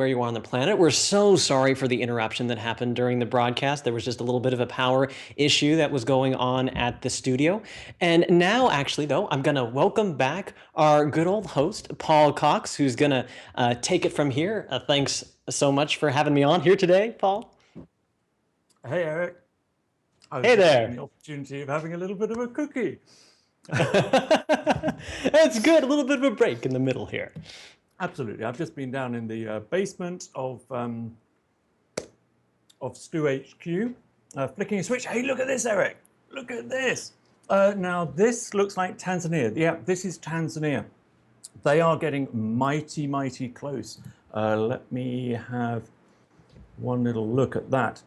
where you are on the planet. We're so sorry for the interruption that happened during the broadcast. There was just a little bit of a power issue that was going on at the studio. And now, actually, though, I'm going to welcome back our good old host, Paul Cox, who's going to take it from here. Thanks so much for having me on here today, Paul. Hey, Eric. Hey there. The opportunity of having a little bit of a cookie. That's good. A little bit of a break in the middle here. Absolutely. I've just been down in the basement of Slooh HQ, flicking a switch. Hey, look at this, Eric. Look at this. Now, this looks like Tanzania. Yeah, this is Tanzania. They are getting mighty, mighty close. Let me have one little look at that.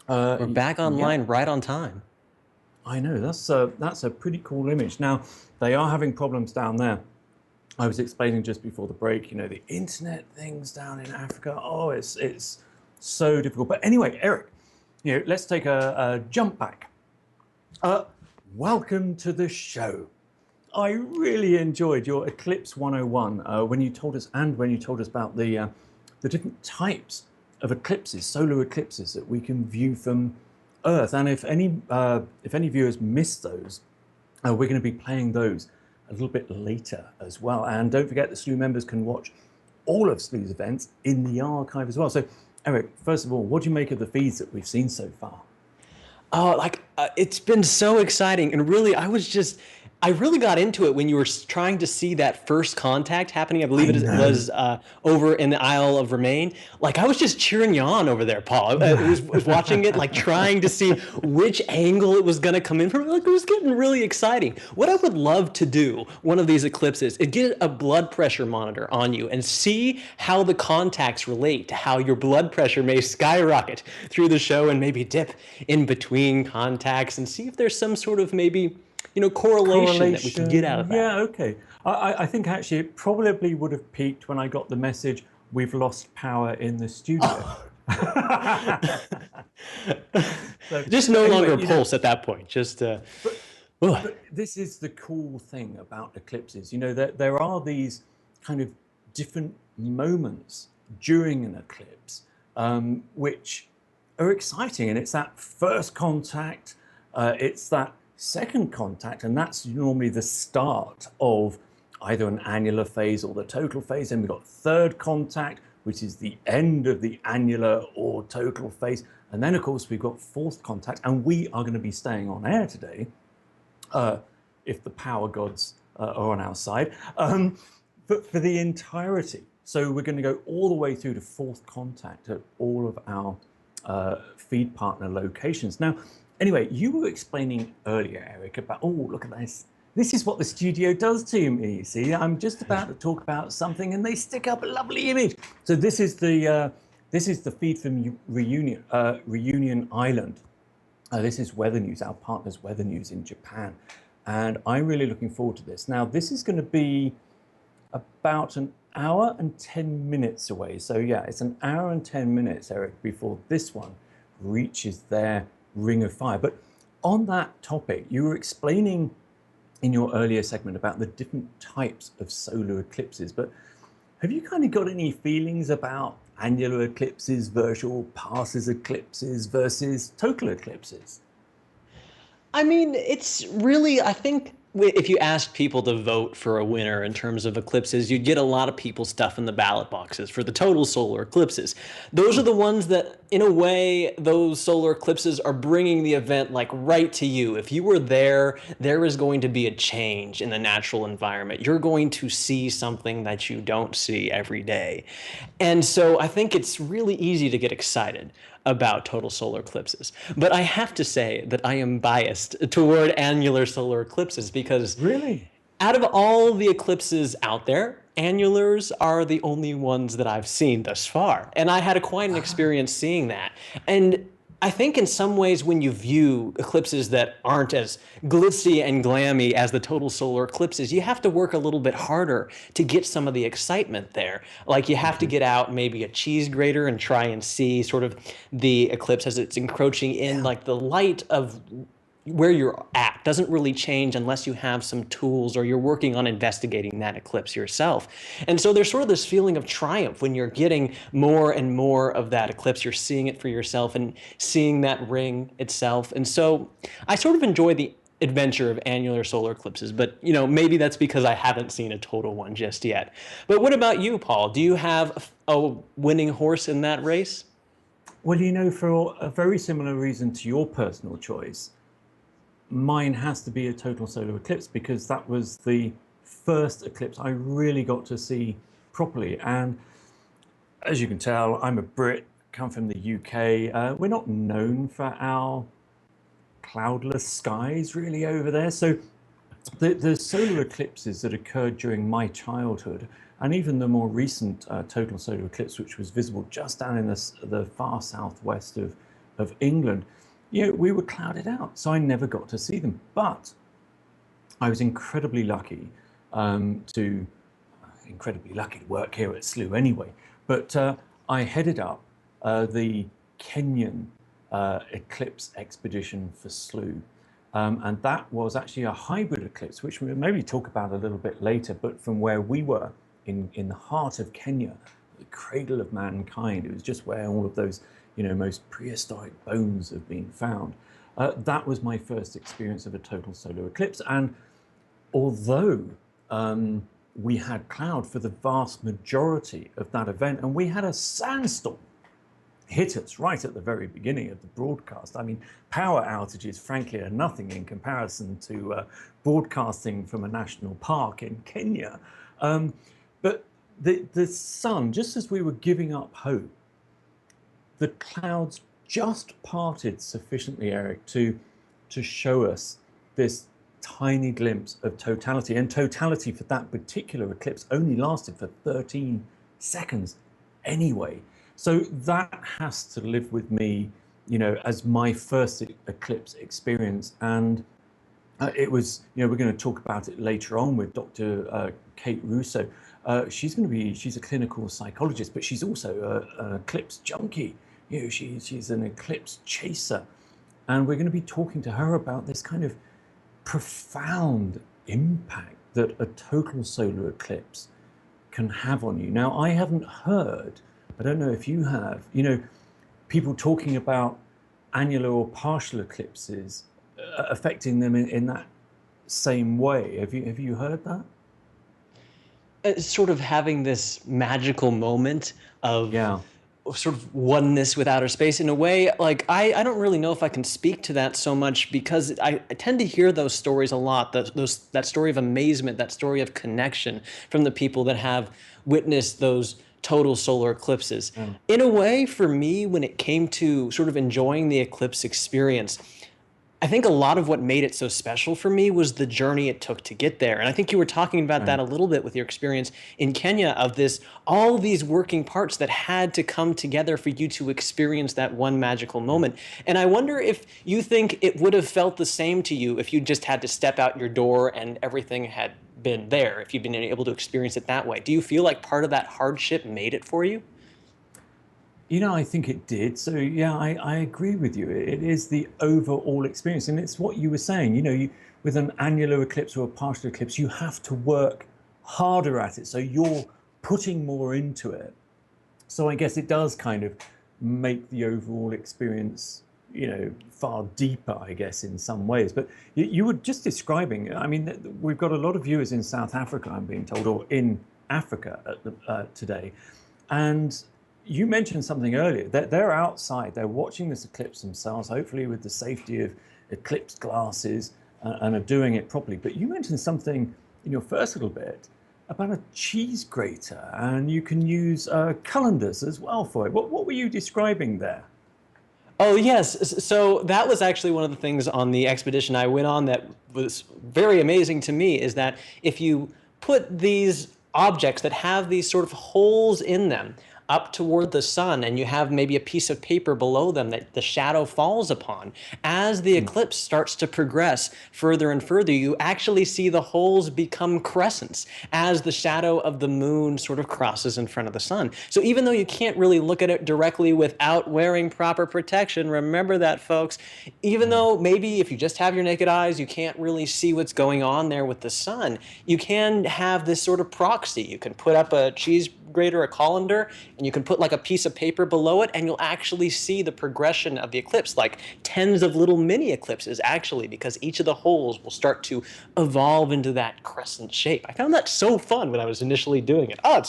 We're back online right on time. I know, that's a pretty cool image. Now, they are having problems down there. I was explaining just before the break, you know, the internet things down in Africa. Oh, it's so difficult. But anyway, Eric, you know, let's take a jump back. Welcome to the show. I really enjoyed your Eclipse 101 when you told us about the different types of eclipses, solar eclipses that we can view from Earth. And if any viewers missed those, we're going to be playing those a little bit later as well. And don't forget, the Slooh members can watch all of Slooh's events in the archive as well. So, Eric, first of all, what do you make of the feeds that we've seen so far? Oh, it's been so exciting. And really, I really got into it when you were trying to see that first contact happening. I believe it was over in the Isle of Remain. Like, I was just cheering you on over there, Paul. I was watching it, like trying to see which angle it was going to come in from. Like, it was getting really exciting. What I would love to do one of these eclipses is get a blood pressure monitor on you and see how the contacts relate to how your blood pressure may skyrocket through the show and maybe dip in between contacts and see if there's some sort of maybe, you know, correlation that we can get out of that. Yeah, okay. I think actually it probably would have peaked when I got the message, we've lost power in the studio. So, just no longer a pulse at that point. Just. But this is the cool thing about eclipses. You know, there are these kind of different moments during an eclipse which are exciting. And it's that first contact, it's that second contact, and that's normally the start of either an annular phase or the total phase. Then we've got third contact, which is the end of the annular or total phase. And then, of course, we've got fourth contact, and we are going to be staying on air today, if the power gods are on our side, but for the entirety. So we're going to go all the way through to fourth contact at all of our feed partner locations. Now, anyway, you were explaining earlier, Eric, about, oh, look at this. This is what the studio does to me. See, I'm just about to talk about something and they stick up a lovely image. So this is the feed from Reunion Island. This is Weather News, our partner's Weather News in Japan. And I'm really looking forward to this. Now, this is going to be about an hour and 10 minutes away. So yeah, it's an hour and 10 minutes, Eric, before this one reaches their ring of fire. But on that topic, you were explaining in your earlier segment about the different types of solar eclipses, but have you kind of got any feelings about annular eclipses, virtual passes eclipses versus total eclipses? I mean, it's really, I think if you asked people to vote for a winner in terms of eclipses, you'd get a lot of people stuffing the ballot boxes for the total solar eclipses. Those are the ones that, in a way, those solar eclipses are bringing the event like right to you. If you were there, there is going to be a change in the natural environment. You're going to see something that you don't see every day. And so I think it's really easy to get excited about total solar eclipses. But I have to say that I am biased toward annular solar eclipses because really, out of all the eclipses out there, annulars are the only ones that I've seen thus far. And I had quite an experience seeing that. And I think in some ways when you view eclipses that aren't as glitzy and glammy as the total solar eclipses, you have to work a little bit harder to get some of the excitement there. Like you have to get out maybe a cheese grater and try and see sort of the eclipse as it's encroaching in, like the light of where you're at doesn't really change unless you have some tools or you're working on investigating that eclipse yourself. And so there's sort of this feeling of triumph when you're getting more and more of that eclipse. You're seeing it for yourself and seeing that ring itself. And so I sort of enjoy the adventure of annular solar eclipses, but maybe that's because I haven't seen a total one just yet. But what about you, Paul? Do you have a winning horse in that race? Well, for a very similar reason to your personal choice, mine has to be a total solar eclipse because that was the first eclipse I really got to see properly. And as you can tell, I'm a Brit, come from the UK. We're not known for our cloudless skies really over there. So the solar eclipses that occurred during my childhood, and even the more recent total solar eclipse, which was visible just down in the far southwest of England, we were clouded out, so I never got to see them. But I was incredibly lucky to work here at Slooh anyway. But I headed up the Kenyan eclipse expedition for Slooh. And that was actually a hybrid eclipse, which we'll maybe talk about a little bit later. But from where we were in the heart of Kenya, the cradle of mankind, it was just where all of those most prehistoric bones have been found. That was my first experience of a total solar eclipse. And although we had cloud for the vast majority of that event, and we had a sandstorm hit us right at the very beginning of the broadcast. I mean, power outages, frankly, are nothing in comparison to broadcasting from a national park in Kenya. But the sun, just as we were giving up hope, the clouds just parted sufficiently, Eric, to show us this tiny glimpse of totality. And totality for that particular eclipse only lasted for 13 seconds anyway. So that has to live with me, as my first eclipse experience. And it was, we're going to talk about it later on with Dr. Kate Russo. She's a clinical psychologist, but she's also an eclipse junkie. She's an eclipse chaser. And we're going to be talking to her about this kind of profound impact that a total solar eclipse can have on you. Now, I haven't heard, I don't know if you have, people talking about annular or partial eclipses affecting them in that same way. Have you heard that? Sort of having this magical moment of sort of oneness with outer space in a way. Like I don't really know if I can speak to that so much because I tend to hear those stories a lot. That story of amazement, that story of connection from the people that have witnessed those total solar eclipses. In a way, for me, when it came to sort of enjoying the eclipse experience, I think a lot of what made it so special for me was the journey it took to get there. And I think you were talking about that a little bit with your experience in Kenya of all these working parts that had to come together for you to experience that one magical moment. And I wonder if you think it would have felt the same to you if you just had to step out your door and everything had been there, if you'd been able to experience it that way. Do you feel like part of that hardship made it for you? I think it did. So yeah, I agree with you. It is the overall experience. And it's what you were saying, with an annular eclipse or a partial eclipse, you have to work harder at it. So you're putting more into it. So I guess it does kind of make the overall experience, far deeper, I guess, in some ways. But you were just describing, I mean, we've got a lot of viewers in South Africa, I'm being told, or in Africa today. And you mentioned something earlier, that they're outside, they're watching this eclipse themselves, hopefully with the safety of eclipse glasses, and are doing it properly. But you mentioned something in your first little bit about a cheese grater, and you can use calendars as well for it. What were you describing there? Oh, yes. So that was actually one of the things on the expedition I went on that was very amazing to me, is that if you put these objects that have these sort of holes in them up toward the sun, and you have maybe a piece of paper below them that the shadow falls upon. As the eclipse starts to progress further and further, you actually see the holes become crescents as the shadow of the moon sort of crosses in front of the sun. So even though you can't really look at it directly without wearing proper protection, remember that, folks, even though maybe if you just have your naked eyes, you can't really see what's going on there with the sun, you can have this sort of proxy. You can put up a cheese grater, a colander, and you can put like a piece of paper below it, and you'll actually see the progression of the eclipse, like tens of little mini eclipses actually, because each of the holes will start to evolve into that crescent shape. I found that so fun when I was initially doing it. Oh,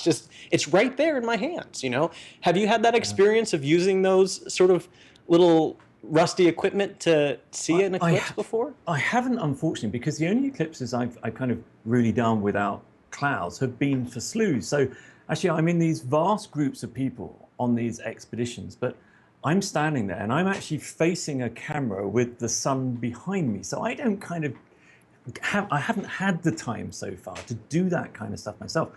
it's right there in my hands, you know? Have you had that experience of using those sort of little rusty equipment to see an eclipse before? I haven't, unfortunately, because the only eclipses I've kind of really done without clouds have been for Slooh. So actually, I'm in these vast groups of people on these expeditions, but I'm standing there and I'm actually facing a camera with the sun behind me. So I don't kind of I haven't had the time so far to do that kind of stuff myself.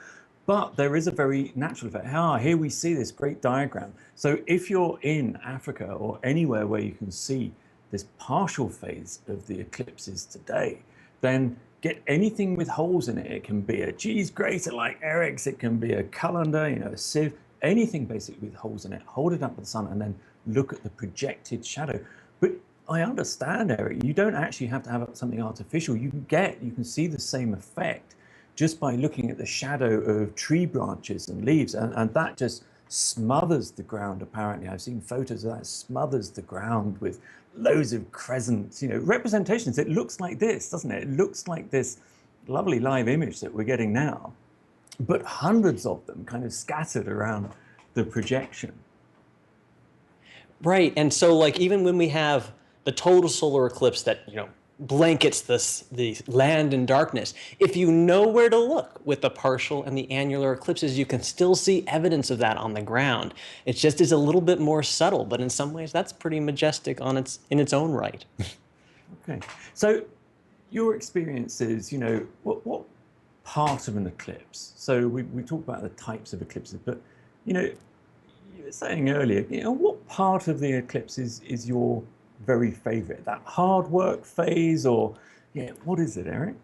But there is a very natural effect. Here we see this great diagram. So if you're in Africa or anywhere where you can see this partial phase of the eclipses today, then get anything with holes in it. It can be a cheese grater like Eric's, it can be a colander, you know, a sieve, anything basically with holes in it. Hold it up to the sun and then look at the projected shadow. But I understand, Eric, you don't actually have to have something artificial. You can see the same effect just by looking at the shadow of tree branches and leaves, and that just smothers the ground. Apparently, I've seen photos of that, smothers the ground with loads of crescents, you know, representations. It looks like this, doesn't it? It looks like this lovely live image that we're getting now, but hundreds of them kind of scattered around the projection. Right. And so like even when we have the total solar eclipse that, you know, blankets the land in darkness, if you know where to look with the partial and the annular eclipses, you can still see evidence of that on the ground. It just is a little bit more subtle, but in some ways that's pretty majestic in its own right. Okay. So your experiences, you know, what part of an eclipse? So we talked about the types of eclipses, but, you know, you were saying earlier, you know, what part of the eclipse is your very favorite? That hard work phase, or yeah, what is it, Eric?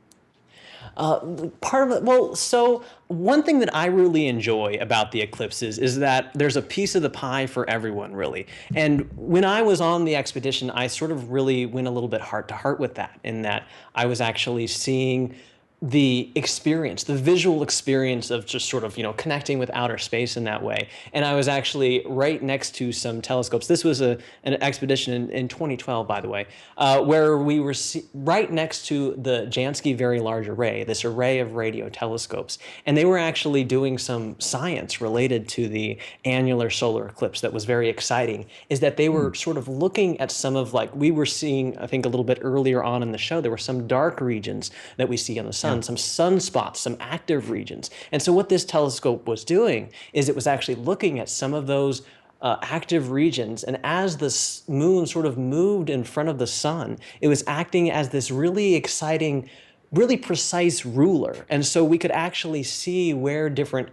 Part of it, well, so one thing that I really enjoy about the eclipses is that there's a piece of the pie for everyone, really. And when I was on the expedition, I sort of really went a little bit heart to heart with that, in that I was actually seeing the experience, the visual experience of just sort of, you know, connecting with outer space in that way. And I was actually right next to some telescopes. This was an expedition in 2012, by the way, where we were right next to the Jansky Very Large Array, this array of radio telescopes. And they were actually doing some science related to the annular solar eclipse that was very exciting, is that they were sort of looking at some of, like, we were seeing, I think a little bit earlier on in the show, there were some dark regions that we see on the sun, some sunspots, some active regions. And so what this telescope was doing is it was actually looking at some of those active regions. And as the moon sort of moved in front of the sun, it was acting as this really exciting, really precise ruler. And so we could actually see where different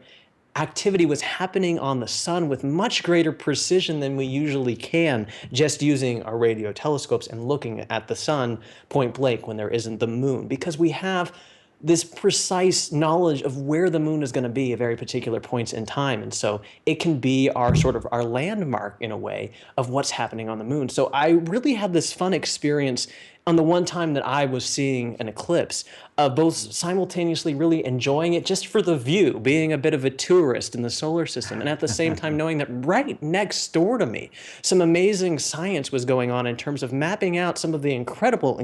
activity was happening on the sun with much greater precision than we usually can just using our radio telescopes and looking at the sun point blank when there isn't the moon, because we have this precise knowledge of where the moon is going to be at very particular points in time. And so it can be our sort of our landmark in a way of what's happening on the moon. So I really had this fun experience on the one time that I was seeing an eclipse, both simultaneously really enjoying it just for the view, being a bit of a tourist in the solar system, and at the same time knowing that right next door to me, some amazing science was going on in terms of mapping out some of the incredible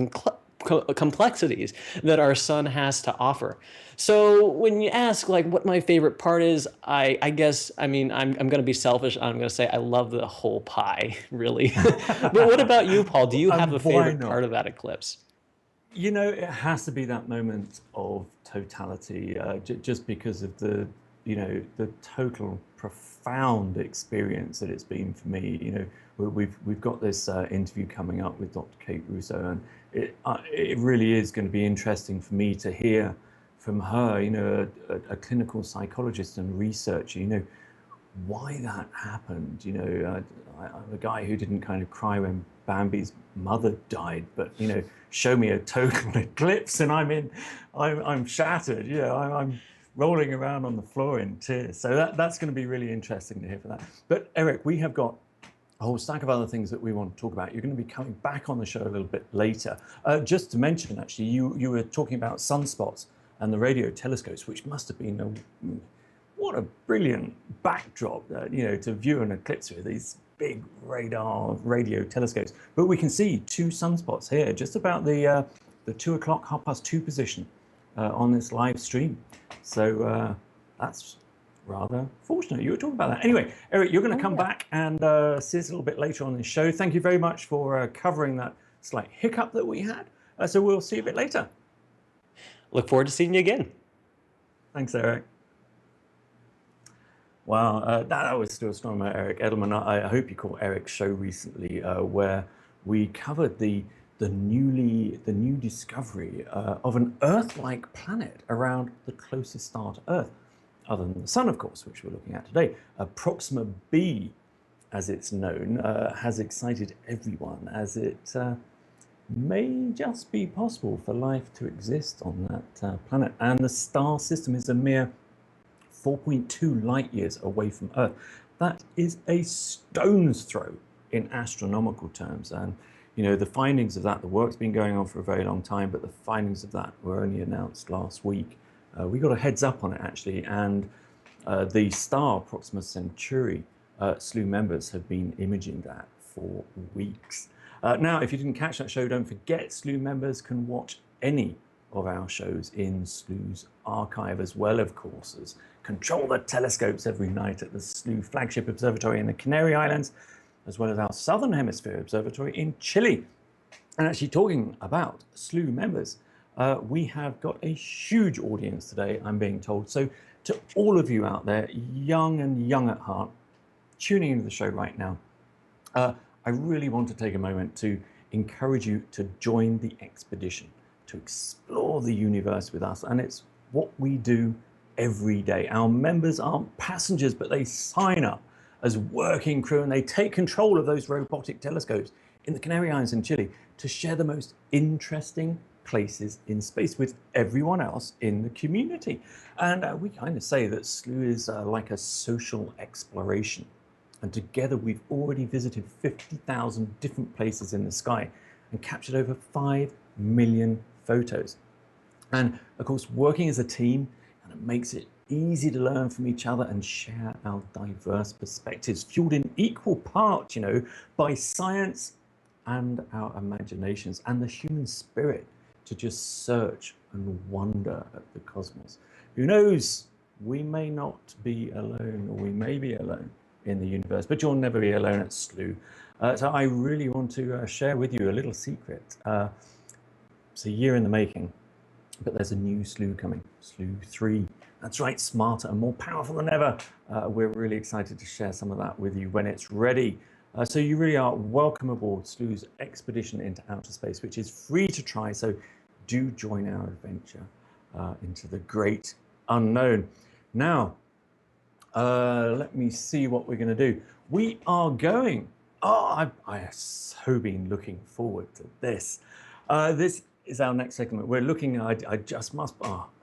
complexities that our sun has to offer. So when you ask like what my favorite part is, I guess, I mean, I'm going to be selfish. I'm going to say I love the whole pie, really. But what about you, Paul? Do you have a favorite part of that eclipse? You know, it has to be that moment of totality, just because of the, you know, the total profound experience that it's been for me. You know, we've got this interview coming up with Dr. Kate Russo, and it really is going to be interesting for me to hear from her. You know, a clinical psychologist and researcher. You know, why that happened. You know, I'm a guy who didn't kind of cry when Bambi's mother died, but you know, show me a total eclipse and I'm shattered. You know, I'm rolling around on the floor in tears. So that's going to be really interesting to hear for that. But Eric, we have got a whole stack of other things that we want to talk about. You're going to be coming back on the show a little bit later. Just to mention, actually, you were talking about sunspots and the radio telescopes, which must have been what a brilliant backdrop, you know, to view an eclipse with these big radar radio telescopes. But we can see two sunspots here, just about the 2 o'clock, 2:30 position on this live stream. So that's rather fortunate. You were talking about that. Anyway, Eric, you're going to come back and see us a little bit later on in the show. Thank you very much for covering that slight hiccup that we had. So we'll see you a bit later. Look forward to seeing you again. Thanks, Eric. Wow, that was still astronomer Eric Edelman. I hope you caught Eric's show recently, where we covered the new discovery of an Earth-like planet around the closest star to Earth, other than the Sun, of course, which we're looking at today. Proxima b, as it's known, has excited everyone, as it may just be possible for life to exist on that planet. And the star system is a mere 4.2 light years away from Earth. That is a stone's throw in astronomical terms. And you know, the findings of that, the work's been going on for a very long time, but the findings of that were only announced last week. We got a heads up on it, actually, and the star Proxima Centauri Slooh members have been imaging that for weeks. Now, if you didn't catch that show, don't forget Slooh members can watch any of our shows in Slooh's archive, as well, of course, as control the telescopes every night at the Slooh flagship observatory in the Canary Islands, as well as our Southern Hemisphere Observatory in Chile. And actually, talking about Slooh members, we have got a huge audience today, I'm being told. So to all of you out there, young and young at heart, tuning into the show right now, I really want to take a moment to encourage you to join the expedition, to explore the universe with us. And it's what we do every day. Our members aren't passengers, but they sign up as working crew, and they take control of those robotic telescopes in the Canary Islands in Chile to share the most interesting places in space with everyone else in the community. And we kind of say that Slooh is like a social exploration. And together we've already visited 50,000 different places in the sky and captured over 5 million photos. And of course, working as a team, and it makes it easy to learn from each other and share our diverse perspectives, fueled in equal parts, you know, by science and our imaginations and the human spirit to just search and wonder at the cosmos. Who knows, we may not be alone, or we may be alone in the universe, but you'll never be alone at Slooh. So I really want to share with you a little secret. It's a year in the making, but there's a new Slooh coming, Slooh 3. That's right, smarter and more powerful than ever. We're really excited to share some of that with you when it's ready. So you really are welcome aboard Slooh's expedition into outer space, which is free to try. So do join our adventure into the great unknown. Now, let me see what we're going to do. We are going. I have so been looking forward to this. This is our next segment. We're looking. I just must.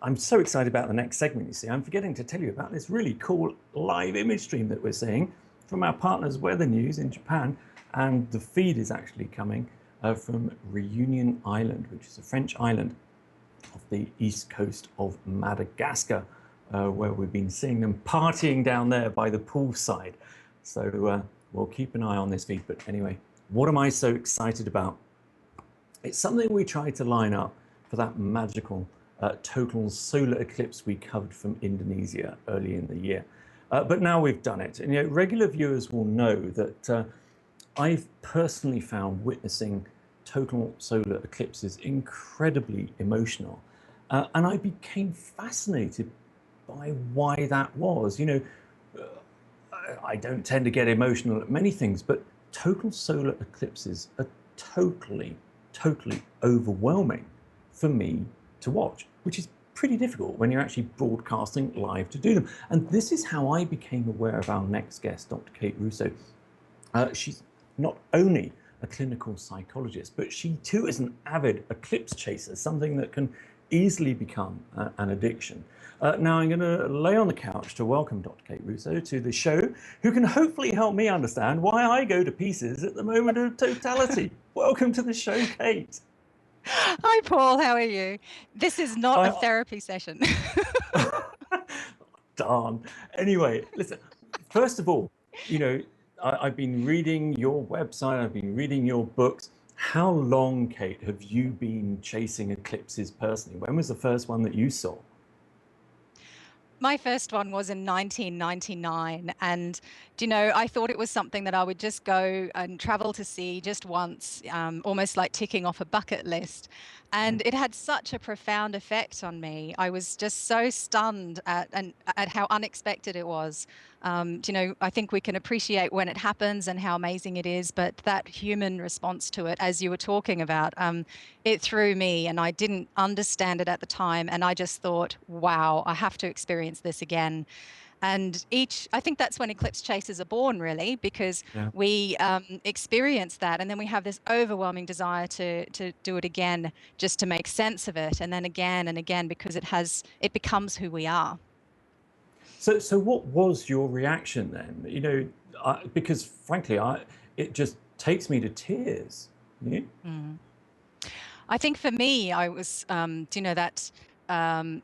I'm so excited about the next segment. You see, I'm forgetting to tell you about this really cool live image stream that we're seeing from our partners Weather News in Japan, and the feed is actually coming from Reunion Island, which is a French island off the east coast of Madagascar, where we've been seeing them partying down there by the poolside. So we'll keep an eye on this feed. But anyway, what am I so excited about? It's something we tried to line up for that magical total solar eclipse we covered from Indonesia early in the year. But now we've done it. And you know, regular viewers will know that I've personally found witnessing total solar eclipses incredibly emotional. And I became fascinated by why that was. You know, I don't tend to get emotional at many things, but total solar eclipses are totally overwhelming for me to watch, which is pretty difficult when you're actually broadcasting live to do them. And this is how I became aware of our next guest, Dr. Kate Russo. She's not only a clinical psychologist, but she too is an avid eclipse chaser, something that can easily become an addiction. Now I'm going to lay on the couch to welcome Dr. Kate Russo to the show, who can hopefully help me understand why I go to pieces at the moment of totality. Welcome to the show, Kate. Hi, Paul. How are you? This is not a therapy session. Darn. Anyway, listen, first of all, I've been reading your website, I've been reading your books. How long, Kate, have you been chasing eclipses personally? When was the first one that you saw? My first one was in 1999. And, I thought it was something that I would just go and travel to see just once, almost like ticking off a bucket list. And it had such a profound effect on me. I was just so stunned at how unexpected it was. I think we can appreciate when it happens and how amazing it is, but that human response to it, as you were talking about, it threw me, and I didn't understand it at the time. And I just thought, wow, I have to experience this again. And I think that's when eclipse chasers are born, really, because we experience that, and then we have this overwhelming desire to do it again, just to make sense of it, and then again and again, because it becomes who we are. So what was your reaction then? Because frankly, it just takes me to tears. Yeah? I think for me, I was,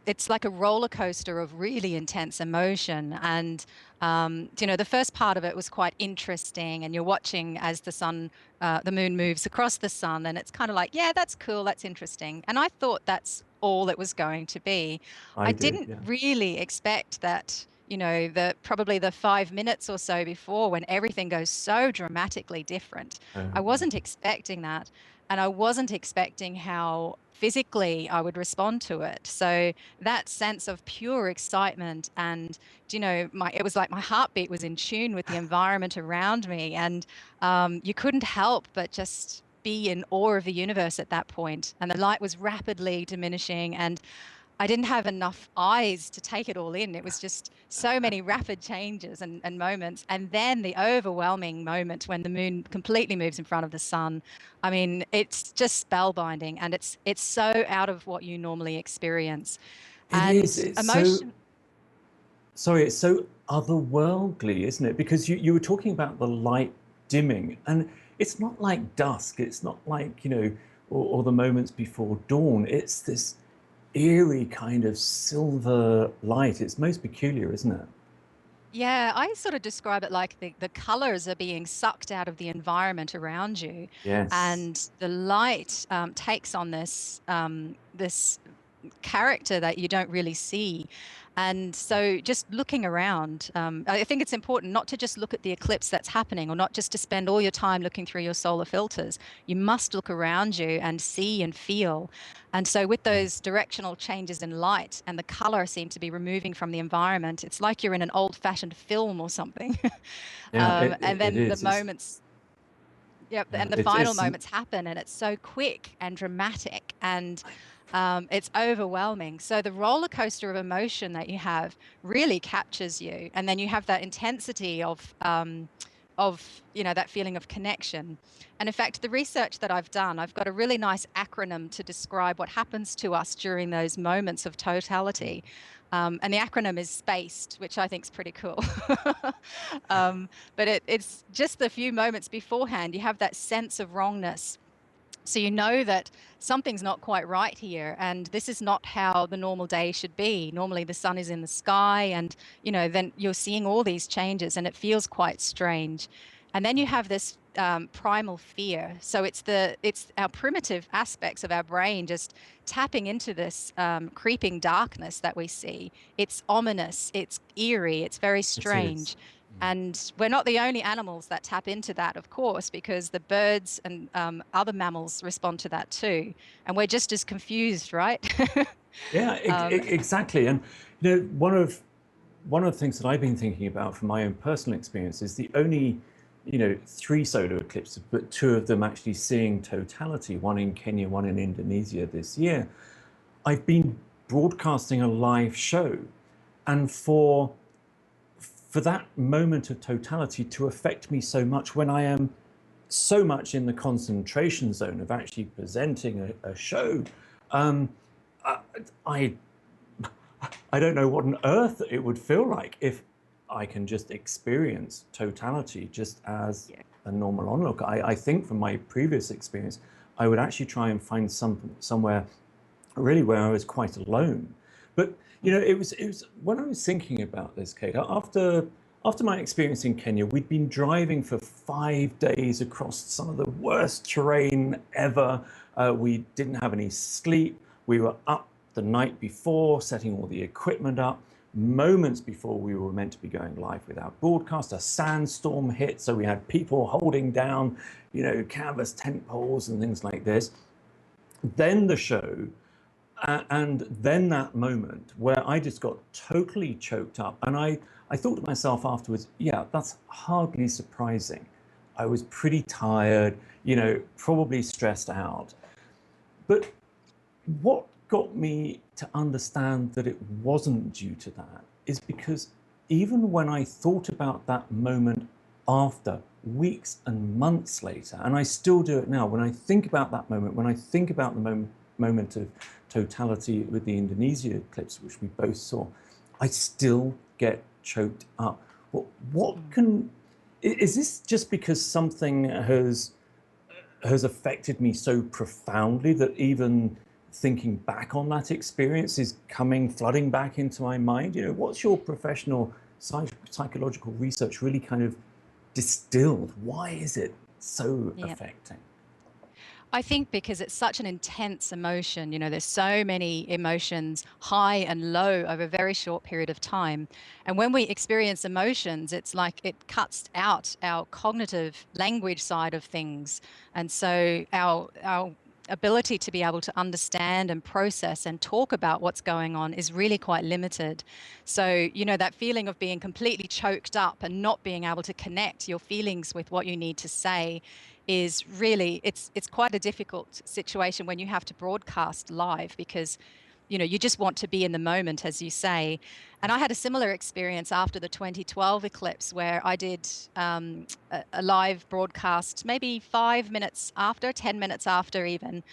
it's like a roller coaster of really intense emotion. And, the first part of it was quite interesting. And you're watching as the moon moves across the sun. And it's kind of like, yeah, that's cool. That's interesting. And I thought that's all it was going to be. I didn't really expect that, probably the 5 minutes or so before, when everything goes so dramatically different. I wasn't expecting that. And I wasn't expecting how physically I would respond to it. So that sense of pure excitement, and it was like my heartbeat was in tune with the environment around me, and you couldn't help but just be in awe of the universe at that point. And the light was rapidly diminishing, and I didn't have enough eyes to take it all in. It was just so many rapid changes and moments. And then the overwhelming moment when the moon completely moves in front of the sun. I mean, it's just spellbinding, and it's so out of what you normally experience. It is. It's so otherworldly, isn't it? Because you were talking about the light dimming, and it's not like dusk. It's not like, or the moments before dawn. It's this eerie kind of silver light. It's most peculiar, isn't it? Yeah, I sort of describe it like the colors are being sucked out of the environment around you, Yes. and the light takes on this character that you don't really see. And so just looking around, I think it's important not to just look at the eclipse that's happening, or not just to spend all your time looking through your solar filters. You must look around you and see and feel. And so with those directional changes in light, and the color seem to be removing from the environment, it's like you're in an old-fashioned film or something. Yeah, And it then the is. moments, yep, and the final moments happen, and it's so quick and dramatic, and it's overwhelming. So the roller coaster of emotion that you have really captures you, and then you have that intensity of that feeling of connection. And in fact, the research that I've done, I've got a really nice acronym to describe what happens to us during those moments of totality. And the acronym is SPACED, which I think is pretty cool. But it's just the few moments beforehand, you have that sense of wrongness. So you know that something's not quite right here, and this is not how the normal day should be. Normally the sun is in the sky, and then you're seeing all these changes, and it feels quite strange. And then you have this primal fear. So it's our primitive aspects of our brain just tapping into this creeping darkness that we see. It's ominous, it's eerie, it's very strange. And we're not the only animals that tap into that, of course, because the birds and other mammals respond to that too. And we're just as confused, right? Yeah, exactly. And one of the things that I've been thinking about from my own personal experience is the only 3 solar eclipses, but 2 of them actually seeing totality, one in Kenya, one in Indonesia this year. I've been broadcasting a live show, and for that moment of totality to affect me so much when I am so much in the concentration zone of actually presenting a show. um, I I don't know what on earth it would feel like if I can just experience totality just as Yeah. a normal onlooker. I think from my previous experience, I would actually try and find somewhere really where I was quite alone. But it was when I was thinking about this, Kate, after my experience in Kenya, we'd been driving for 5 days across some of the worst terrain ever. We didn't have any sleep. We were up the night before, setting all the equipment up. Moments before we were meant to be going live with our broadcast, a sandstorm hit, so we had people holding down, canvas tent poles and things like this. Then the show, and then that moment where I just got totally choked up. And I thought to myself afterwards, yeah, that's hardly surprising. I was pretty tired, probably stressed out. But what got me to understand that it wasn't due to that is because even when I thought about that moment after, weeks and months later, and I still do it now, when I think about that moment, when I think about the moment of totality with the Indonesia eclipse, which we both saw, I still get choked up. Is this just because something has affected me so profoundly that even thinking back on that experience is flooding back into my mind? What's your professional psychological research really kind of distilled? Why is it so Yeah. affecting? I think because it's such an intense emotion, there's so many emotions, high and low, over a very short period of time. And when we experience emotions, it's like it cuts out our cognitive language side of things. And so our ability to be able to understand and process and talk about what's going on is really quite limited. So, that feeling of being completely choked up and not being able to connect your feelings with what you need to say is really, it's quite a difficult situation when you have to broadcast live, because you just want to be in the moment, as you say. And I had a similar experience after the 2012 eclipse, where I did a live broadcast maybe 5 minutes after, 10 minutes after even.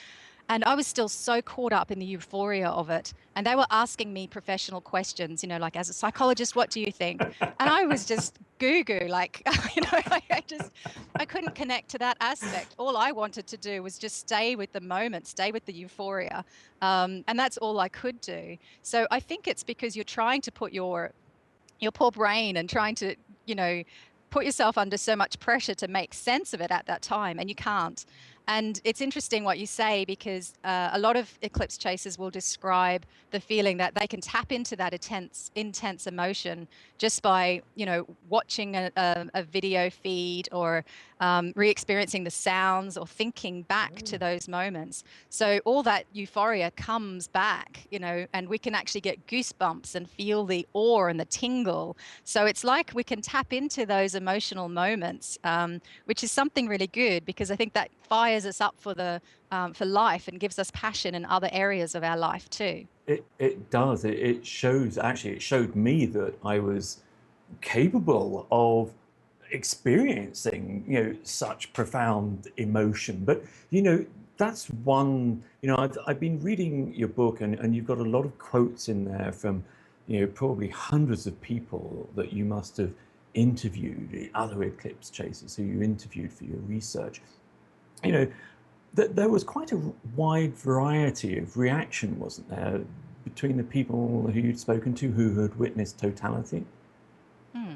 And I was still so caught up in the euphoria of it. And they were asking me professional questions, like, as a psychologist, what do you think? And I was just goo-goo, like, I couldn't connect to that aspect. All I wanted to do was just stay with the moment, stay with the euphoria. And that's all I could do. So I think it's because you're trying to put your poor brain and trying to, put yourself under so much pressure to make sense of it at that time, and you can't. And it's interesting what you say, because a lot of eclipse chasers will describe the feeling that they can tap into that intense emotion just by, watching a video feed, or re-experiencing the sounds, or thinking back to those moments. So all that euphoria comes back, and we can actually get goosebumps and feel the awe and the tingle. So it's like we can tap into those emotional moments, which is something really good, because I think that fires us up for life, and gives us passion in other areas of our life too. It does. It shows, actually, it showed me that I was capable of experiencing, such profound emotion. But, that's one, I've been reading your book, and you've got a lot of quotes in there from, probably hundreds of people that you must have interviewed, other eclipse chasers who you interviewed for your research. You know, there was quite a wide variety of reaction, wasn't there, between the people who you'd spoken to who had witnessed totality? Hmm.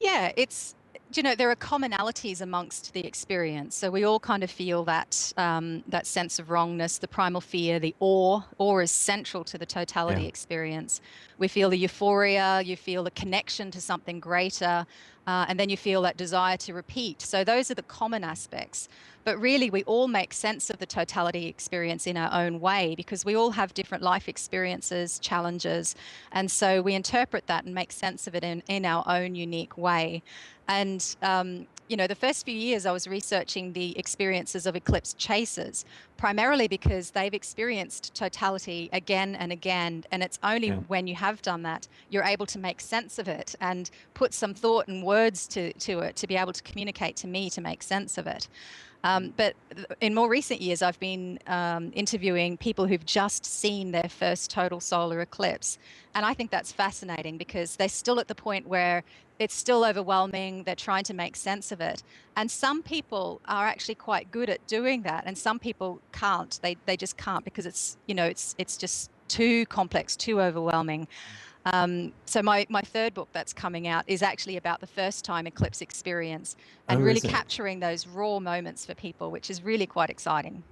Yeah, there are commonalities amongst the experience. So we all kind of feel that sense of wrongness, the primal fear, the awe. Awe is central to the Yeah. totality experience. We feel the euphoria, you feel the connection to something greater, and then you feel that desire to repeat. So those are the common aspects. But really, we all make sense of the totality experience in our own way, because we all have different life experiences, challenges, and so we interpret that and make sense of it in our own unique way. And the first few years I was researching the experiences of eclipse chasers, primarily because they've experienced totality again and again. And it's only Yeah. when you have done that, you're able to make sense of it and put some thought and words to it to be able to communicate to me to make sense of it. But in more recent years, I've been interviewing people who've just seen their first total solar eclipse. And I think that's fascinating because they're still at the point where it's still overwhelming. They're trying to make sense of it. And some people are actually quite good at doing that. And some people can't. They just can't because it's just too complex, too overwhelming. So my third book that's coming out is actually about the first time eclipse experience and Oh, really is it? capturing those raw moments for people, which is really quite exciting.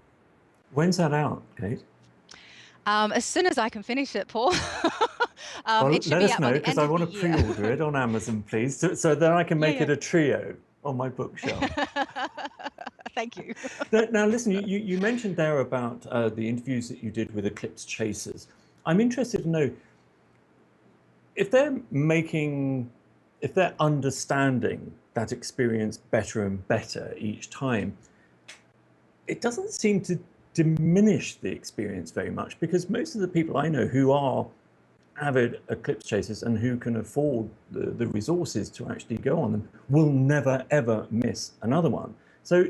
When's that out, Kate? As soon as I can finish it, Paul. Well, It should let be us out by know the because end I of the want to year. pre-order it on Amazon, please, so that I can Yeah, make yeah. it a trio on my bookshelf. Thank you. Now, listen, you mentioned there about the interviews that you did with eclipse chasers. I'm interested to know if they're making, if they're understanding that experience better and better each time. It doesn't seem to diminish the experience very much because most of the people I know who are avid eclipse chasers and who can afford the resources to actually go on them will never ever miss another one. So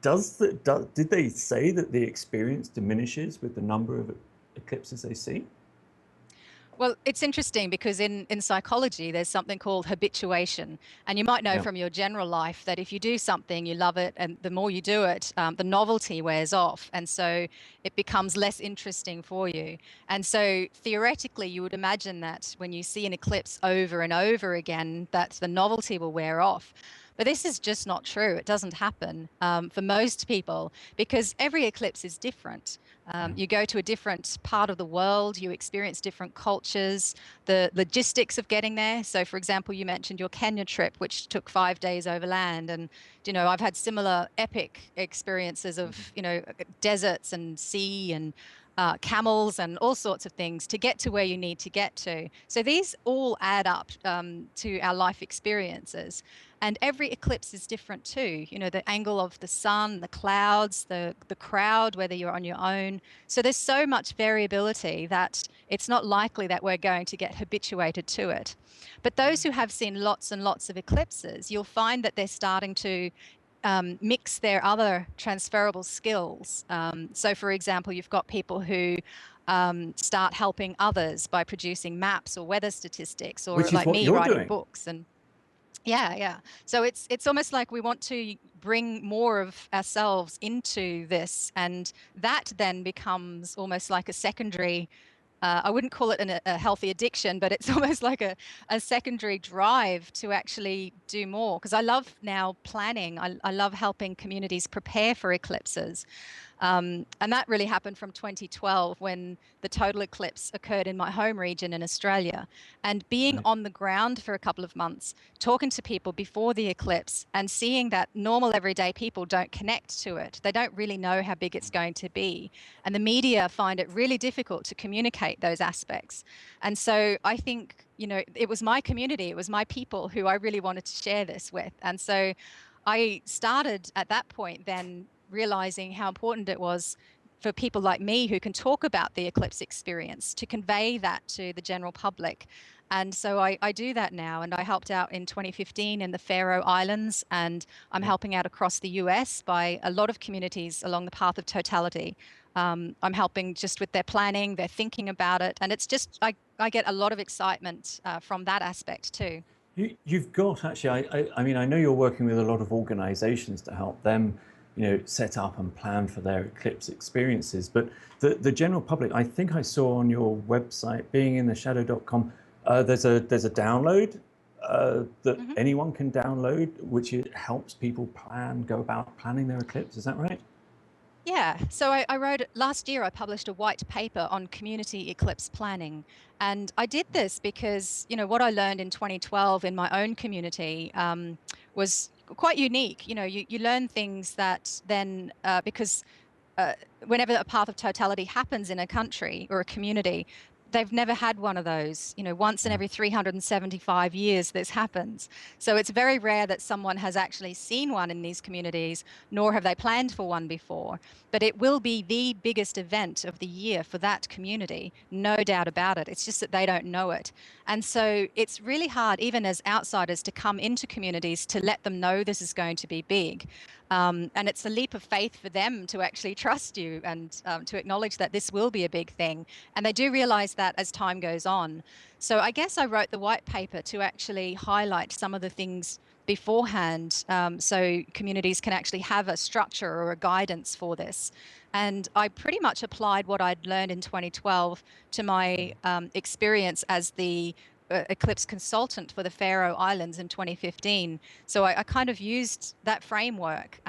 Mm. did they say that the experience diminishes with the number of eclipses they see? Well, it's interesting because in psychology, there's something called habituation. And you might know Yeah. from your general life that if you do something, you love it. And the more you do it, the novelty wears off. And so it becomes less interesting for you. And so theoretically, you would imagine that when you see an eclipse over and over again, that the novelty will wear off. But this is just not true. It doesn't happen for most people because every eclipse is different. Yeah. You go to a different part of the world, you experience different cultures, the logistics of getting there. So, for example, you mentioned your Kenya trip, which took 5 days overland. And, I've had similar epic experiences of, deserts and sea and camels and all sorts of things to get to where you need to get to. So these all add up to our life experiences. And every eclipse is different too. The angle of the sun, the clouds, the crowd, whether you're on your own. So there's so much variability that it's not likely that we're going to get habituated to it. But those who have seen lots and lots of eclipses, you'll find that they're starting to mix their other transferable skills. So, for example, you've got people who start helping others by producing maps or weather statistics, or Which is like what me, you're writing doing. books. And yeah, yeah. So it's almost like we want to bring more of ourselves into this, and that then becomes almost like a secondary. I wouldn't call it a healthy addiction, but it's almost like a secondary drive to actually do more. Because I love now planning. I love helping communities prepare for eclipses. And that really happened from 2012 when the total eclipse occurred in my home region in Australia. And being Right. on the ground for a couple of months, talking to people before the eclipse and seeing that normal everyday people don't connect to it. They don't really know how big it's going to be. And the media find it really difficult to communicate those aspects. And so I think, it was my community, it was my people who I really wanted to share this with. And so I started at that point then realizing how important it was for people like me who can talk about the eclipse experience to convey that to the general public. And so I do that now. And I helped out in 2015 in the Faroe Islands, and I'm Yeah. helping out across the US by a lot of communities along the path of totality. I'm helping just with their planning, their thinking about it. And it's just, I get a lot of excitement from that aspect too. You've got actually. I mean, I know you're working with a lot of organisations to help them, set up and plan for their eclipse experiences. But the general public, I think I saw on your website, beingintheshadow.com, there's a download that Mhm. anyone can download, which helps people go about planning their eclipse. Is that right? Yeah, so I wrote last year, I published a white paper on community eclipse planning. And I did this because, what I learned in 2012 in my own community was quite unique. You learn things that then, because uh, whenever a path of totality happens in a country or a community, they've never had one of those. Once in every 375 years this happens. So it's very rare that someone has actually seen one in these communities, nor have they planned for one before. But it will be the biggest event of the year for that community, no doubt about it. It's just that they don't know it. And so it's really hard, even as outsiders, to come into communities to let them know this is going to be big. And it's a leap of faith for them to actually trust you and to acknowledge that this will be a big thing. And they do realize that as time goes on. So I guess I wrote the white paper to actually highlight some of the things beforehand, so communities can actually have a structure or a guidance for this. And I pretty much applied what I'd learned in 2012 to my experience as the eclipse consultant for the Faroe Islands in 2015. So I kind of used that framework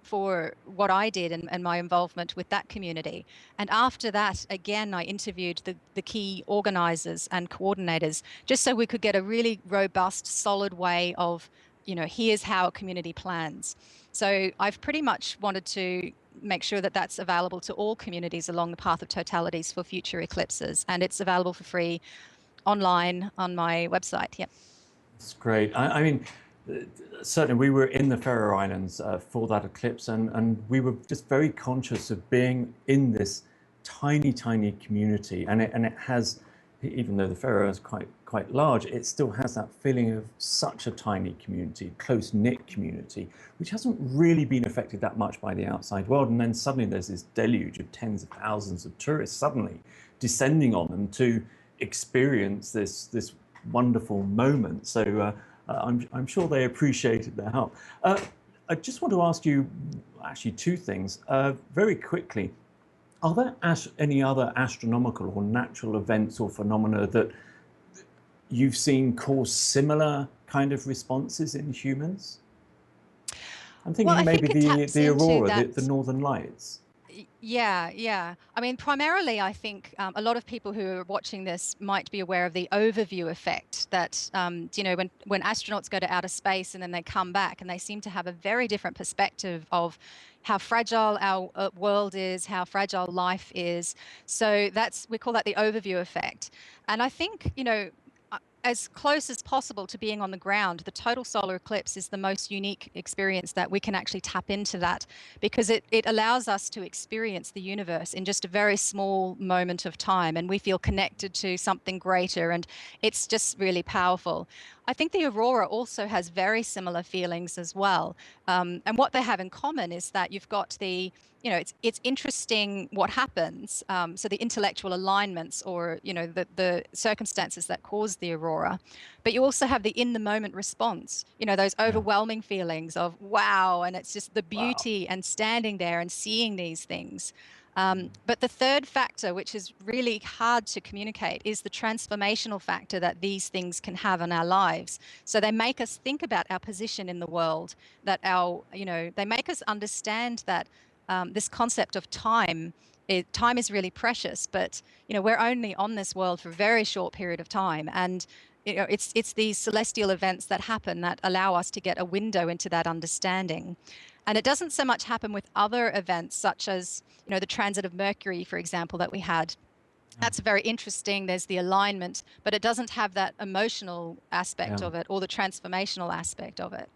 for what I did and my involvement with that community. And after that, again, I interviewed the key organizers and coordinators just so we could get a really robust, solid way of, here's how a community plans. So I've pretty much wanted to make sure that that's available to all communities along the path of totalities for future eclipses. And it's available for free online on my website. Yep. That's great. I mean, certainly we were in the Faroe Islands for that eclipse, and we were just very conscious of being in this tiny, tiny community. And it has, even though the Faroe is quite large, it still has that feeling of such a tiny community, close-knit community, which hasn't really been affected that much by the outside world. And then suddenly there's this deluge of tens of thousands of tourists suddenly descending on them to experience this wonderful moment. So I'm sure they appreciated their help. I just want to ask you actually two things very quickly. Are there any other astronomical or natural events or phenomena that you've seen cause similar kind of responses in humans? I'm thinking Well, maybe the aurora, the northern lights. Yeah. I mean, primarily, I think a lot of people who are watching this might be aware of the overview effect that, when astronauts go to outer space and then they come back and they seem to have a very different perspective of how fragile our world is, how fragile life is. So we call that the overview effect. And I think, as close as possible to being on the ground, the total solar eclipse is the most unique experience that we can actually tap into that, because it allows us to experience the universe in just a very small moment of time, and we feel connected to something greater, and it's just really powerful. I think the aurora also has very similar feelings as well. And what they have in common is that you've got it's interesting what happens. So the intellectual alignments, or the circumstances that cause the aurora, but you also have the in the moment response. Those overwhelming feelings of wow, and it's just the beauty and standing there and seeing these things. But the third factor, which is really hard to communicate, is the transformational factor that these things can have on our lives. So they make us think about our position in the world, that they make us understand that this concept of time is really precious, but we're only on this world for a very short period of time, and it's these celestial events that happen that allow us to get a window into that understanding. And it doesn't so much happen with other events, such as the transit of Mercury, for example, that we had. That's very interesting. There's the alignment, but it doesn't have that emotional aspect of it, or the transformational aspect of it.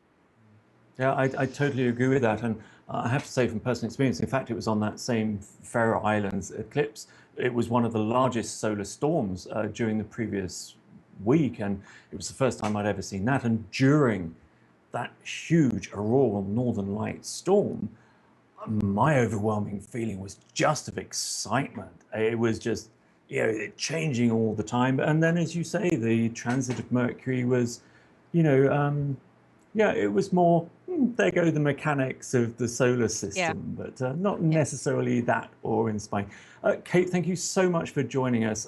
Yeah, I totally agree with that. And I have to say from personal experience, in fact, it was on that same Faroe Islands eclipse. It was one of the largest solar storms during the previous week. And it was the first time I'd ever seen that. And during that huge auroral northern light storm, my overwhelming feeling was just of excitement. It was just, it changing all the time. And then, as you say, the transit of Mercury was, it was more, there go the mechanics of the solar system, but not necessarily that awe-inspiring. Kate, thank you so much for joining us.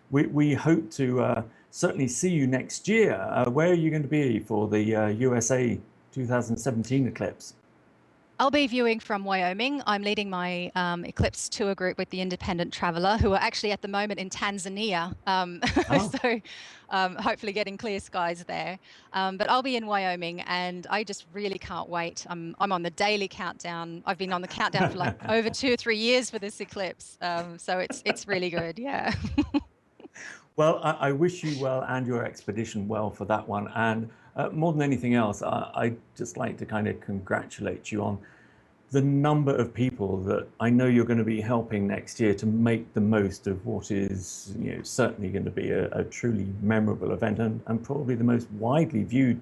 We hope to certainly see you next year. Where are you going to be for the USA 2017 eclipse? I'll be viewing from Wyoming. I'm leading my eclipse tour group with the Independent Traveler, who are actually at the moment in Tanzania. So hopefully getting clear skies there. But I'll be in Wyoming, and I just really can't wait. I'm on the daily countdown. I've been on the countdown for like over 2 or 3 years for this eclipse. So it's really good. Yeah. Well, I wish you well and your expedition well for that one. And more than anything else, I'd just like to kind of congratulate you on the number of people that I know you're going to be helping next year to make the most of what is, certainly going to be a truly memorable event, and probably the most widely viewed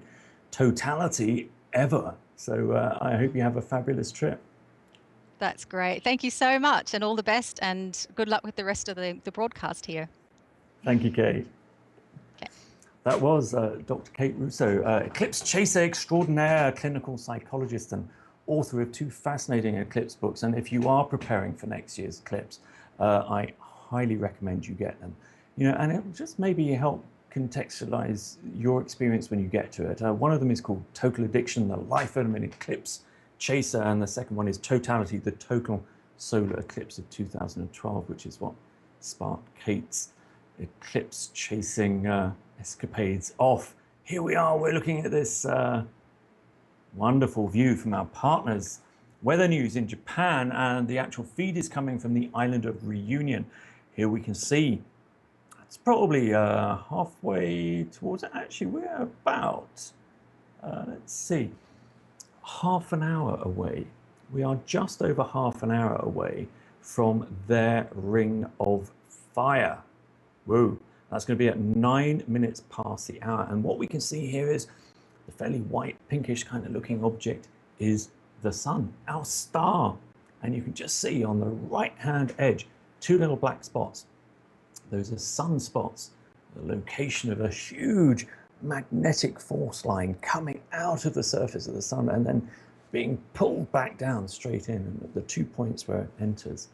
totality ever. So I hope you have a fabulous trip. That's great. Thank you so much, and all the best, and good luck with the rest of the broadcast here. Thank you, Kate. Okay. That was Dr. Kate Russo, eclipse chaser extraordinaire, clinical psychologist and author of 2 fascinating eclipse books. And if you are preparing for next year's eclipse, I highly recommend you get them. And it will just maybe help contextualize your experience when you get to it. One of them is called Total Addiction, the Life of an Eclipse Chaser, and the second one is Totality, the Total Solar Eclipse of 2012, which is what sparked Kate's eclipse chasing escapades off. Here we are, we're looking at this wonderful view from our partners Weather News in Japan, and the actual feed is coming from the island of Reunion. Here we can see it's probably halfway towards it. Actually, we're about, let's see, half an hour away. We are just over half an hour away from their ring of fire. Whoa, that's going to be at 9 minutes past the hour. And what we can see here is the fairly white, pinkish kind of looking object is the sun, our star. And you can just see on the right-hand edge, 2 little black spots. Those are sunspots, the location of a huge magnetic force line coming out of the surface of the sun and then being pulled back down straight in. And at the 2 points where it enters,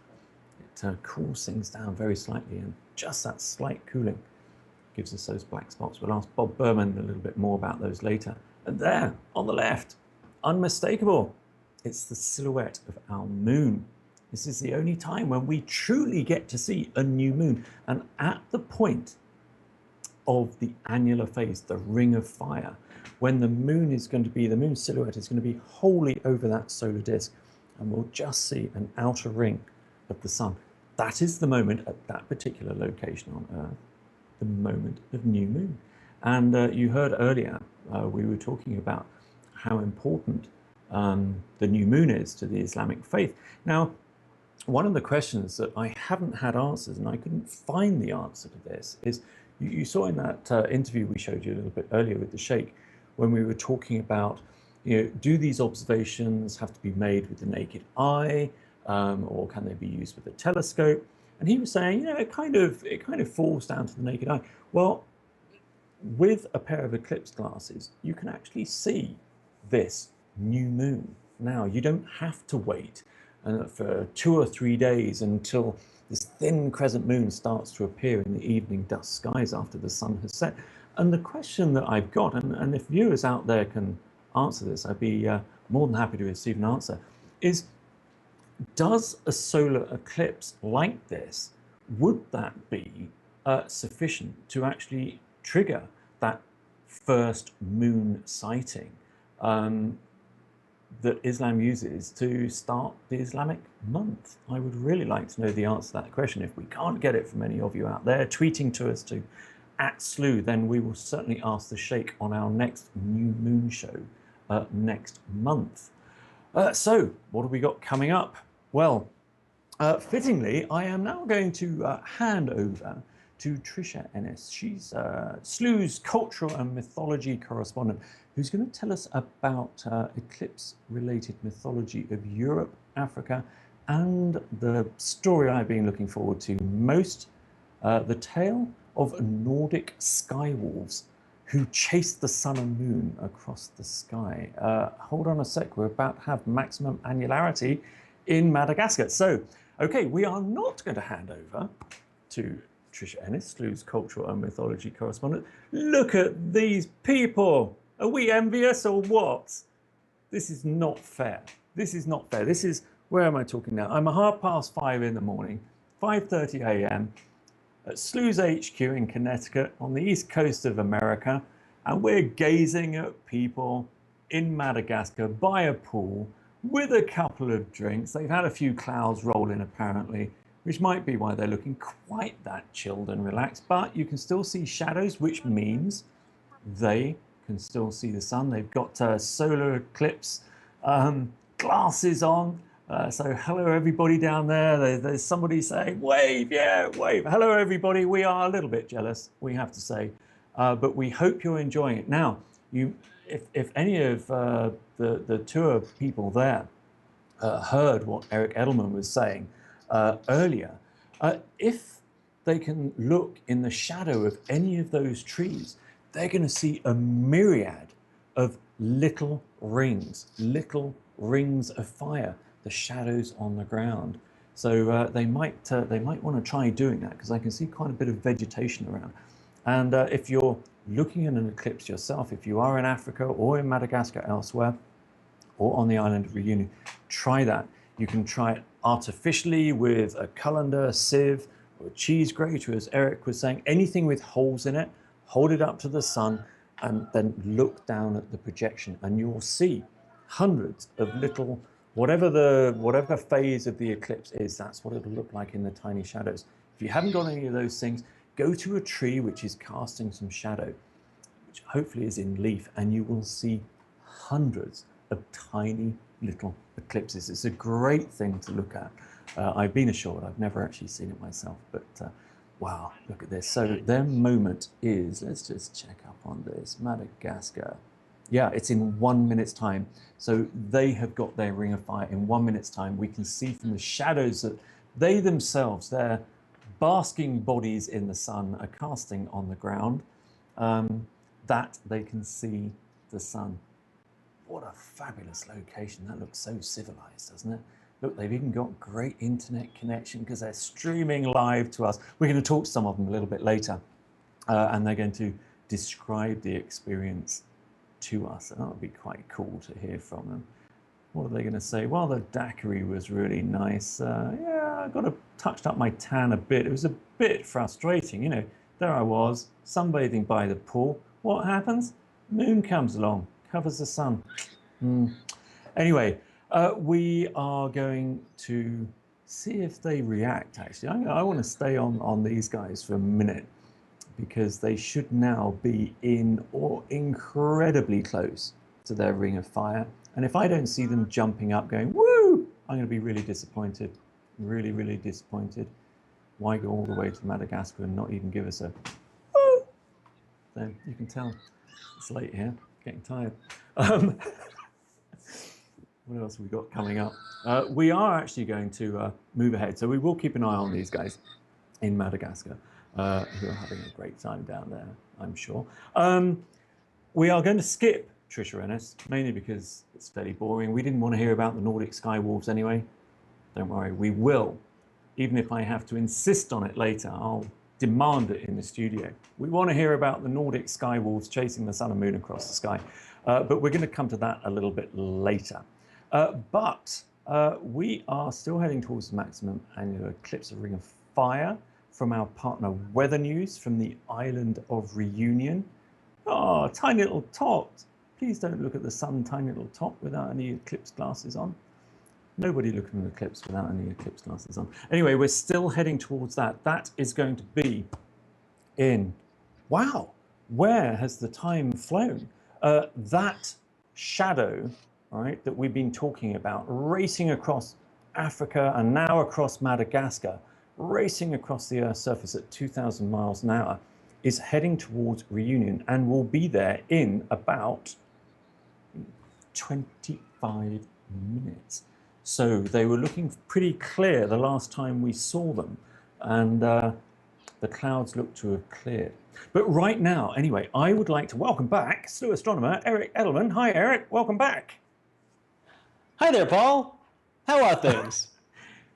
it cools things down very slightly, and just that slight cooling gives us those black spots. We'll ask Bob Berman a little bit more about those later. And there, on the left, unmistakable, it's the silhouette of our moon. This is the only time when we truly get to see a new moon. And at the point of the annular phase, the ring of fire, when the moon is going to be, the moon silhouette is going to be wholly over that solar disk, and we'll just see an outer ring of the sun. That is the moment at that particular location on Earth, the moment of new moon. And you heard earlier, we were talking about how important the new moon is to the Islamic faith. Now, one of the questions that I haven't had answers, and I couldn't find the answer to this, is you saw in that interview we showed you a little bit earlier with the Sheikh, when we were talking about, do these observations have to be made with the naked eye, or can they be used with a telescope? And he was saying, it kind of falls down to the naked eye. Well, with a pair of eclipse glasses, you can actually see this new moon. Now, you don't have to wait for 2 or 3 days until this thin crescent moon starts to appear in the evening dusk skies after the sun has set. And the question that I've got, and if viewers out there can answer this, I'd be more than happy to receive an answer, is does a solar eclipse like this, would that be sufficient to actually trigger that first moon sighting that Islam uses to start the Islamic month? I would really like to know the answer to that question. If we can't get it from any of you out there tweeting to us to @Slooh, then we will certainly ask the Sheikh on our next new moon show next month. So what have we got coming up? Well, fittingly, I am now going to hand over to Trisha Ennis. She's Slooh's cultural and mythology correspondent, who's going to tell us about eclipse-related mythology of Europe, Africa, and the story I've been looking forward to most, the tale of Nordic skywolves who chased the sun and moon across the sky. Hold on a sec, we're about to have maximum annularity in Madagascar. So, okay, we are not going to hand over to Trisha Ennis, Slooh's cultural and mythology correspondent. Look at these people. Are we envious or what? This is not fair. This is not fair. This is, where am I talking now? I'm 5:30 in the morning, 5:30 a.m. at Slooh's HQ in Connecticut on the east coast of America, and we're gazing at people in Madagascar by a pool with a couple of drinks. They've had a few clouds roll in apparently, which might be why they're looking quite that chilled and relaxed. But you can still see shadows, which means they can still see the sun. They've got solar eclipse glasses on. So hello everybody down there. There's somebody saying wave, yeah, wave. Hello everybody. We are a little bit jealous, we have to say, but we hope you're enjoying it. Now, if any of the tour people there heard what Eric Edelman was saying earlier, if they can look in the shadow of any of those trees, they're going to see a myriad of little rings of fire, the shadows on the ground. So they might want to try doing that, because I can see quite a bit of vegetation around. And if you're looking at an eclipse yourself, if you are in Africa or in Madagascar elsewhere, or on the island of Reunion, try that. You can try it artificially with a colander, a sieve, or a cheese grater, as Eric was saying. Anything with holes in it, hold it up to the sun, and then look down at the projection, and you'll see hundreds of little, whatever phase of the eclipse is, that's what it'll look like in the tiny shadows. If you haven't got any of those things, go to a tree which is casting some shadow, which hopefully is in leaf, and you will see hundreds of tiny little eclipses. It's a great thing to look at. I've been assured, I've never actually seen it myself, but wow, look at this. So their moment is, let's just check up on this, Madagascar. Yeah, it's in 1 minute's time. So they have got their ring of fire in 1 minute's time. We can see from the shadows that they themselves, their basking bodies in the sun, are casting on the ground, that they can see the sun. What a fabulous location. That looks so civilized, doesn't it? Look, they've even got great internet connection because they're streaming live to us. We're going to talk to some of them a little bit later, and they're going to describe the experience to us, and that would be quite cool to hear from them. What are they going to say? Well, the daiquiri was really nice. Yeah, I got touched up my tan a bit. It was a bit frustrating, you know. There I was, sunbathing by the pool. What happens? Moon comes along, covers the sun. Anyway, we are going to see if they react, actually. I want to stay on these guys for a minute, because they should now be in or incredibly close to their ring of fire. And if I don't see them jumping up going, woo, I'm going to be really disappointed. Really, really disappointed. Why go all the way to Madagascar and not even give us a woo? So you can tell it's late here, getting tired. What else have we got coming up? We are actually going to move ahead. So we will keep an eye on these guys in Madagascar, who are having a great time down there, I'm sure. We are going to skip Trisha Ennis, mainly because it's fairly boring. We didn't want to hear about the Nordic sky wolves anyway. Don't worry, we will. Even if I have to insist on it later, I'll demand it in the studio. We want to hear about the Nordic sky wolves chasing the sun and moon across the sky. But we're going to come to that a little bit later. But we are still heading towards the maximum annular eclipse of Ring of Fire from our partner Weather News from the island of Reunion. Oh, tiny little tot. Please don't look at the sun, tiny little tot, without any eclipse glasses on. Nobody looking at an eclipse without any eclipse glasses on. Anyway, we're still heading towards that. That is going to be in, wow, where has the time flown? That shadow, right, that we've been talking about, racing across Africa and now across Madagascar, racing across the Earth's surface at 2,000 miles an hour, is heading towards Reunion and will be there in about 25 minutes. So they were looking pretty clear the last time we saw them, and the clouds look to have cleared. But right now, anyway, I would like to welcome back Slooh astronomer Eric Edelman. Hi, Eric. Welcome back. Hi there, Paul. How are things?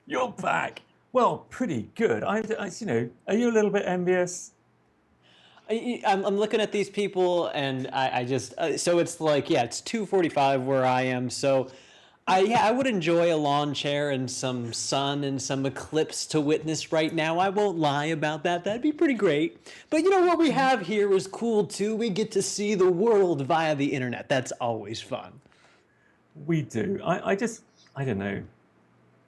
You're back. Well, pretty good. You know, are you a little bit envious? I'm looking at these people, and I just so it's like, yeah, it's 2:45 where I am. So I would enjoy a lawn chair and some sun and some eclipse to witness right now. I won't lie about that. That'd be pretty great. But you know what we have here is cool too. We get to see the world via the internet. That's always fun. We do. I don't know.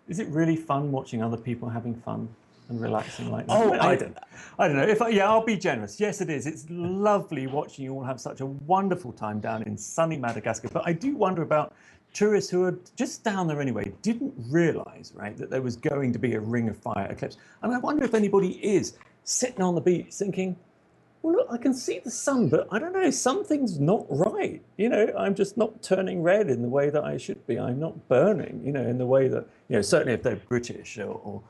Is it really fun watching other people having fun and relaxing like that? Oh, Well, I don't know. Yeah, I'll be generous. Yes, it is. It's lovely watching you all have such a wonderful time down in sunny Madagascar. But I do wonder about tourists who are just down there anyway, didn't realise, right, that there was going to be a Ring of Fire eclipse. And I wonder if anybody is sitting on the beach thinking, well, look, I can see the sun, but I don't know, something's not right. You know, I'm just not turning red in the way that I should be. I'm not burning, you know, in the way that, you know, certainly if they're British or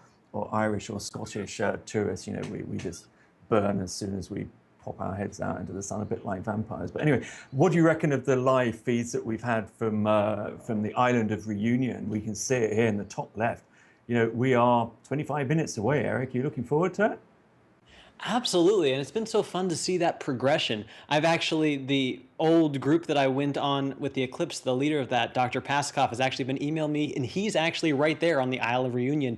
Irish or Scottish tourists, you know, we just burn as soon as we pop our heads out into the sun, a bit like vampires. But anyway, what do you reckon of the live feeds that we've had from the island of Reunion? We can see it here in the top left. You know, we are 25 minutes away, Eric. Are you looking forward to it? absolutely. And it's been so fun to see that progression. I've actually, the old group that I went on with the eclipse, the leader of that, Dr. Paskoff, has actually been emailing me, and he's actually right there on the Isle of Reunion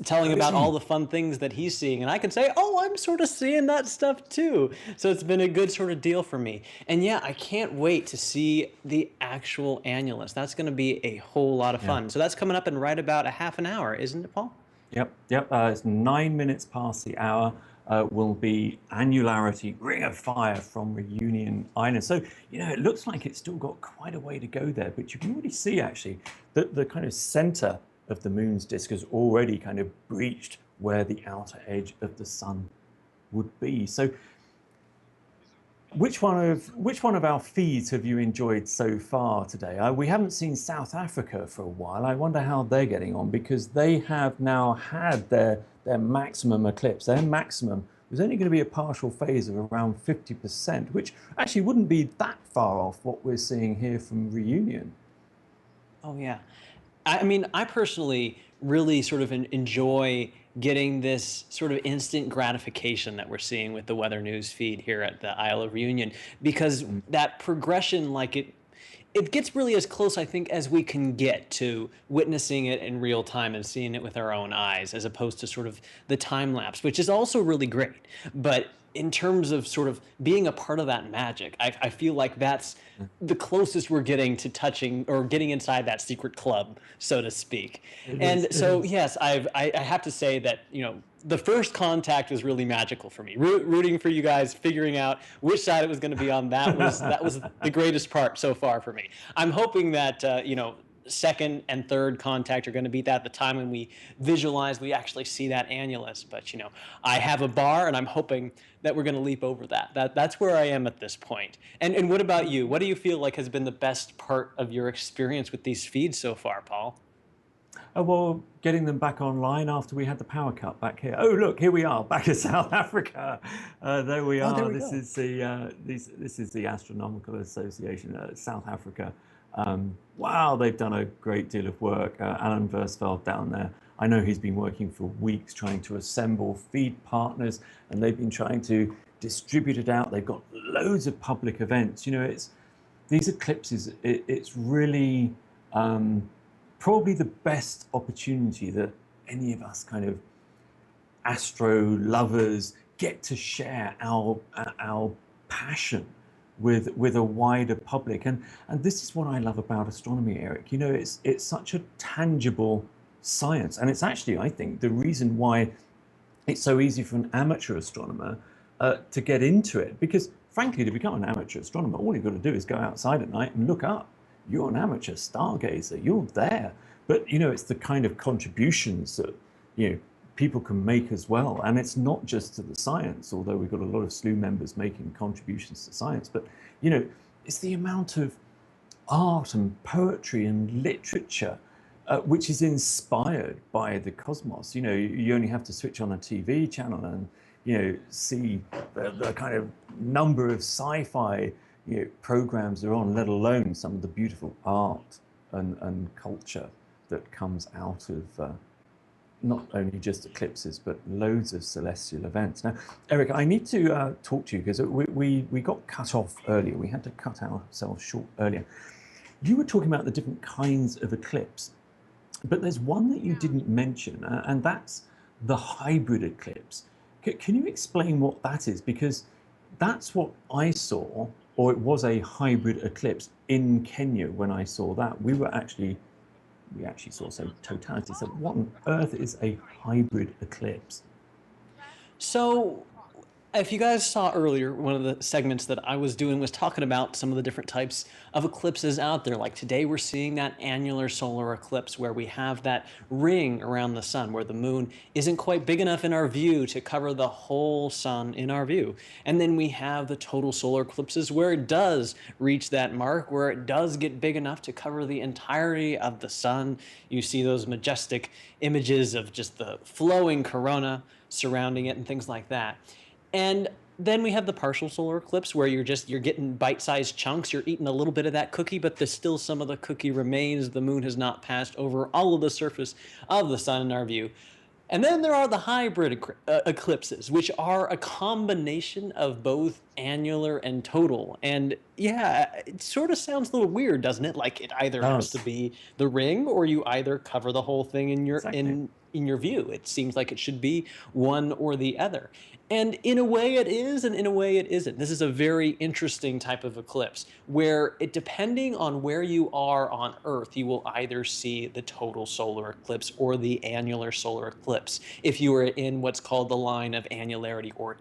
telling about all the fun things that he's seeing. And I can say, oh, I'm sort of seeing that stuff too. So it's been a good sort of deal for me. And yeah, I can't wait to see the actual annulus. That's going to be a whole lot of fun. So that's coming up in right about a half an hour, isn't it, Paul? Yep. It's 9 minutes past the hour. Will be Annularity Ring of Fire from Reunion Island. So, you know, it looks like it's still got quite a way to go there, but you can already see actually that the kind of center of the moon's disk has already kind of breached where the outer edge of the sun would be. So which one of our feeds have you enjoyed so far today? We haven't seen South Africa for a while. I wonder how they're getting on, because they have now had their maximum eclipse. Their maximum was only going to be a partial phase of around 50%, which actually wouldn't be that far off what we're seeing here from Reunion. Oh, yeah. I mean, I personally really sort of enjoy getting this sort of instant gratification that we're seeing with the weather news feed here at the Isle of Reunion, because that progression, like it gets really as close, I think, as we can get to witnessing it in real time and seeing it with our own eyes, as opposed to sort of the time lapse, which is also really great. But in terms of sort of being a part of that magic, I feel like that's the closest we're getting to touching or getting inside that secret club, so to speak. Yes, I have to say that, you know, the first contact was really magical for me. Rooting for you guys, figuring out which side it was going to be on, that was the greatest part so far for me. I'm hoping that you know, second and third contact are going to be that, the time when we visualize, we actually see that annulus. But, you know, I have a bar, and I'm hoping that we're going to leap over that. That's where I am at this point. And what about you? What do you feel like has been the best part of your experience with these feeds so far, Paul? Well, getting them back online after we had the power cut back here. Oh, look, here we are back in South Africa. There we are. There we this go. is this is the Astronomical Association South Africa. Wow, they've done a great deal of work. Alan Versfeld down there. I know he's been working for weeks trying to assemble feed partners, and they've been trying to distribute it out. They've got loads of public events. You know, these eclipses. It's really probably the best opportunity that any of us kind of astro lovers get to share our passion with a wider public. And this is what I love about astronomy, Eric. You know, it's such a tangible science, and it's actually, I think, the reason why it's so easy for an amateur astronomer to get into it. Because frankly, to become an amateur astronomer, all you've got to do is go outside at night and look up. You're an amateur stargazer, you're there. But, you know, it's the kind of contributions that, you know, people can make as well. And it's not just to the science, although we've got a lot of Slooh members making contributions to science, but, you know, it's the amount of art and poetry and literature which is inspired by the cosmos. You know, you only have to switch on a TV channel and, you know, see the kind of number of sci-fi, you know, programs they're on, let alone some of the beautiful art and culture that comes out of not only just eclipses, but loads of celestial events. Now, Eric, I need to talk to you because we got cut off earlier. We had to cut ourselves short earlier. You were talking about the different kinds of eclipse, but there's one that you didn't mention, and that's the hybrid eclipse. Can you explain what that is? Because that's what I saw, or it was a hybrid eclipse in Kenya when I saw that. We were actually we actually saw some totality. So what on earth is a hybrid eclipse? So, if you guys saw earlier, one of the segments that I was doing was talking about some of the different types of eclipses out there. Like today, we're seeing that annular solar eclipse where we have that ring around the sun, where the moon isn't quite big enough in our view to cover the whole sun in our view. And then we have the total solar eclipses where it does reach that mark, where it does get big enough to cover the entirety of the sun. You see those majestic images of just the flowing corona surrounding it and things like that. And then we have the partial solar eclipse where you're getting bite-sized chunks. You're eating a little bit of that cookie, but there's still some of the cookie remains. The moon has not passed over all of the surface of the sun in our view. And then there are the hybrid eclipses, which are a combination of both annular and total. And yeah, it sort of sounds a little weird, doesn't it? Like it either has to be the ring, or you either cover the whole thing in your in your view. It seems like it should be one or the other. And in a way it is, and in a way it isn't. This is a very interesting type of eclipse where it, depending on where you are on Earth, you will either see the total solar eclipse or the annular solar eclipse if you are in what's called the line of annularity or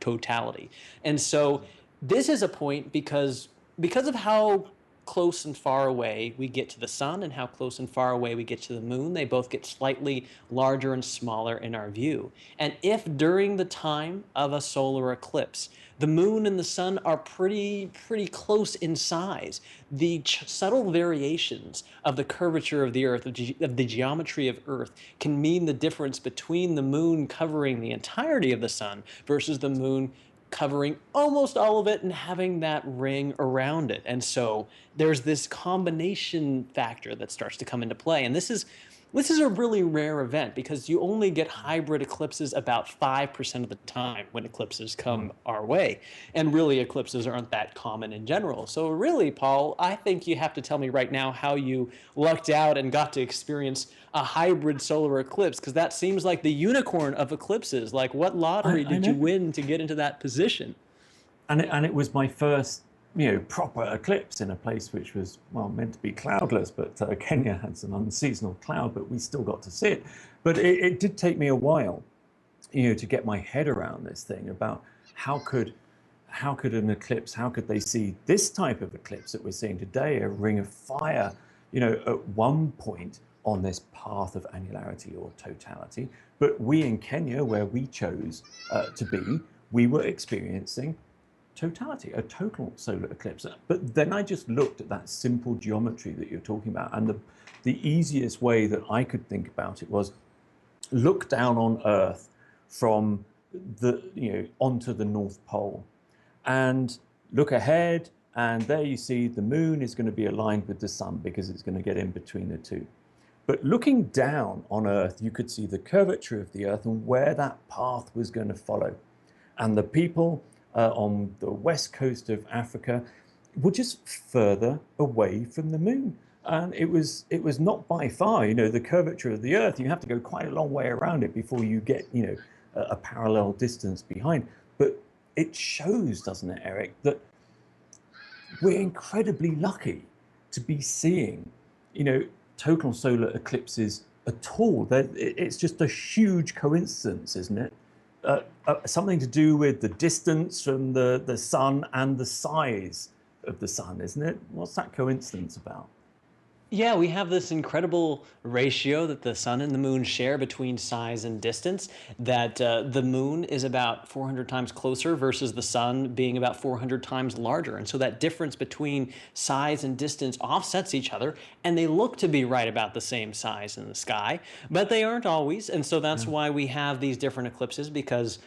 totality. And so this is a point because of how close and far away we get to the sun and how close and far away we get to the moon, they both get slightly larger and smaller in our view. And if during the time of a solar eclipse, the moon and the sun are pretty close in size, the subtle variations of the curvature of the Earth, of the geometry of Earth, can mean the difference between the moon covering the entirety of the sun versus the moon covering almost all of it and having that ring around it. And so there's this combination factor that starts to come into play. And this is a really rare event because you only get hybrid eclipses about 5% of the time when eclipses come our way. And really, eclipses aren't that common in general. So really, Paul, I think you have to tell me right now how you lucked out and got to experience a hybrid solar eclipse, because that seems like the unicorn of eclipses. Like, what lottery did you win to get into that position? And it was my first, proper eclipse in a place which was, well, meant to be cloudless, but Kenya had some unseasonal cloud, but we still got to see it. But it did take me a while, to get my head around this thing about how could an eclipse, how could they see this type of eclipse that we're seeing today, a ring of fire, at one point on this path of annularity or totality. But we in Kenya, where we chose to be, we were experiencing totality, a total solar eclipse. But then I just looked at that simple geometry that you're talking about, and the easiest way that I could think about it was look down on Earth from onto the North Pole, and look ahead, and there you see the moon is going to be aligned with the sun because it's going to get in between the two. But looking down on Earth, you could see the curvature of the Earth and where that path was going to follow. And the people on the west coast of Africa were just further away from the moon. And it was not by far, the curvature of the Earth. You have to go quite a long way around it before you get, a parallel distance behind. But it shows, doesn't it, Eric, that we're incredibly lucky to be seeing, total solar eclipses at all. It's just a huge coincidence, isn't it? Something to do with the distance from the sun and the size of the sun, isn't it? What's that coincidence about? Yeah, we have this incredible ratio that the sun and the moon share between size and distance, that the moon is about 400 times closer versus the sun being about 400 times larger. And so that difference between size and distance offsets each other, and they look to be right about the same size in the sky, but they aren't always. And so that's why we have these different eclipses, because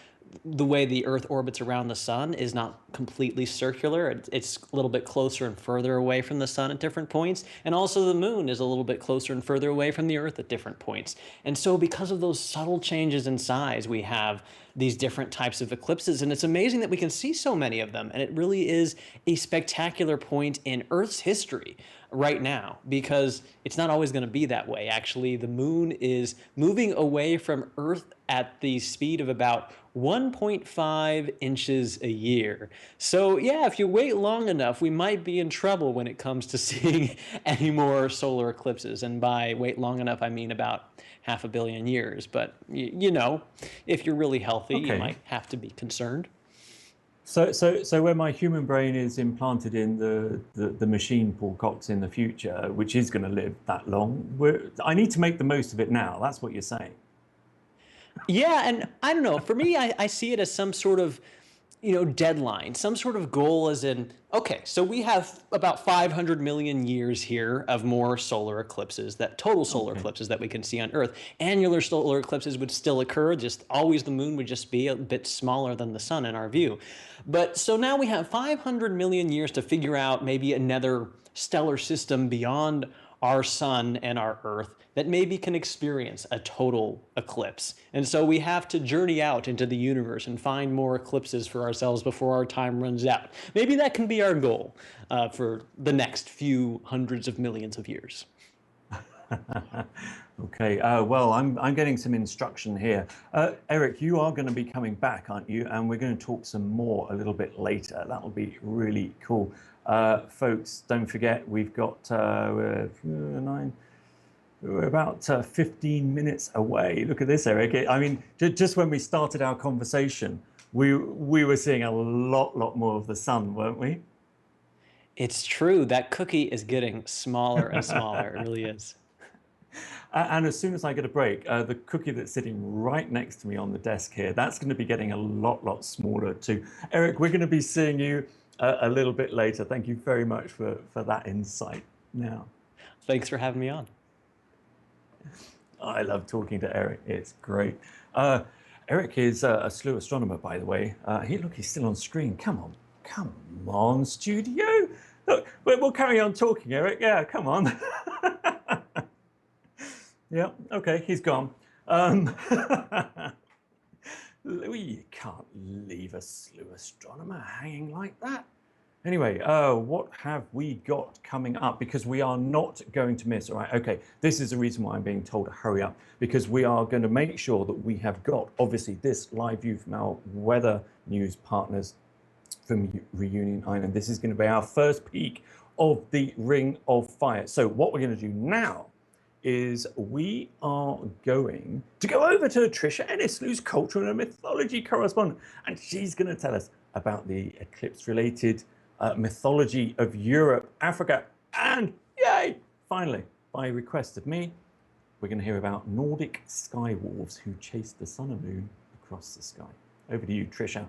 the way the Earth orbits around the sun is not completely circular. It's a little bit closer and further away from the sun at different points. And also the moon is a little bit closer and further away from the Earth at different points. And so because of those subtle changes in size, we have these different types of eclipses. And it's amazing that we can see so many of them. And it really is a spectacular point in Earth's history right now, because it's not always going to be that way. Actually, the moon is moving away from Earth at the speed of about 1.5 inches a year. So yeah, if you wait long enough, we might be in trouble when it comes to seeing any more solar eclipses. And by wait long enough, I mean about 500 million years. But you know, if you're really healthy, you Okay. might have to be concerned. So when my human brain is implanted in the machine Paul Cox in the future, which is going to live that long, I need to make the most of it now. That's what you're saying. Yeah, and I don't know. For me, I see it as some sort of, deadline, some sort of goal, as in, okay, so we have about 500 million years here of more solar eclipses, that total solar Okay. eclipses that we can see on Earth. Annular solar eclipses would still occur, just always the moon would just be a bit smaller than the sun in our view. But so now we have 500 million years to figure out maybe another stellar system beyond our sun and our Earth that maybe can experience a total eclipse. And so we have to journey out into the universe and find more eclipses for ourselves before our time runs out. Maybe that can be our goal for the next few hundreds of millions of years. Okay. Well, I'm getting some instruction here. Eric, you are going to be coming back, aren't you? And we're going to talk some more a little bit later. That'll be really cool. Folks, don't forget, we've got we're about 15 minutes away. Look at this, Eric. I mean, just when we started our conversation, we were seeing a lot more of the sun, weren't we? It's true. That cookie is getting smaller and smaller. It really is. And as soon as I get a break, the cookie that's sitting right next to me on the desk here, that's going to be getting a lot smaller too. Eric, we're going to be seeing you a little bit later. Thank you very much for that insight now. Thanks for having me on. I love talking to Eric. It's great. Eric is a Slooh astronomer, by the way. He's still on screen. Come on, studio. Look, we'll carry on talking, Eric. Yeah, come on. Yeah, okay, he's gone. You can't leave a Slooh astronomer hanging like that. Anyway, what have we got coming up? Because we are not going to miss, all right? Okay, this is the reason why I'm being told to hurry up, because we are going to make sure that we have got, obviously, this live view from our weather news partners from Reunion Island. This is going to be our first peek of the Ring of Fire. So what we're going to do now is we are going to go over to Trisha Ennis, Slooh's cultural and mythology correspondent, and she's going to tell us about the eclipse-related mythology of Europe, Africa, and yay, finally, by request of me, we're going to hear about Nordic sky wolves who chase the sun and moon across the sky. Over to you, Trisha.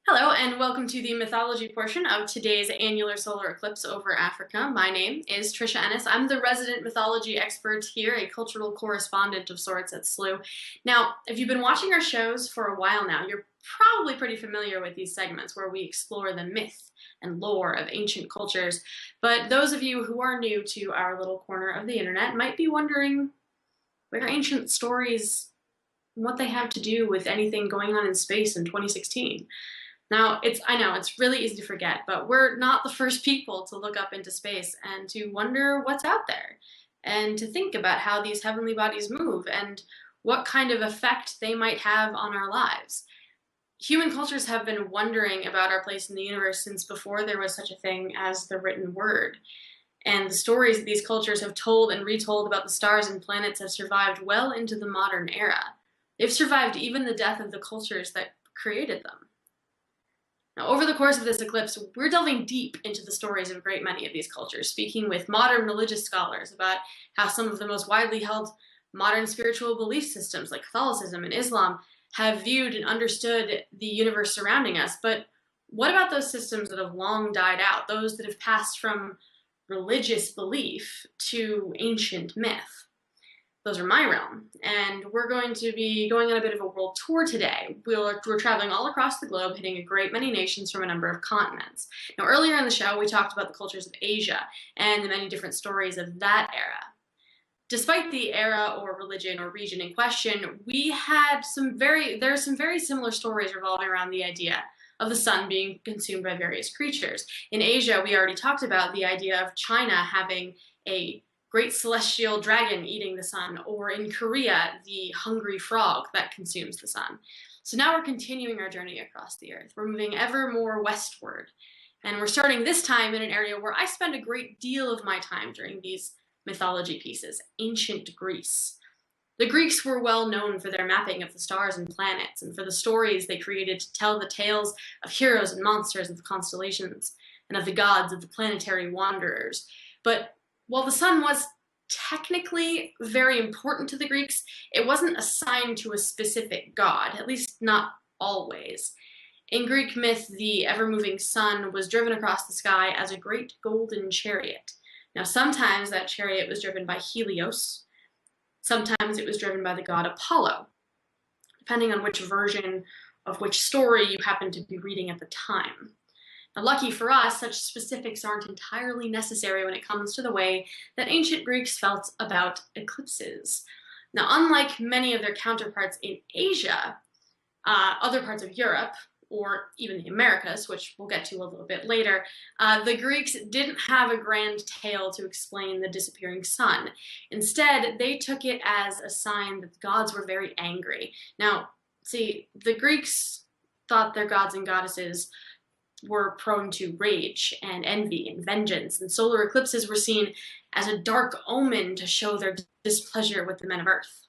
Hello, and welcome to the mythology portion of today's annular solar eclipse over Africa. My name is Trisha Ennis. I'm the resident mythology expert here, a cultural correspondent of sorts at Slooh. Now, if you've been watching our shows for a while now, you're probably pretty familiar with these segments where we explore the myth and lore of ancient cultures. But those of you who are new to our little corner of the internet might be wondering where ancient stories and what they have to do with anything going on in space in 2016. Now, I know it's really easy to forget, but we're not the first people to look up into space and to wonder what's out there, and to think about how these heavenly bodies move and what kind of effect they might have on our lives. Human cultures have been wondering about our place in the universe since before there was such a thing as the written word. And the stories that these cultures have told and retold about the stars and planets have survived well into the modern era. They've survived even the death of the cultures that created them. Now, over the course of this eclipse, we're delving deep into the stories of a great many of these cultures, speaking with modern religious scholars about how some of the most widely held modern spiritual belief systems, like Catholicism and Islam, have viewed and understood the universe surrounding us. But what about those systems that have long died out, those that have passed from religious belief to ancient myth? Those are my realm, and we're going to be going on a bit of a world tour today. We're traveling all across the globe, hitting a great many nations from a number of continents. Now, earlier in the show, we talked about the cultures of Asia and the many different stories of that era. Despite the era or religion or region in question, there are some very similar stories revolving around the idea of the sun being consumed by various creatures. In Asia, we already talked about the idea of China having a great celestial dragon eating the sun, or in Korea, the hungry frog that consumes the sun. So now we're continuing our journey across the earth. We're moving ever more westward. And we're starting this time in an area where I spend a great deal of my time during these mythology pieces, ancient Greece. The Greeks were well known for their mapping of the stars and planets, and for the stories they created to tell the tales of heroes and monsters of the constellations, and of the gods of the planetary wanderers. But while the sun was technically very important to the Greeks, it wasn't assigned to a specific god, at least not always. In Greek myth, the ever-moving sun was driven across the sky as a great golden chariot. Now, sometimes that chariot was driven by Helios, sometimes it was driven by the god Apollo, depending on which version of which story you happen to be reading at the time. Now, lucky for us, such specifics aren't entirely necessary when it comes to the way that ancient Greeks felt about eclipses. Now, unlike many of their counterparts in Asia, other parts of Europe, or even the Americas, which we'll get to a little bit later, the Greeks didn't have a grand tale to explain the disappearing sun. Instead, they took it as a sign that the gods were very angry. Now, see, the Greeks thought their gods and goddesses were prone to rage and envy and vengeance, and solar eclipses were seen as a dark omen to show their displeasure with the men of Earth.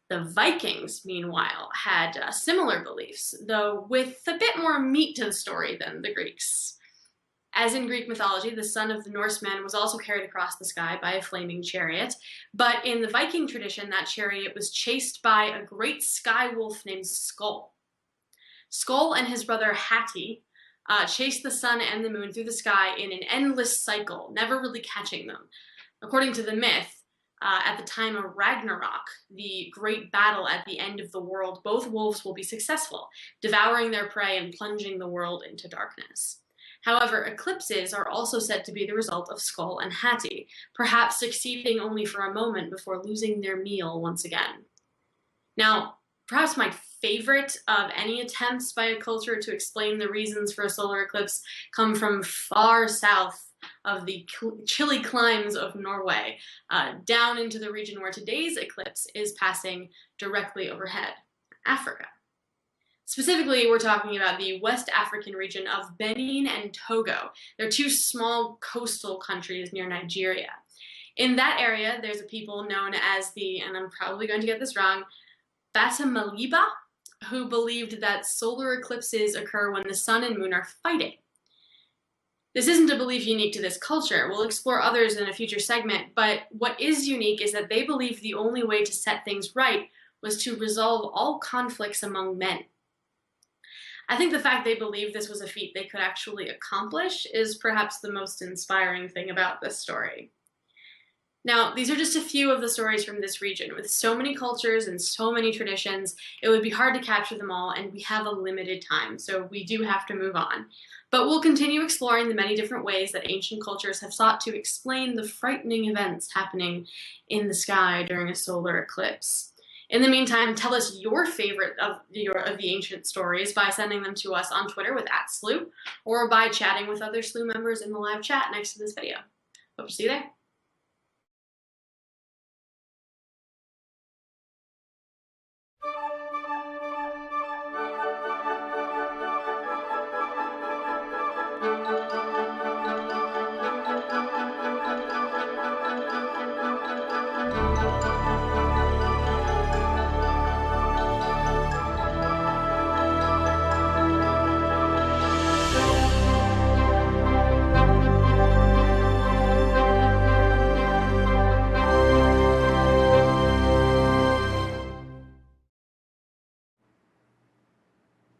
The Vikings, meanwhile, had similar beliefs, though with a bit more meat to the story than the Greeks. As in Greek mythology, the son of the Norsemen was also carried across the sky by a flaming chariot, but in the Viking tradition, that chariot was chased by a great sky wolf named Skoll. Skoll and his brother Hati chased the sun and the moon through the sky in an endless cycle, never really catching them. According to the myth, at the time of Ragnarok, the great battle at the end of the world, both wolves will be successful, devouring their prey and plunging the world into darkness. However, eclipses are also said to be the result of Skoll and Hati, perhaps succeeding only for a moment before losing their meal once again. Now, perhaps my favorite of any attempts by a culture to explain the reasons for a solar eclipse come from far south of the chilly climes of Norway, down into the region where today's eclipse is passing directly overhead, Africa. Specifically, we're talking about the West African region of Benin and Togo. They're two small coastal countries near Nigeria. In that area, there's a people known as the, and I'm probably going to get this wrong, Batamaliba, who believed that solar eclipses occur when the sun and moon are fighting. This isn't a belief unique to this culture. We'll explore others in a future segment, but what is unique is that they believed the only way to set things right was to resolve all conflicts among men. I think the fact they believed this was a feat they could actually accomplish is perhaps the most inspiring thing about this story. Now, these are just a few of the stories from this region. With so many cultures and so many traditions, it would be hard to capture them all, and we have a limited time, so we do have to move on. But we'll continue exploring the many different ways that ancient cultures have sought to explain the frightening events happening in the sky during a solar eclipse. In the meantime, tell us your favorite of the ancient stories by sending them to us on Twitter with @Slooh, or by chatting with other Slooh members in the live chat next to this video. Hope to see you there.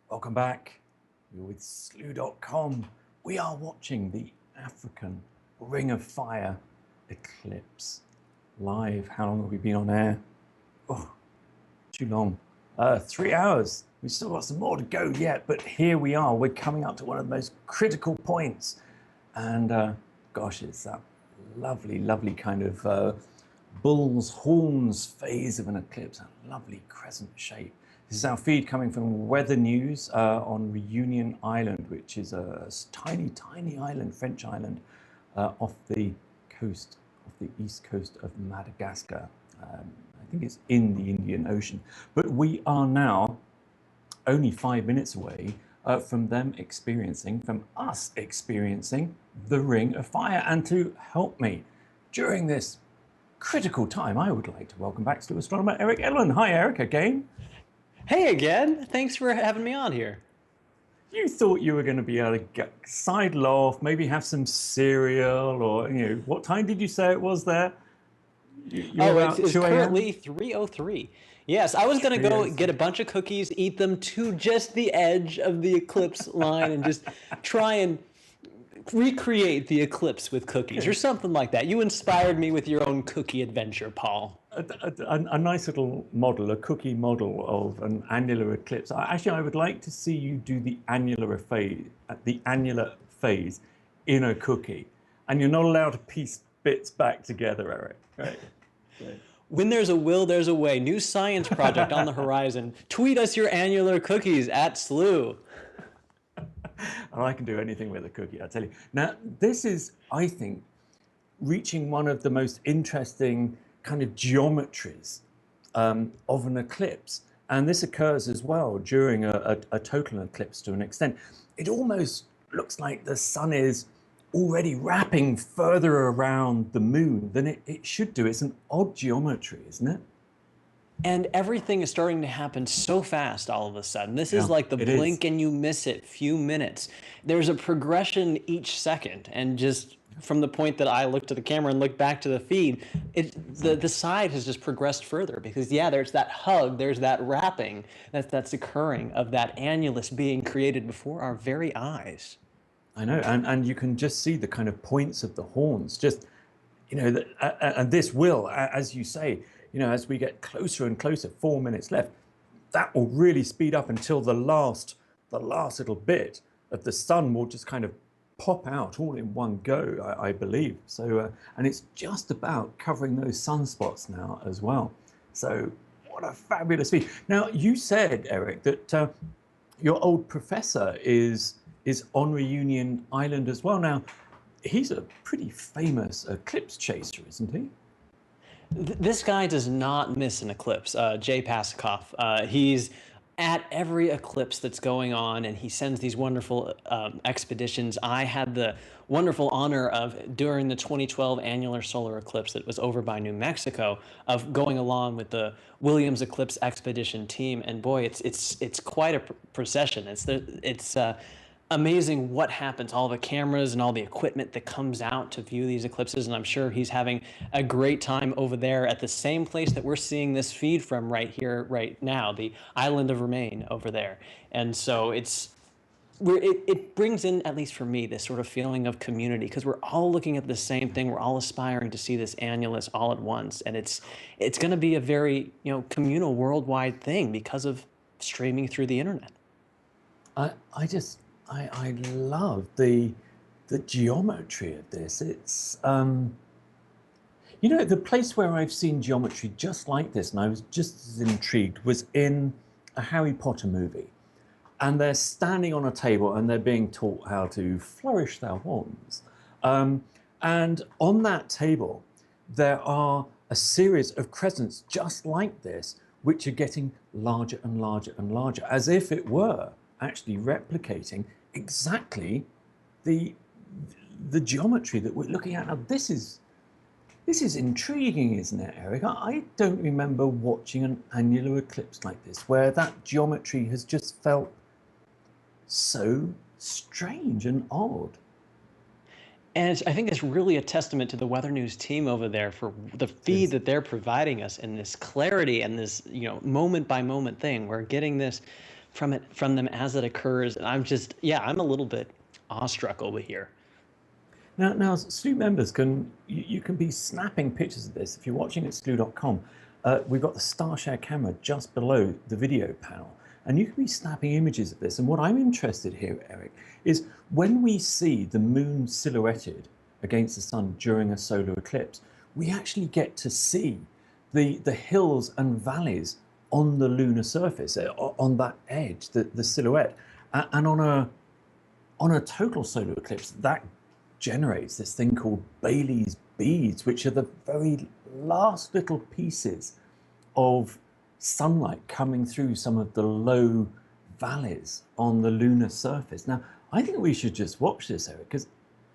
Welcome back. You're with Slooh.com. We are watching the African Ring of Fire eclipse live. How long have we been on air? Oh, too long. 3 hours. We've still got some more to go yet, but here we are. We're coming up to one of the most critical points. And gosh, it's that lovely, lovely kind of bull's horns phase of an eclipse, a lovely crescent shape. This is our feed coming from Weather News on Reunion Island, which is a tiny, tiny island, French island, off the coast, off the east coast of Madagascar. I think it's in the Indian Ocean. But we are now only 5 minutes away from us experiencing the Ring of Fire. And to help me during this critical time, I would like to welcome back to astronomer Eric Edlund. Hi, Eric, again. Hey again. Thanks for having me on here. You thought you were going to be able to sidle off, maybe have some cereal, or what time did you say it was there? It's currently 3:03. Yes, I was going to go get a bunch of cookies, eat them to just the edge of the eclipse line, and just try and recreate the eclipse with cookies or something like that. You inspired me with your own cookie adventure, Paul. A nice little model, a cookie model of an annular eclipse. Actually, I would like to see you do the annular phase in a cookie. And you're not allowed to piece bits back together, Eric. Right? Okay. When there's a will, there's a way. New science project on the horizon. Tweet us your annular cookies at Slooh. And I can do anything with a cookie, I tell you. Now, this is, I think, reaching one of the most interesting kind of geometries of an eclipse. And this occurs as well during a total eclipse to an extent. It almost looks like the sun is already wrapping further around the moon than it should do. It's an odd geometry, isn't it? And everything is starting to happen so fast all of a sudden. This is like the blink and you miss it few minutes. There's a progression each second. And just from the point that I looked at the camera and looked back to the feed, the side has just progressed further because, there's that hug, there's that wrapping that's occurring of that annulus being created before our very eyes. I know, and you can just see the kind of points of the horns, just, and this will, as you say, as we get closer and closer, 4 minutes left, that will really speed up until the last little bit of the sun will just kind of pop out all in one go, I believe. So, and it's just about covering those sunspots now as well. So what a fabulous feed. Now, you said, Eric, that your old professor is on Reunion Island as well. Now, he's a pretty famous eclipse chaser, isn't he? This guy does not miss an eclipse, Jay Pasakoff. He's at every eclipse that's going on, and he sends these wonderful expeditions. I had the wonderful honor of, during the 2012 Annular Solar Eclipse that was over by New Mexico, of going along with the Williams Eclipse Expedition team. And boy, it's quite a procession. It's amazing what happens, all the cameras and all the equipment that comes out to view these eclipses, and I'm sure he's having a great time over there at the same place that we're seeing this feed from right here, right now, the island of Remain over there. And so it brings in, at least for me, this sort of feeling of community, because we're all looking at the same thing. We're all aspiring to see this annulus all at once, and it's going to be a very communal worldwide thing because of streaming through the internet. I love the geometry of this. It's the place where I've seen geometry just like this, and I was just as intrigued, was in a Harry Potter movie. And they're standing on a table and they're being taught how to flourish their wands. And on that table, there are a series of crescents just like this, which are getting larger and larger and larger, as if it were actually replicating exactly the geometry that we're looking at now. This is intriguing, isn't it, Eric? I don't remember watching an annular eclipse like this, where that geometry has just felt so strange and odd. And I think it's really a testament to the Weather News team over there for the feed that they're providing us, and this clarity and this moment by moment thing. We're getting this from them as it occurs, and I'm a little bit awestruck over here. Now Slooh members can be snapping pictures of this. If you're watching at slooh.com, we've got the StarShare camera just below the video panel, and you can be snapping images of this. And what I'm interested here, Eric, is when we see the moon silhouetted against the sun during a solar eclipse, we actually get to see the hills and valleys on the lunar surface, on that edge, the silhouette. And on a total solar eclipse, that generates this thing called Bailey's beads, which are the very last little pieces of sunlight coming through some of the low valleys on the lunar surface. Now, I think we should just watch this, Eric, because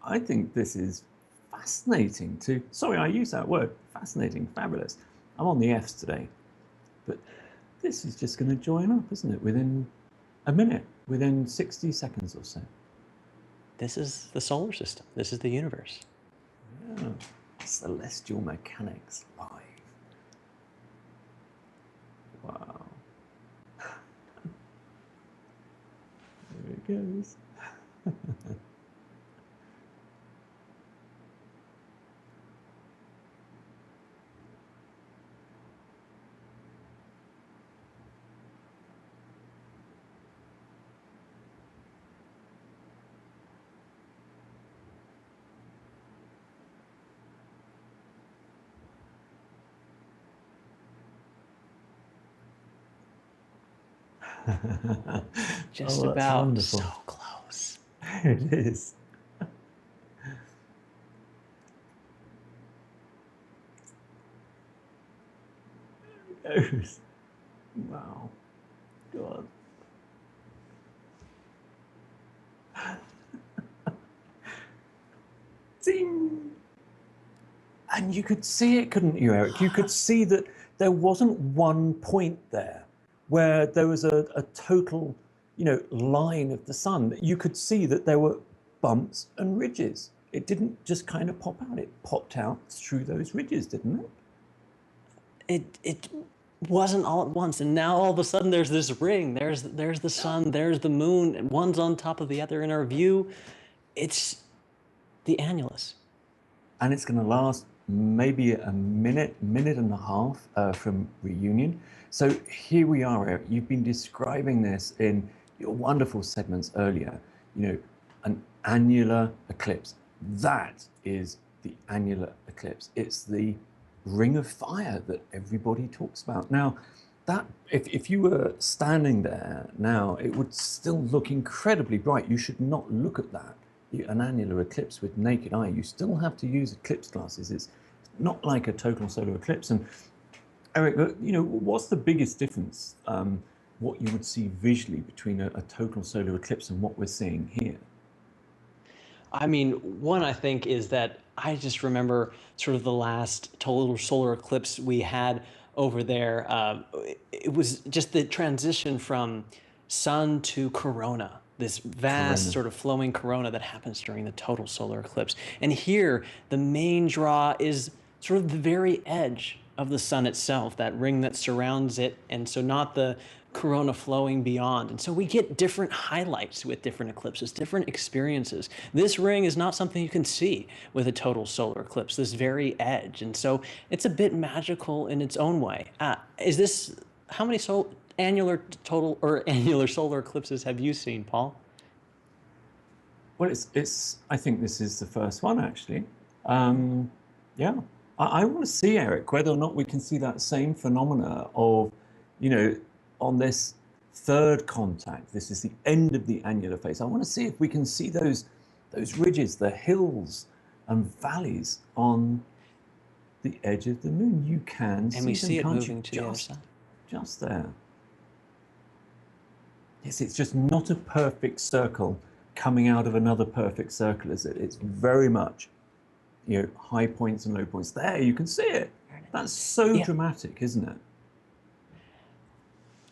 I think this is fascinating to, sorry, I use that word, fascinating, fabulous. I'm on the F's today, but this is just going to join up, isn't it? Within a minute, within 60 seconds or so. This is the solar system. This is the universe. Yeah. Celestial mechanics live. Wow. There it goes. Just Oh, that's about wonderful. so close. There it is. There it goes. Wow. God. Ding. And you could see it, couldn't you, Eric? You could see that there wasn't one point there where there was a total, line of the sun. You could see that there were bumps and ridges. It didn't just kind of pop out. It popped out through those ridges, didn't it? It wasn't all at once, and now all of a sudden there's this ring. There's the sun. There's the moon. And one's on top of the other in our view. It's the annulus. And it's going to last maybe a minute and a half from reunion. So here we are, Eric. You've been describing this in your wonderful segments earlier. An annular eclipse. That is the annular eclipse. It's the ring of fire that everybody talks about. Now, that if you were standing there now, it would still look incredibly bright. You should not look at that. An annular eclipse with naked eye. You still have to use eclipse glasses. It's not like a total solar eclipse. And Eric, what's the biggest difference, what you would see visually between a total solar eclipse and what we're seeing here? I mean, one, I think, is that I just remember sort of the last total solar eclipse we had over there. It was just the transition from sun to corona, this vast sort of flowing corona that happens during the total solar eclipse. And here, the main draw is sort of the very edge of the sun itself, that ring that surrounds it, and so not the corona flowing beyond. And so we get different highlights with different eclipses, different experiences. This ring is not something you can see with a total solar eclipse, this very edge. And so it's a bit magical in its own way. How many annular solar eclipses have you seen, Paul? Well, I think this is the first one, actually. Yeah. I want to see, Eric, whether or not we can see that same phenomena of, on this third contact. This is the end of the annular phase. I want to see if we can see those ridges, the hills and valleys on the edge of the moon. You can see them, and we see it can't moving you? to the other side. Just there. Yes, it's just not a perfect circle coming out of another perfect circle, is it? It's very much, high points and low points. There, you can see it. That's so dramatic, isn't it?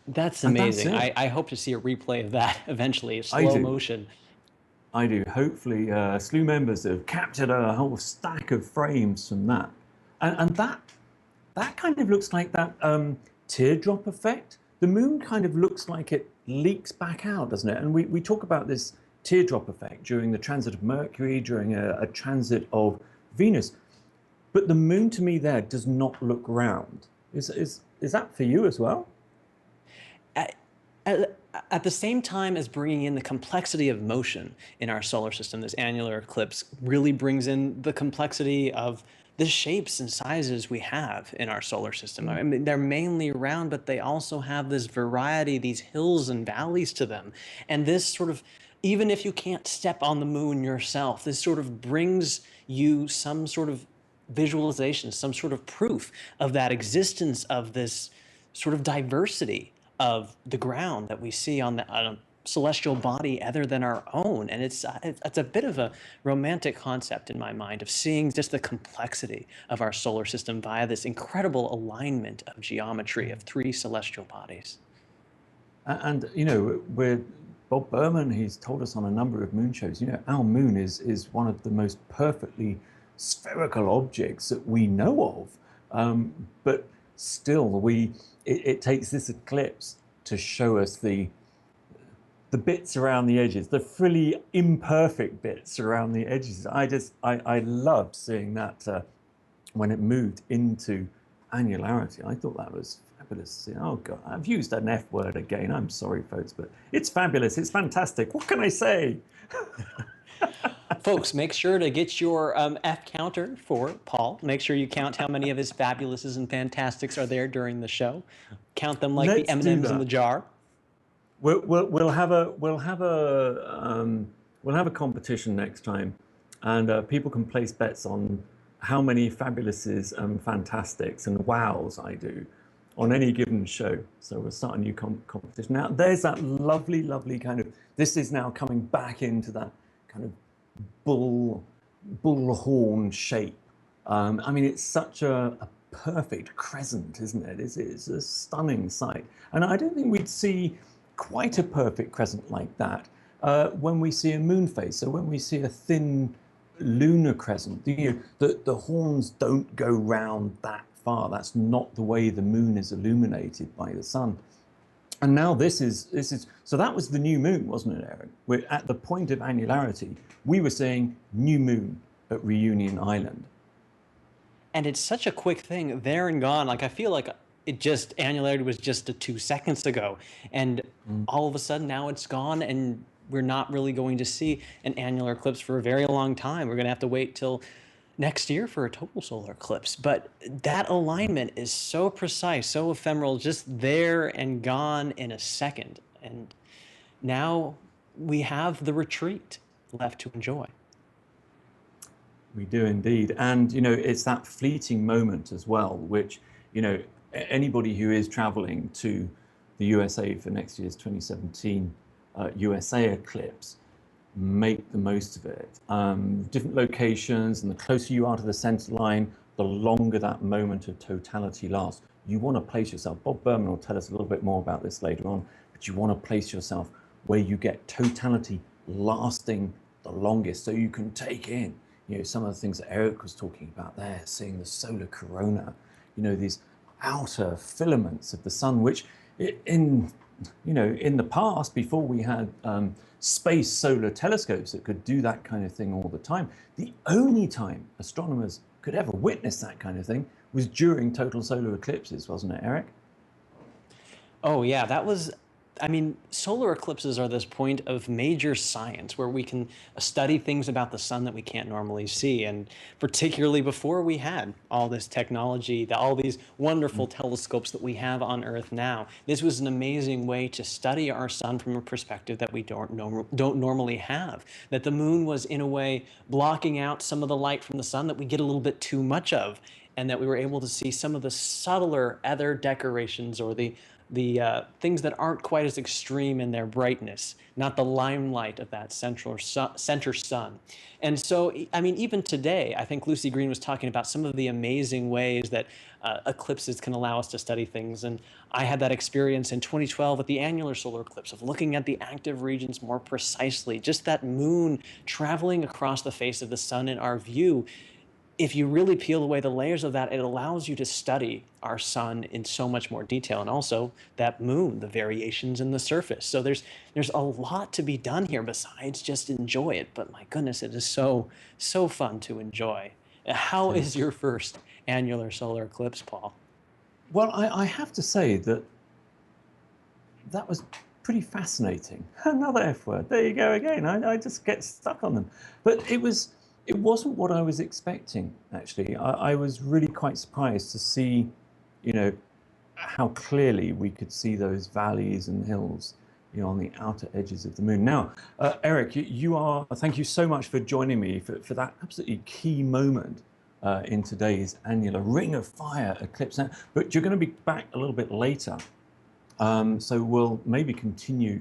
That's amazing. I hope to see a replay of that eventually, slow motion. I do. Hopefully, Slooh members have captured a whole stack of frames from that. And that kind of looks like that teardrop effect. The moon kind of looks like it leaks back out, doesn't it? And we talk about this teardrop effect during the transit of Mercury, during a transit of Venus. But the moon, to me, there does not look round. Is that for you as well? At the same time as bringing in the complexity of motion in our solar system, this annular eclipse really brings in the complexity of the shapes and sizes we have in our solar system. Mm. I mean, they're mainly round, but they also have this variety, these hills and valleys to them. And this sort of, even if you can't step on the moon yourself, this sort of brings you some sort of visualization, some sort of proof of that existence of this sort of diversity of the ground that we see on a celestial body other than our own. And it's a bit of a romantic concept in my mind of seeing just the complexity of our solar system via this incredible alignment of geometry of three celestial bodies. And you know, with Bob Berman, he's told us on a number of moon shows, you know, our moon is one of the most perfectly spherical objects that we know of. But still, it takes this eclipse to show us the bits around the edges, the frilly imperfect bits around the edges. I loved seeing that when it moved into annularity. I thought that was fabulous. Oh God, I've used an F word again. I'm sorry, folks, but it's fabulous. It's fantastic. What can I say? Folks, make sure to get your F counter for Paul. Make sure you count how many of his fabulouses and fantastics are there during the show. Count them like the Let's do M&Ms in that. the jar. We'll have a competition next time, and people can place bets on how many fabulouses and fantastics and wows I do on any given show. So we'll start a new competition. Now there's that lovely, lovely kind of, this is now coming back into that kind of bullhorn shape. I mean, it's such a perfect crescent, isn't it? It's a stunning sight. And I don't think we'd see quite a perfect crescent like that when we see a moon phase. So when we see a thin lunar crescent, the horns don't go round that far. That's not the way the moon is illuminated by the sun. And now this is so that was the new moon, wasn't it, Eric? We're at the point of annularity. We were saying new moon at Reunion Island. And it's such a quick thing, there and gone. Like, I feel like annularity was just 2 seconds ago. And all of a sudden now it's gone, and we're not really going to see an annular eclipse for a very long time. We're going to have to wait till next year for a total solar eclipse. But that alignment is so precise, so ephemeral, just there and gone in a second. And now we have the retreat left to enjoy. We do indeed. And, you know, it's that fleeting moment as well, which, you know, anybody who is traveling to the USA for next year's 2017 USA eclipse, make the most of it. Different locations, and the closer you are to the center line, the longer that moment of totality lasts. You want to place yourself, Bob Berman will tell us a little bit more about this later on, but you want to place yourself where you get totality lasting the longest, so you can take in, you know, some of the things that Eric was talking about there, seeing the solar corona, you know, these outer filaments of the sun, which in the past, before we had space solar telescopes that could do that kind of thing all the time, the only time astronomers could ever witness that kind of thing was during total solar eclipses, wasn't it, Eric? Oh yeah, that was, I mean, solar eclipses are this point of major science where we can study things about the sun that we can't normally see. And particularly before we had all this technology, all these wonderful telescopes that we have on Earth now, this was an amazing way to study our sun from a perspective that we don't normally have. That the moon was, in a way, blocking out some of the light from the sun that we get a little bit too much of, and that we were able to see some of the subtler other decorations, or the things that aren't quite as extreme in their brightness, not the limelight of that center sun. And so, I mean, even today, I think Lucy Green was talking about some of the amazing ways that eclipses can allow us to study things. And I had that experience in 2012 with the annular solar eclipse of looking at the active regions more precisely, just that moon traveling across the face of the sun in our view. If you really peel away the layers of that, it allows you to study our sun in so much more detail, and also that moon, the variations in the surface. So there's a lot to be done here besides just enjoy it. But my goodness, it is so fun to enjoy. How is your first annular solar eclipse, Paul? Well, I have to say that was pretty fascinating. Another F word. There you go again. I just get stuck on them. But it was It wasn't what I was expecting, actually. I was really quite surprised to see, you know, how clearly we could see those valleys and hills, you know, on the outer edges of the moon. Now, Eric, thank you so much for joining me for that absolutely key moment in today's annular Ring of Fire eclipse. Now, but you're going to be back a little bit later. So we'll maybe continue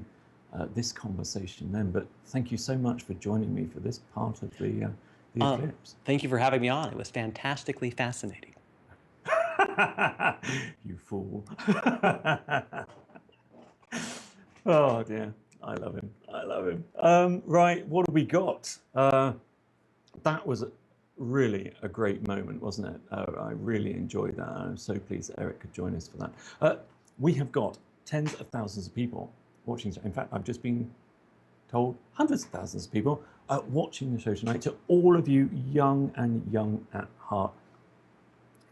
this conversation then, but thank you so much for joining me for this part of the eclipse. Thank you for having me on. It was fantastically fascinating. You fool. Oh dear, I love him. I love him. Right, what have we got? That was really a great moment, wasn't it? I really enjoyed that. I'm so pleased that Eric could join us for that. We have got tens of thousands of people watching. In fact, I've just been told hundreds of thousands of people watching the show tonight. To all of you young and young at heart,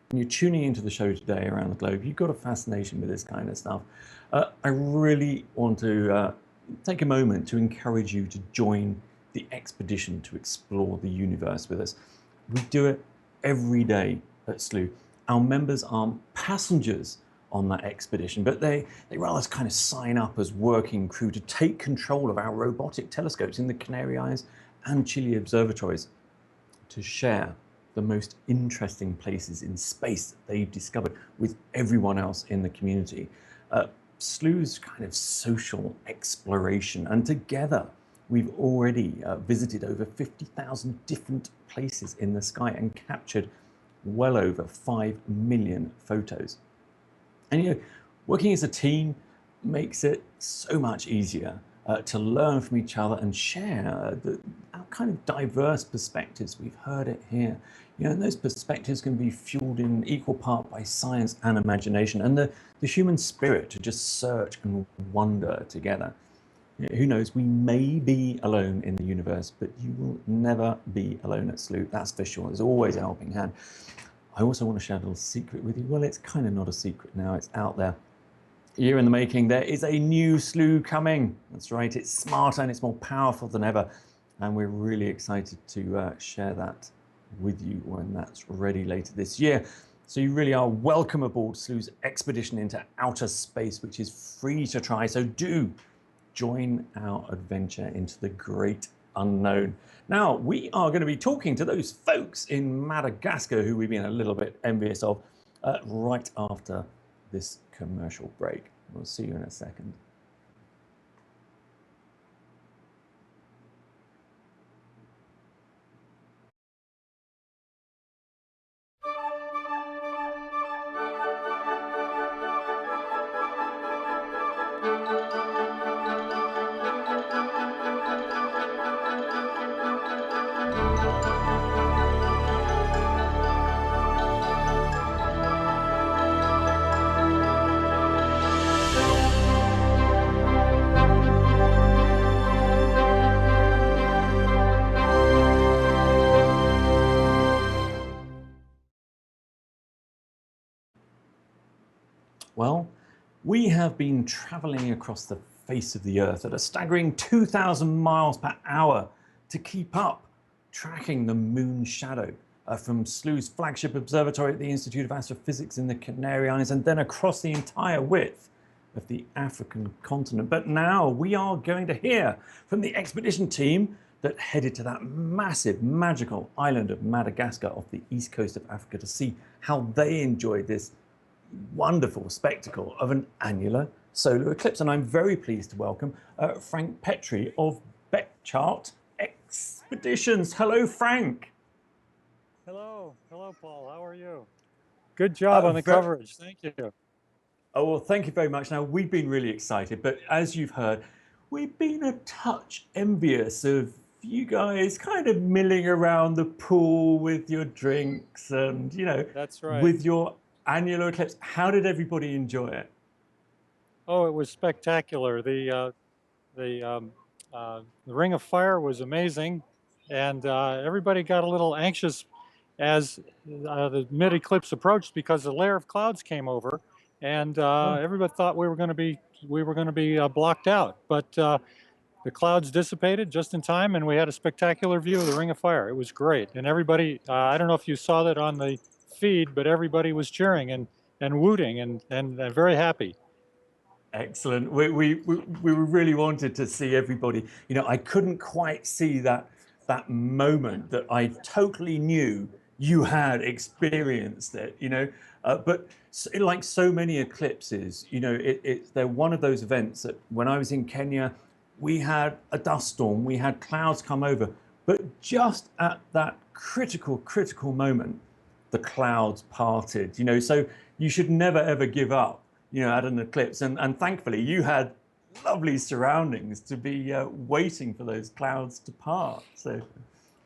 and you're tuning into the show today around the globe, you've got a fascination with this kind of stuff. I really want to take a moment to encourage you to join the expedition to explore the universe with us. We do it every day at Slooh. Our members aren't passengers on that expedition, but they rather kind of sign up as working crew to take control of our robotic telescopes in the Canary Islands and Chile observatories to share the most interesting places in space that they've discovered with everyone else in the community. Slooh's kind of social exploration, and together we've already visited over 50,000 different places in the sky and captured well over 5 million photos. And you know, working as a team makes it so much easier to learn from each other and share our kind of diverse perspectives. We've heard it here. You know, and those perspectives can be fueled in equal part by science and imagination and the human spirit to just search and wonder together. You know, who knows, we may be alone in the universe, but you will never be alone at Slooh, that's for sure. There's always a helping hand. I also want to share a little secret with you. Well, it's kind of not a secret now, it's out there. A year in the making, there is a new Slooh coming. That's right, it's smarter and it's more powerful than ever. And we're really excited to share that with you when that's ready later this year. So you really are welcome aboard Slooh's expedition into outer space, which is free to try. So do join our adventure into the great unknown. Now, we are going to be talking to those folks in Madagascar who we've been a little bit envious of right after this commercial break. We'll see you in a second. Well, we have been traveling across the face of the Earth at a staggering 2,000 miles per hour to keep up, tracking the moon's shadow from Slooh's flagship observatory at the Institute of Astrophysics in the Canary Islands and then across the entire width of the African continent. But now we are going to hear from the expedition team that headed to that massive magical island of Madagascar off the east coast of Africa to see how they enjoyed this wonderful spectacle of an annular solar eclipse. And I'm very pleased to welcome Frank Petrie of Beckchart Expeditions. Hello, Frank. Hello, Paul. How are you? Good job on the coverage. Thank you. Oh, well, thank you very much. Now, we've been really excited, but as you've heard, we've been a touch envious of you guys kind of milling around the pool with your drinks and, you know, that's right, with your annular eclipse. How did everybody enjoy it? Oh, it was spectacular. The Ring of Fire was amazing, and everybody got a little anxious as the mid-eclipse approached because a layer of clouds came over, and everybody thought we were going to be blocked out. But the clouds dissipated just in time, and we had a spectacular view of the Ring of Fire. It was great, and everybody, I don't know if you saw that on the feed, but everybody was cheering and wooting and very happy. Excellent. We really wanted to see everybody. You know, I couldn't quite see that moment that I totally knew you had experienced it. You know, but like so many eclipses, you know, they're one of those events that when I was in Kenya, we had a dust storm, we had clouds come over, but just at that critical moment, the clouds parted. You know, so you should never ever give up, you know, at an eclipse. And thankfully you had lovely surroundings to be waiting for those clouds to part. So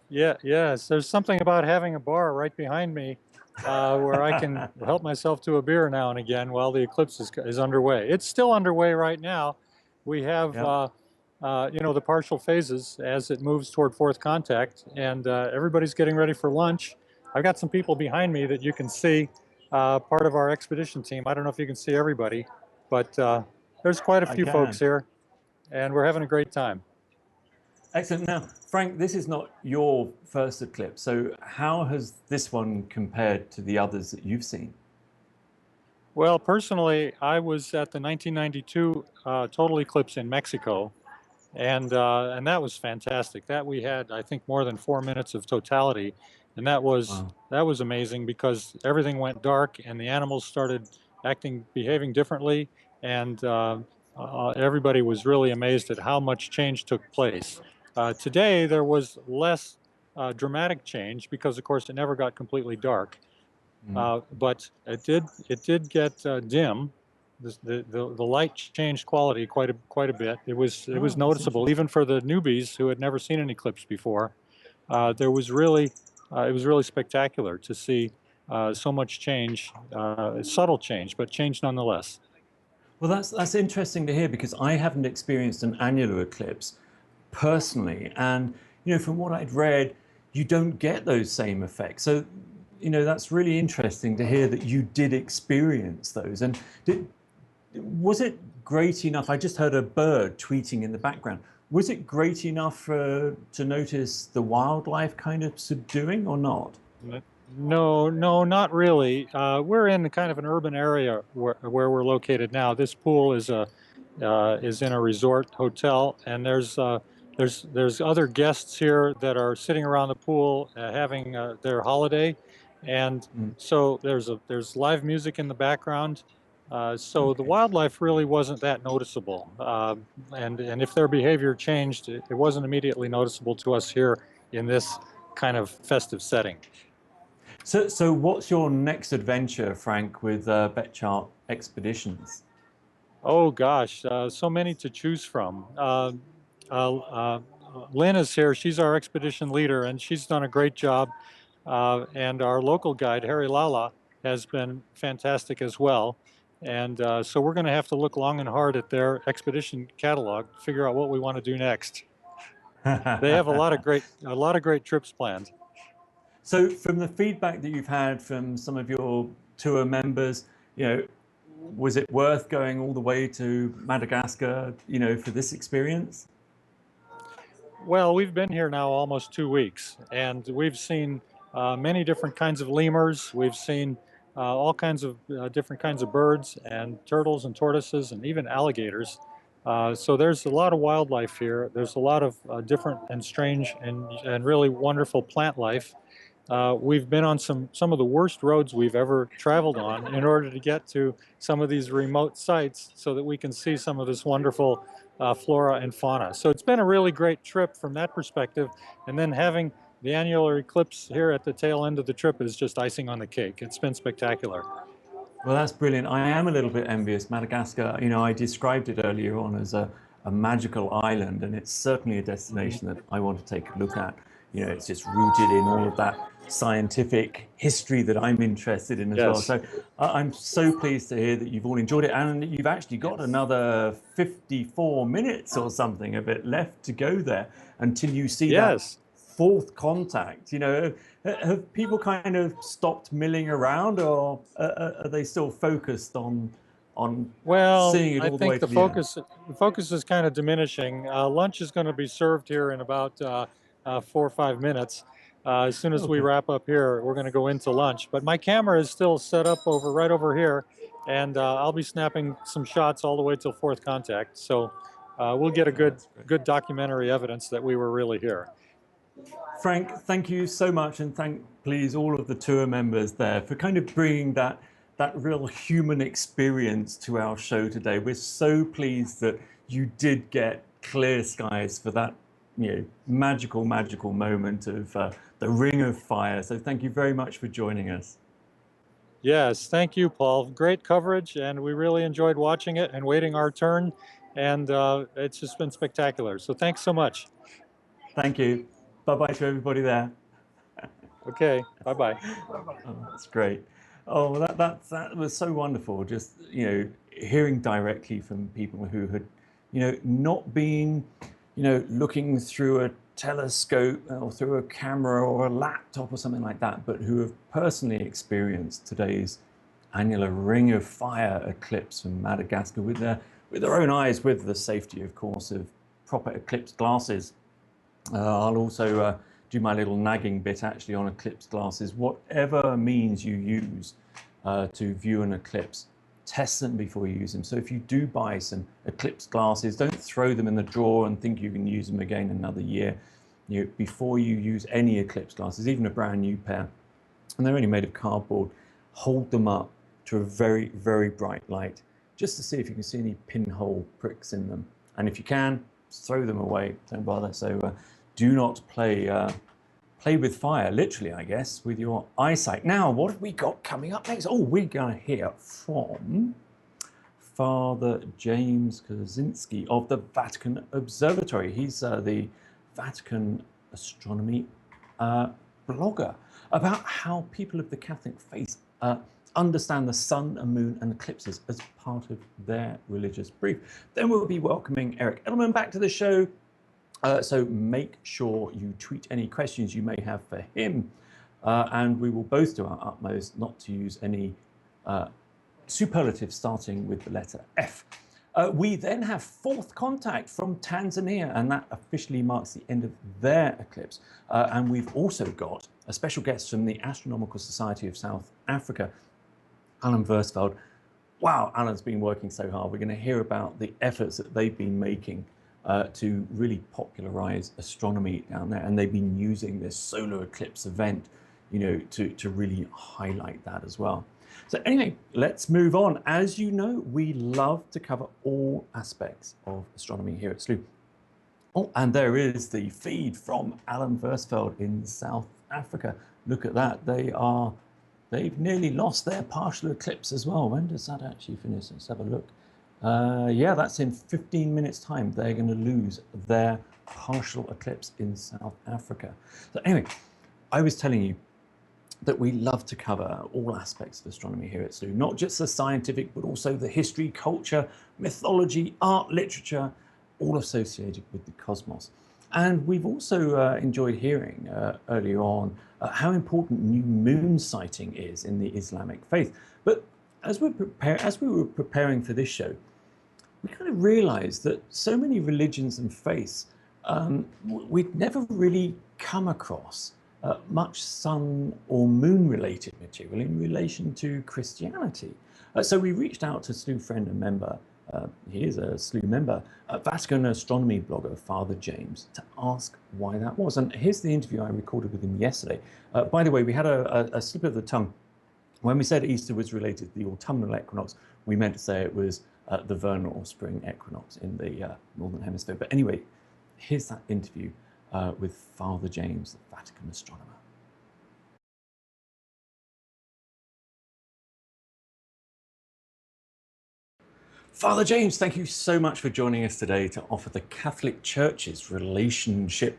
Yes, there's something about having a bar right behind me where I can help myself to a beer now and again while the eclipse is underway. It's still underway right now. We have, yeah. you know, the partial phases as it moves toward fourth contact, and everybody's getting ready for lunch. I've got some people behind me that you can see, part of our expedition team. I don't know if you can see everybody, but there's quite a I few folks can. here, and we're having a great time. Excellent. Now, Frank, this is not your first eclipse. So how has this one compared to the others that you've seen? Well, personally, I was at the 1992 total eclipse in Mexico, and that was fantastic. That we had, I think, more than 4 minutes of totality, and that was Wow. amazing because everything went dark and the animals started behaving differently, and everybody was really amazed at how much change took place. Today there was less dramatic change because, of course, it never got completely dark. Mm. But it did get dim. The light changed quality quite a bit. It was Oh, that's noticeable even interesting. for the newbies who had never seen an eclipse before. There was really it was really spectacular to see so much change, subtle change, but change nonetheless. Well, that's interesting to hear because I haven't experienced an annular eclipse personally, and you know, from what I'd read, you don't get those same effects. So, you know, that's really interesting to hear that you did experience those. And was it great enough? I just heard a bird tweeting in the background. Was it great enough to notice the wildlife kind of subduing or not? No, no, not really. We're in kind of an urban area where we're located now. This pool is in a resort hotel, and there's other guests here that are sitting around the pool having their holiday, and Mm. so there's live music in the background. So the Okay. wildlife really wasn't that noticeable, and if their behavior changed, it wasn't immediately noticeable to us here in this kind of festive setting. So what's your next adventure, Frank, with Betchart Expeditions? Oh gosh, so many to choose from. Uh, uh, Lynn is here. She's our expedition leader, and she's done a great job. And our local guide, Harry Lala, has been fantastic as well. And so we're going to have to look long and hard at their expedition catalog to figure out what we want to do next. They have a lot of great trips planned. So from the feedback that you've had from some of your tour members, you know, was it worth going all the way to Madagascar, you know, for this experience? Well, we've been here now almost 2 weeks, and we've seen many different kinds of lemurs. We've seen all kinds of different kinds of birds and turtles and tortoises and even alligators. So there's a lot of wildlife here. There's a lot of different and strange and really wonderful plant life. We've been on some of the worst roads we've ever traveled on in order to get to some of these remote sites so that we can see some of this wonderful flora and fauna. So it's been a really great trip from that perspective. And then having the annular eclipse here at the tail end of the trip is just icing on the cake. It's been spectacular. Well, that's brilliant. I am a little bit envious. Madagascar, you know, I described it earlier on as a magical island, and it's certainly a destination that I want to take a look at. You know, it's just rooted in all of that scientific history that I'm interested in as well. Yes. So I'm so pleased to hear that you've all enjoyed it, and that you've actually got another 54 minutes or something of it left to go there until you see that Yes. fourth contact. You know, have people kind of stopped milling around, or are they still focused on Well, seeing it I all the way think to the the end? focus is kind of diminishing. Lunch is going to be served here in about 4 or 5 minutes. As soon as we Okay. wrap up here, we're going to go into lunch. But my camera is still set up right over here, and I'll be snapping some shots all the way till fourth contact. So we'll get a That's great. good documentary evidence that we were really here. Frank, thank you so much, and thank please all of the tour members there for kind of bringing that real human experience to our show today. We're so pleased that you did get clear skies for that, magical moment of the Ring of Fire. So thank you very much for joining us. Yes, thank you, Paul. Great coverage, and we really enjoyed watching it and waiting our turn. And it's just been spectacular. So thanks so much. Thank you. Bye-bye to everybody there. Okay, bye-bye. Oh, that's great. Oh, that was so wonderful. Just, hearing directly from people who had, not been, looking through a telescope or through a camera or a laptop or something like that, but who have personally experienced today's annular Ring of Fire eclipse from Madagascar with their own eyes, with the safety, of course, of proper eclipse glasses. I'll also do my little nagging bit actually on eclipse glasses. Whatever means you use to view an eclipse, test them before you use them. So if you do buy some eclipse glasses, don't throw them in the drawer and think you can use them again another year. Before you use any eclipse glasses, even a brand new pair, and they're only made of cardboard, hold them up to a very, very bright light, just to see if you can see any pinhole pricks in them. And if you can, throw them away, don't bother. So do not play with fire, literally, I guess, with your eyesight. Now, what have we got coming up next? Oh, we're going to hear from Father James Kaczynski of the Vatican Observatory. He's the Vatican astronomy blogger, about how people of the Catholic faith understand the sun and moon and eclipses as part of their religious brief. Then we'll be welcoming Eric Edelman back to the show. So make sure you tweet any questions you may have for him, and we will both do our utmost not to use any superlatives starting with the letter F. We then have fourth contact from Tanzania, and that officially marks the end of their eclipse. And we've also got a special guest from the Astronomical Society of South Africa, Alan Versfeld. Wow, Alan's been working so hard. We're going to hear about the efforts that they've been making to really popularize astronomy down there, and they've been using this solar eclipse event, to really highlight that as well. So anyway, let's move on. As you know, we love to cover all aspects of astronomy here at Slooh. Oh, and there is the feed from Alan Versfeld in South Africa. Look at that. They've nearly lost their partial eclipse as well. When does that actually finish? Let's have a look. Yeah, that's in 15 minutes time. They're going to lose their partial eclipse in South Africa. So anyway, I was telling you that we love to cover all aspects of astronomy here at Slooh, not just the scientific, but also the history, culture, mythology, art, literature, all associated with the cosmos. And we've also enjoyed hearing earlier on how important new moon sighting is in the Islamic faith. But as we were preparing for this show, we kind of realized that so many religions and faiths, we'd never really come across much sun or moon related material in relation to Christianity. So we reached out to Slooh friend and member, he is a Slooh member, Vatican astronomy blogger, Father James, to ask why that was. And here's the interview I recorded with him yesterday. By the way, we had a slip of the tongue. When we said Easter was related to the autumnal equinox, we meant to say it was the vernal or spring equinox in the Northern Hemisphere. But anyway, here's that interview with Father James, the Vatican astronomer. Father James, thank you so much for joining us today to offer the Catholic Church's relationship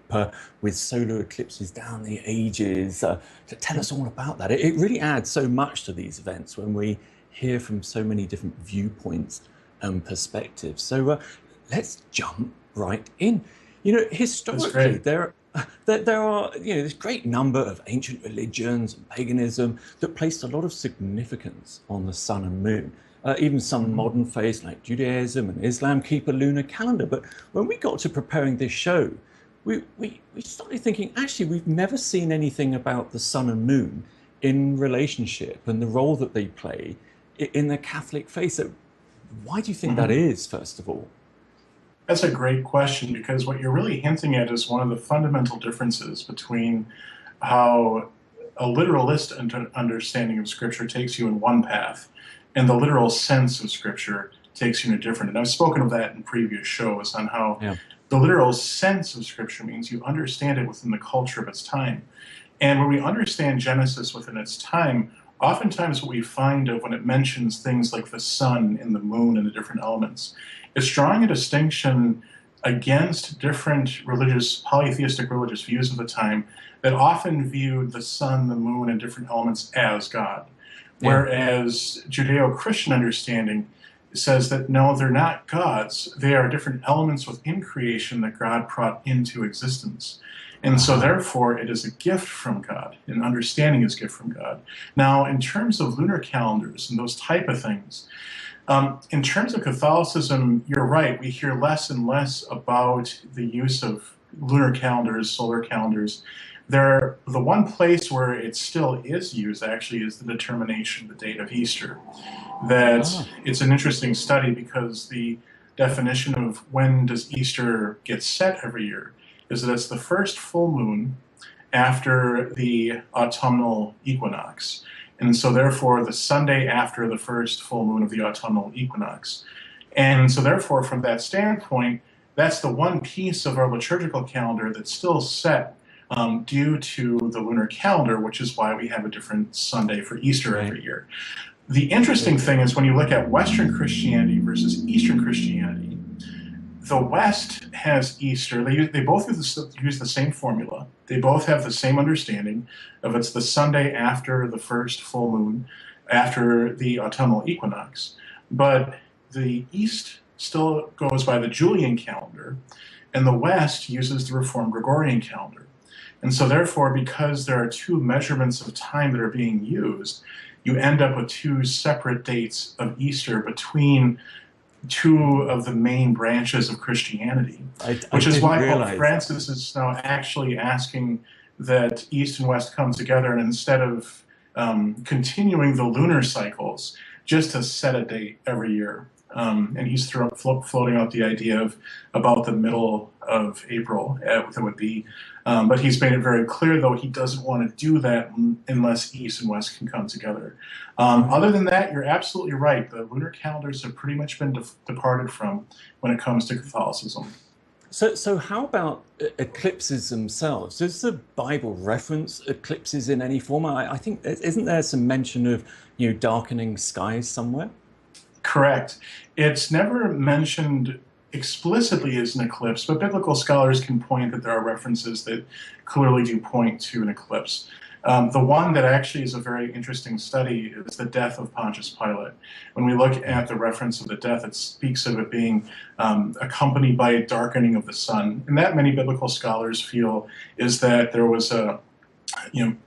with solar eclipses down the ages, to tell us all about that. It really adds so much to these events when we hear from so many different viewpoints and perspectives. So let's jump right in. Historically, there There are, this great number of ancient religions and paganism that placed a lot of significance on the sun and moon. Even some modern faiths like Judaism and Islam keep a lunar calendar. But when we got to preparing this show, we started thinking, actually, we've never seen anything about the sun and moon in relationship and the role that they play in the Catholic faith. So why do you think that is, first of all? That's a great question, because what you're really hinting at is one of the fundamental differences between how a literalist understanding of Scripture takes you in one path and the literal sense of Scripture takes you in a different. And I've spoken of that in previous shows on how the literal sense of Scripture means you understand it within the culture of its time. And when we understand Genesis within its time, oftentimes what we find of when it mentions things like the sun and the moon and the different elements, it's drawing a distinction against different polytheistic religious views of the time that often viewed the sun, the moon, and different elements as God. Whereas Judeo-Christian understanding says that no, they're not gods. They are different elements within creation that God brought into existence. And so therefore it is a gift from God, and understanding is a gift from God. Now, in terms of lunar calendars and those type of things, in terms of Catholicism, you're right, we hear less and less about the use of lunar calendars, solar calendars. The one place where it still is used actually is the determination of the date of Easter. It's an interesting study, because the definition of when does Easter get set every year is that it's the first full moon after the autumnal equinox. And so therefore the Sunday after the first full moon of the autumnal equinox. And so therefore from that standpoint, that's the one piece of our liturgical calendar that's still set due to the lunar calendar, which is why we have a different Sunday for Easter every year. The interesting thing is when you look at Western Christianity versus Eastern Christianity, the West has Easter. They both use the same formula. They both have the same understanding of it's the Sunday after the first full moon, after the autumnal equinox. But the East still goes by the Julian calendar, and the West uses the Reformed Gregorian calendar. And so therefore, because there are two measurements of time that are being used, you end up with two separate dates of Easter between two of the main branches of Christianity, which is why Pope Francis is now actually asking that East and West come together, and instead of continuing the lunar cycles, just to set a date every year. And he's floating out the idea of about the middle of April, that would be. But he's made it very clear, though, he doesn't want to do that unless East and West can come together. Other than that, you're absolutely right. The lunar calendars have pretty much been departed from when it comes to Catholicism. So how about eclipses themselves? Does the Bible reference eclipses in any form? I think, isn't there some mention of darkening skies somewhere? Correct. It's never mentioned explicitly as an eclipse, but biblical scholars can point that there are references that clearly do point to an eclipse. The one that actually is a very interesting study is the death of Pontius Pilate. When we look at the reference of the death, it speaks of it being accompanied by a darkening of the sun. And that many biblical scholars feel is that there was a,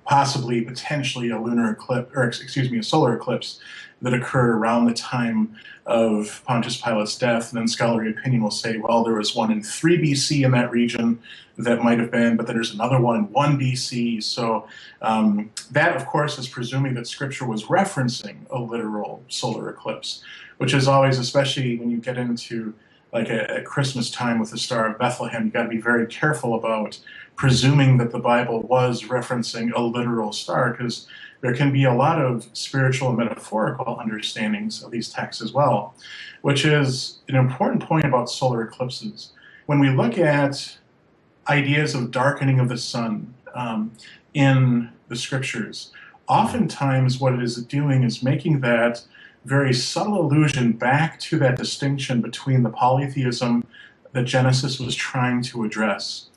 possibly, potentially a lunar eclipse, or excuse me, a solar eclipse that occurred around the time of Pontius Pilate's death. And then scholarly opinion will say, well, there was one in 3 BC in that region that might have been, but then there's another one in 1 BC. So that, of course, is presuming that Scripture was referencing a literal solar eclipse, which is always, especially when you get into like at Christmas time with the Star of Bethlehem, you got to be very careful about presuming that the Bible was referencing a literal star, because there can be a lot of spiritual and metaphorical understandings of these texts as well, which is an important point about solar eclipses. When we look at ideas of darkening of the sun in the Scriptures, oftentimes what it is doing is making that very subtle allusion back to that distinction between the polytheism that Genesis was trying to address,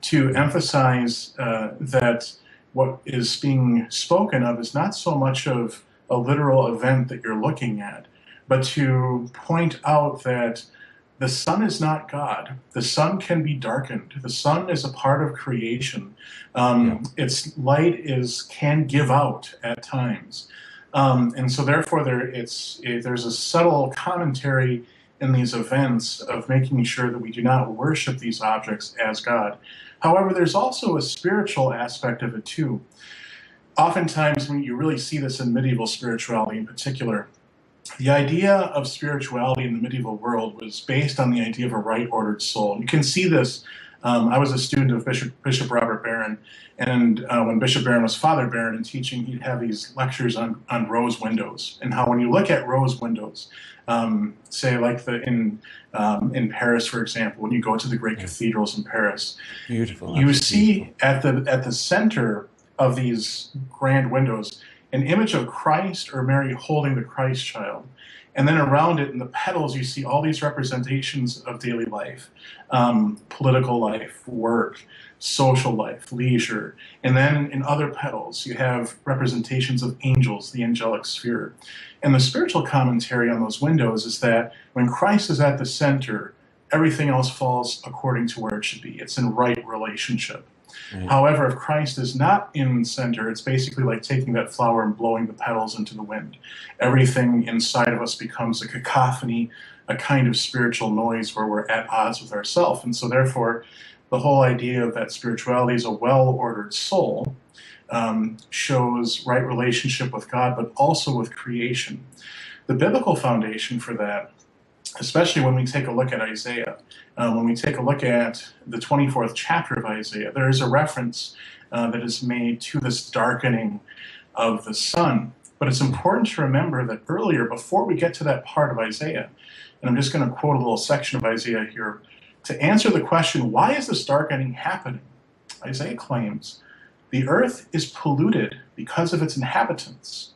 to emphasize that what is being spoken of is not so much of a literal event that you're looking at, but to point out that The sun is not God. The sun can be darkened. The sun is a part of creation. Its light can give out at times. And so therefore there's a subtle commentary in these events of making sure that we do not worship these objects as God. However, there's also a spiritual aspect of it too. Oftentimes, when you really see this in medieval spirituality in particular, the idea of spirituality in the medieval world was based on the idea of a right-ordered soul. You can see this. I was a student of Bishop Robert Barron, and when Bishop Barron was Father Barron and teaching, he'd have these lectures on rose windows, and how when you look at rose windows, say like in Paris, for example, when you go to the great cathedrals in Paris, beautiful. You see at the center of these grand windows an image of Christ or Mary holding the Christ child. And then around it in the petals, you see all these representations of daily life, political life, work, social life, leisure. And then in other petals, you have representations of angels, the angelic sphere. And the spiritual commentary on those windows is that when Christ is at the center, everything else falls according to where it should be. It's in right relationship. Right. However, if Christ is not in the center, it's basically like taking that flower and blowing the petals into the wind. Everything inside of us becomes a cacophony, a kind of spiritual noise where we're at odds with ourselves. And so therefore, the whole idea of that spirituality is a well-ordered soul shows right relationship with God, but also with creation. The biblical foundation for that, especially when we take a look at Isaiah, when we take a look at the 24th chapter of Isaiah, there is a reference that is made to this darkening of the sun. But it's important to remember that earlier, before we get to that part of Isaiah, and I'm just going to quote a little section of Isaiah here, to answer the question, why is this darkening happening? Isaiah claims, the earth is polluted because of its inhabitants.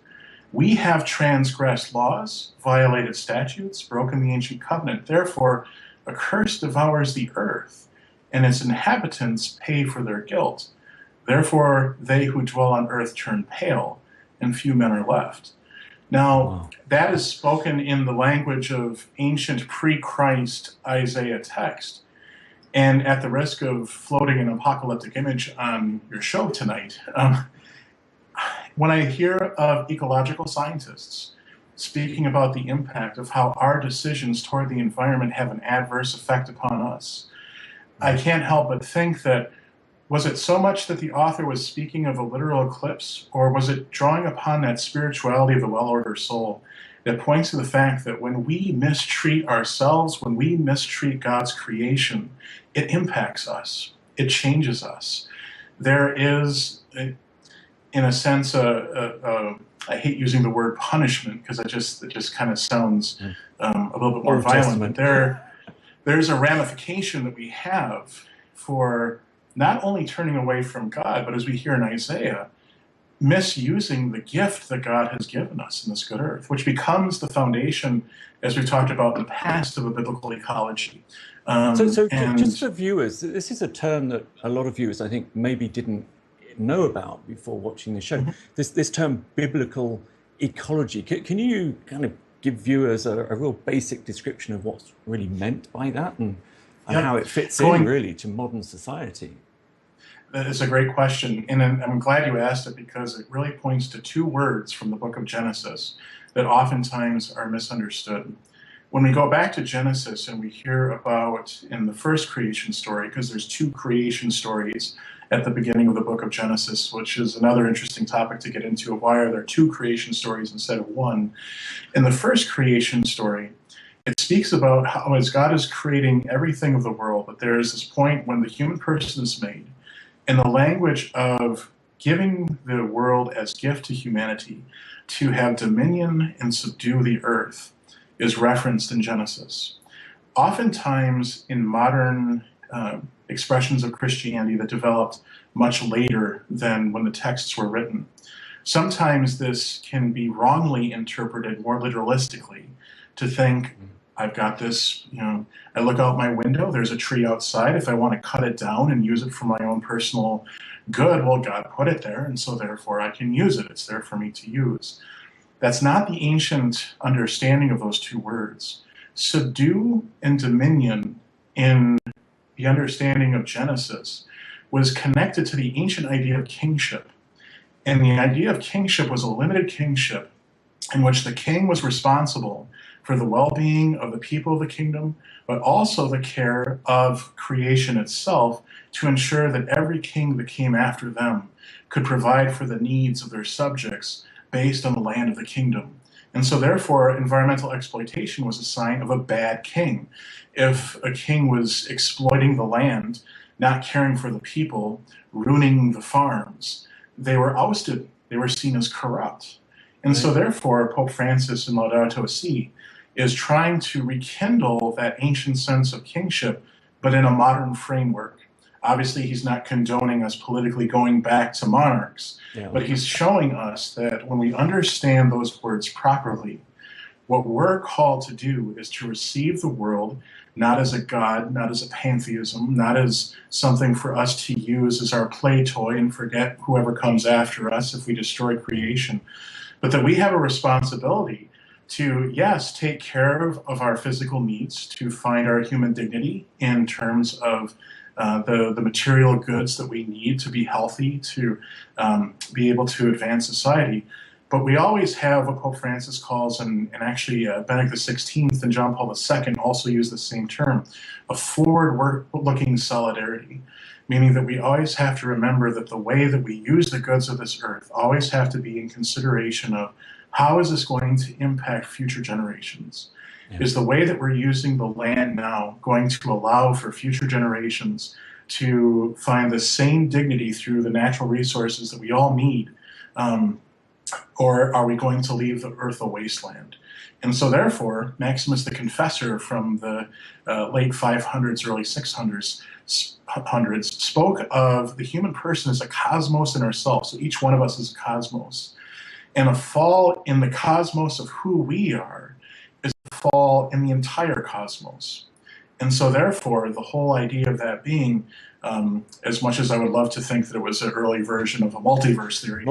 We have transgressed laws, violated statutes, broken the ancient covenant. Therefore, a curse devours the earth, and its inhabitants pay for their guilt. Therefore, they who dwell on earth turn pale, and few men are left. Now, that is spoken in the language of ancient pre-Christ Isaiah text. And at the risk of floating an apocalyptic image on your show tonight, when I hear of ecological scientists speaking about the impact of how our decisions toward the environment have an adverse effect upon us, I can't help but think that, was it so much that the author was speaking of a literal eclipse, or was it drawing upon that spirituality of the well-ordered soul that points to the fact that when we mistreat ourselves, when we mistreat God's creation, it impacts us, it changes us. There is, in a sense, I hate using the word punishment because it just kind of sounds a little bit more violent. But there's a ramification that we have for not only turning away from God, but as we hear in Isaiah, misusing the gift that God has given us in this good earth, which becomes the foundation, as we've talked about in the past, of a biblical ecology. Just for viewers, this is a term that a lot of viewers, I think, maybe didn't know about before watching the show. This term, biblical ecology. Can you kind of give viewers a real basic description of what's really meant by that and how it fits in really to modern society? That is a great question, and I'm glad you asked it because it really points to two words from the book of Genesis that oftentimes are misunderstood. When we go back to Genesis and we hear about in the first creation story, because there's two creation stories at the beginning of the book of Genesis, which is another interesting topic to get into, of why are there two creation stories instead of one. In the first creation story, it speaks about how as God is creating everything of the world, that there is this point when the human person is made, in the language of giving the world as gift to humanity, to have dominion and subdue the earth, is referenced in Genesis. Oftentimes in modern expressions of Christianity that developed much later than when the texts were written, sometimes this can be wrongly interpreted more literalistically to think, I've got this, I look out my window, there's a tree outside. If I want to cut it down and use it for my own personal good, well, God put it there, and so therefore I can use it. It's there for me to use. That's not the ancient understanding of those two words. subdue and dominion in the understanding of Genesis was connected to the ancient idea of kingship. And the idea of kingship was a limited kingship in which the king was responsible for the well-being of the people of the kingdom, but also the care of creation itself to ensure that every king that came after them could provide for the needs of their subjects based on the land of the kingdom. And so therefore, environmental exploitation was a sign of a bad king. If a king was exploiting the land, not caring for the people, ruining the farms, they were ousted. They were seen as corrupt. And so therefore, Pope Francis in Laudato Si is trying to rekindle that ancient sense of kingship, but in a modern framework. Obviously, he's not condoning us politically going back to monarchs, but he's showing us that when we understand those words properly, what we're called to do is to receive the world not as a god, not as a pantheism, not as something for us to use as our play toy and forget whoever comes after us if we destroy creation, but that we have a responsibility to, yes, take care of our physical needs, to find our human dignity in terms of the material goods that we need to be healthy, to be able to advance society. But we always have what Pope Francis calls, and actually Benedict XVI and John Paul II also use the same term, a forward-looking solidarity, meaning that we always have to remember that the way that we use the goods of this earth always have to be in consideration of how is this going to impact future generations? Yeah. Is the way that we're using the land now going to allow for future generations to find the same dignity through the natural resources that we all need? Or are we going to leave the earth a wasteland? And so therefore, Maximus the Confessor from the late 500s, early 600s spoke of the human person as a cosmos in ourselves. So each one of us is a cosmos. And a fall in the cosmos of who we are is a fall in the entire cosmos. And so therefore, the whole idea of that being, as much as I would love to think that it was an early version of a multiverse theory.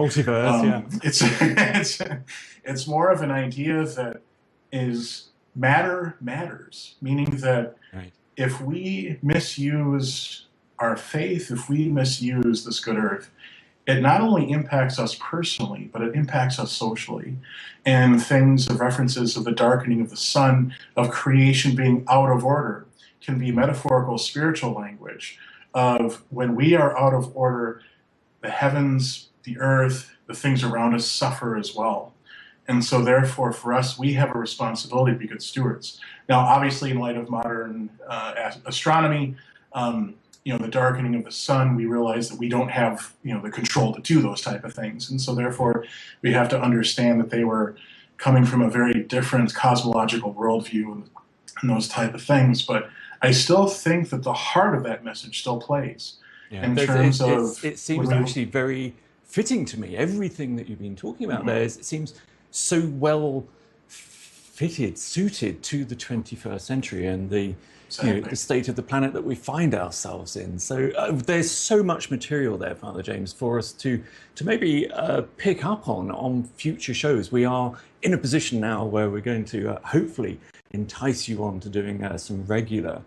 It's more of an idea that is matter matters, meaning that if we misuse our faith, if we misuse this good earth, it not only impacts us personally, but it impacts us socially. And things of references of the darkening of the sun, of creation being out of order, can be metaphorical spiritual language of when we are out of order, the heavens, the earth, the things around us suffer as well. And so therefore, for us, we have a responsibility to be good stewards. Now, obviously, in light of modern astronomy, the darkening of the sun, we realize that we don't have, the control to do those type of things. And so therefore, we have to understand that they were coming from a very different cosmological worldview and those type of things. But I still think that the heart of that message still plays. In terms of... It seems actually very fitting to me. Everything that you've been talking about there, it seems so well fitted, suited to the 21st century and the state of the planet that we find ourselves in. So there's so much material there, Father James, for us to maybe pick up on future shows. We are in a position now where we're going to hopefully entice you on to doing some regular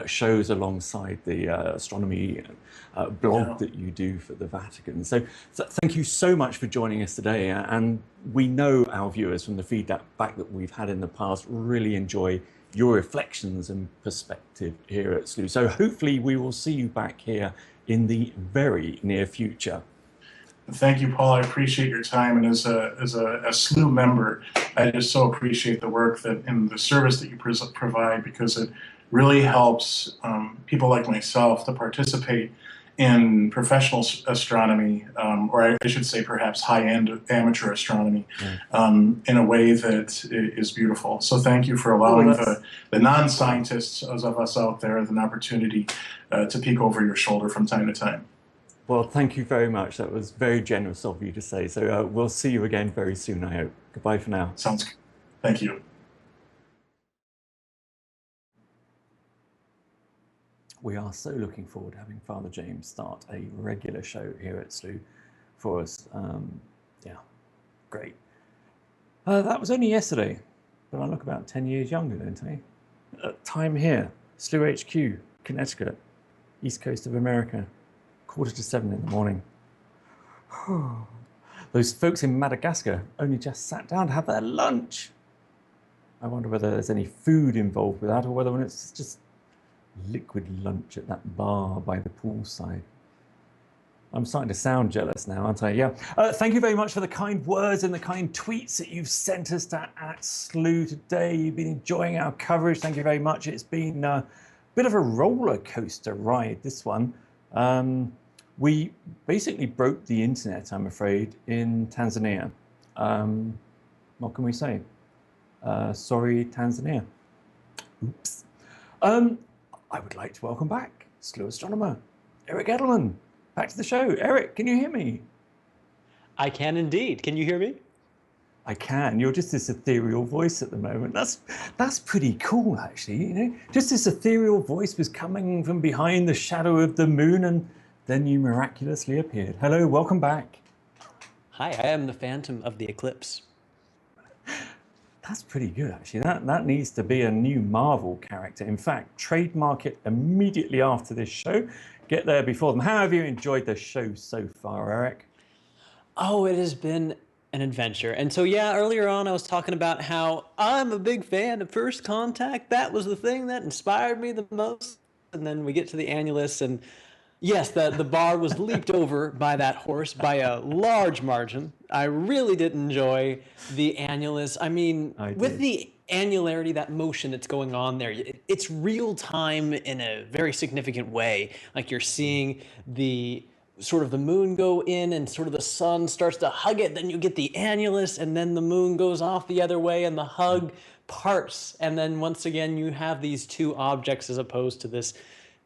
shows alongside the astronomy blog that you do for the Vatican. So thank you so much for joining us today. And we know our viewers from the feedback that we've had in the past really enjoy your reflections and perspective here at Slooh. So hopefully we will see you back here in the very near future. Thank you, Paul. I appreciate your time, and as a Slooh member, I just so appreciate the work that and the service that you provide, because it really helps people like myself to participate in professional astronomy, or I should say perhaps high-end amateur astronomy, in a way that is beautiful. So thank you for allowing the non-scientists of us out there an opportunity to peek over your shoulder from time to time. Well, thank you very much. That was very generous of you to say. So we'll see you again very soon, I hope. Goodbye for now. Sounds good. Thank you. We are so looking forward to having Father James start a regular show here at Slooh for us. Yeah, great. That was only yesterday, but I look about 10 years younger, don't I? Time here, Slooh HQ, Connecticut, East Coast of America, 6:45 in the morning. Those folks in Madagascar only just sat down to have their lunch. I wonder whether there's any food involved with that or whether it's just liquid lunch at that bar by the poolside. I'm starting to sound jealous now, aren't I? Yeah. Thank you very much for the kind words and the kind tweets that you've sent us to @Slooh today. You've been enjoying our coverage. Thank you very much. It's been a bit of a roller coaster ride, this one. We basically broke the internet, I'm afraid, in Tanzania. What can we say? Sorry, Tanzania. Oops. I would like to welcome back Slooh astronomer Eric Edelman. Back to the show. Eric, can you hear me? I can indeed. Can you hear me? I can. You're just this ethereal voice at the moment. That's pretty cool, actually. You know, just this ethereal voice was coming from behind the shadow of the moon, and then you miraculously appeared. Hello, welcome back. Hi, I am the Phantom of the Eclipse. That's pretty good, actually. That needs to be a new Marvel character. In fact, trademark it immediately after this show. Get there before them. How have you enjoyed the show so far, Eric? Oh, it has been an adventure. And so, yeah, earlier on, I was talking about how I'm a big fan of First Contact. That was the thing that inspired me the most. And then we get to the Annulus, and yes, the bar was leaped over by that horse by a large margin. I really did enjoy the Annulus. I mean, with the annularity, that motion that's going on there, it's real time in a very significant way. Like you're seeing the sort of the moon go in and sort of the sun starts to hug it, then you get the Annulus, and then the moon goes off the other way and the hug parts. And then once again, you have these two objects as opposed to this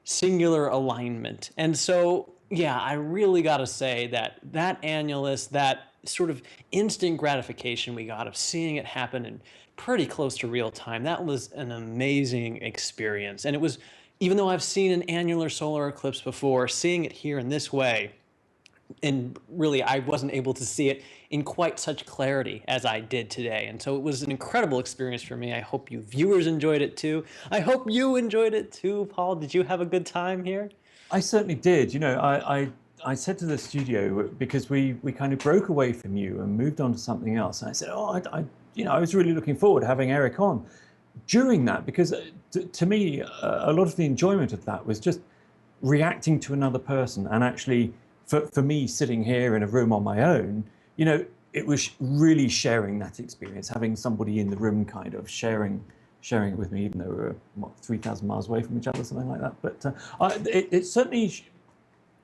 singular alignment. And so, yeah, I really got to say that Annulus, that sort of instant gratification we got of seeing it happen in pretty close to real time, that was an amazing experience. And it was, even though I've seen an annular solar eclipse before, seeing it here in this way, and really I wasn't able to see it in quite such clarity as I did today. And so it was an incredible experience for me. I hope you viewers enjoyed it too. I hope you enjoyed it too, Paul. Did you have a good time here? I certainly did. You know, I said to the studio, because we kind of broke away from you and moved on to something else. And I said, I was really looking forward to having Eric on during that, because to me, a lot of the enjoyment of that was just reacting to another person. And actually, for me sitting here in a room on my own, you know, it was really sharing that experience, having somebody in the room kind of sharing it with me, even though we were 3,000 miles away from each other, something like that. But it certainly,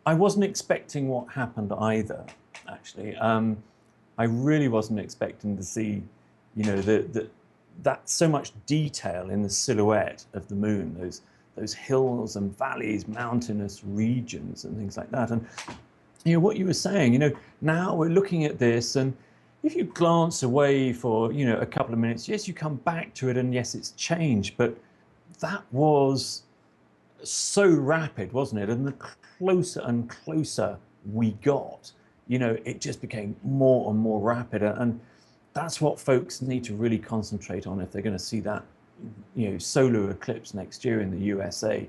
I wasn't expecting what happened either, actually. I really wasn't expecting to see, you know, that so much detail in the silhouette of the moon, those hills and valleys, mountainous regions and things like that. And you know what you were saying, you know, now we're looking at this, and if you glance away for, you know, a couple of minutes, yes, you come back to it, and yes, it's changed, but that was so rapid, wasn't it? And the closer and closer we got, you know, it just became more and more rapid. And that's what folks need to really concentrate on if they're going to see that, you know, solar eclipse next year in the USA.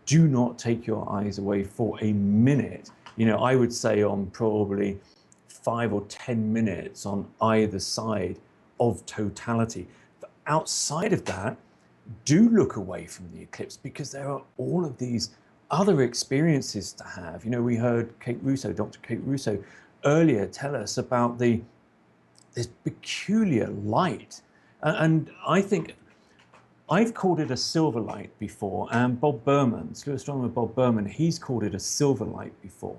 Do not take your eyes away for a minute. You know, I would say on probably 5 or 10 minutes on either side of totality. But outside of that, do look away from the eclipse, because there are all of these other experiences to have. You know, we heard Kate Russo, Dr. Kate Russo, earlier tell us about this peculiar light. And I think I've called it a silver light before, and Bob Berman, Slooh astronomer Bob Berman, he's called it a silver light before,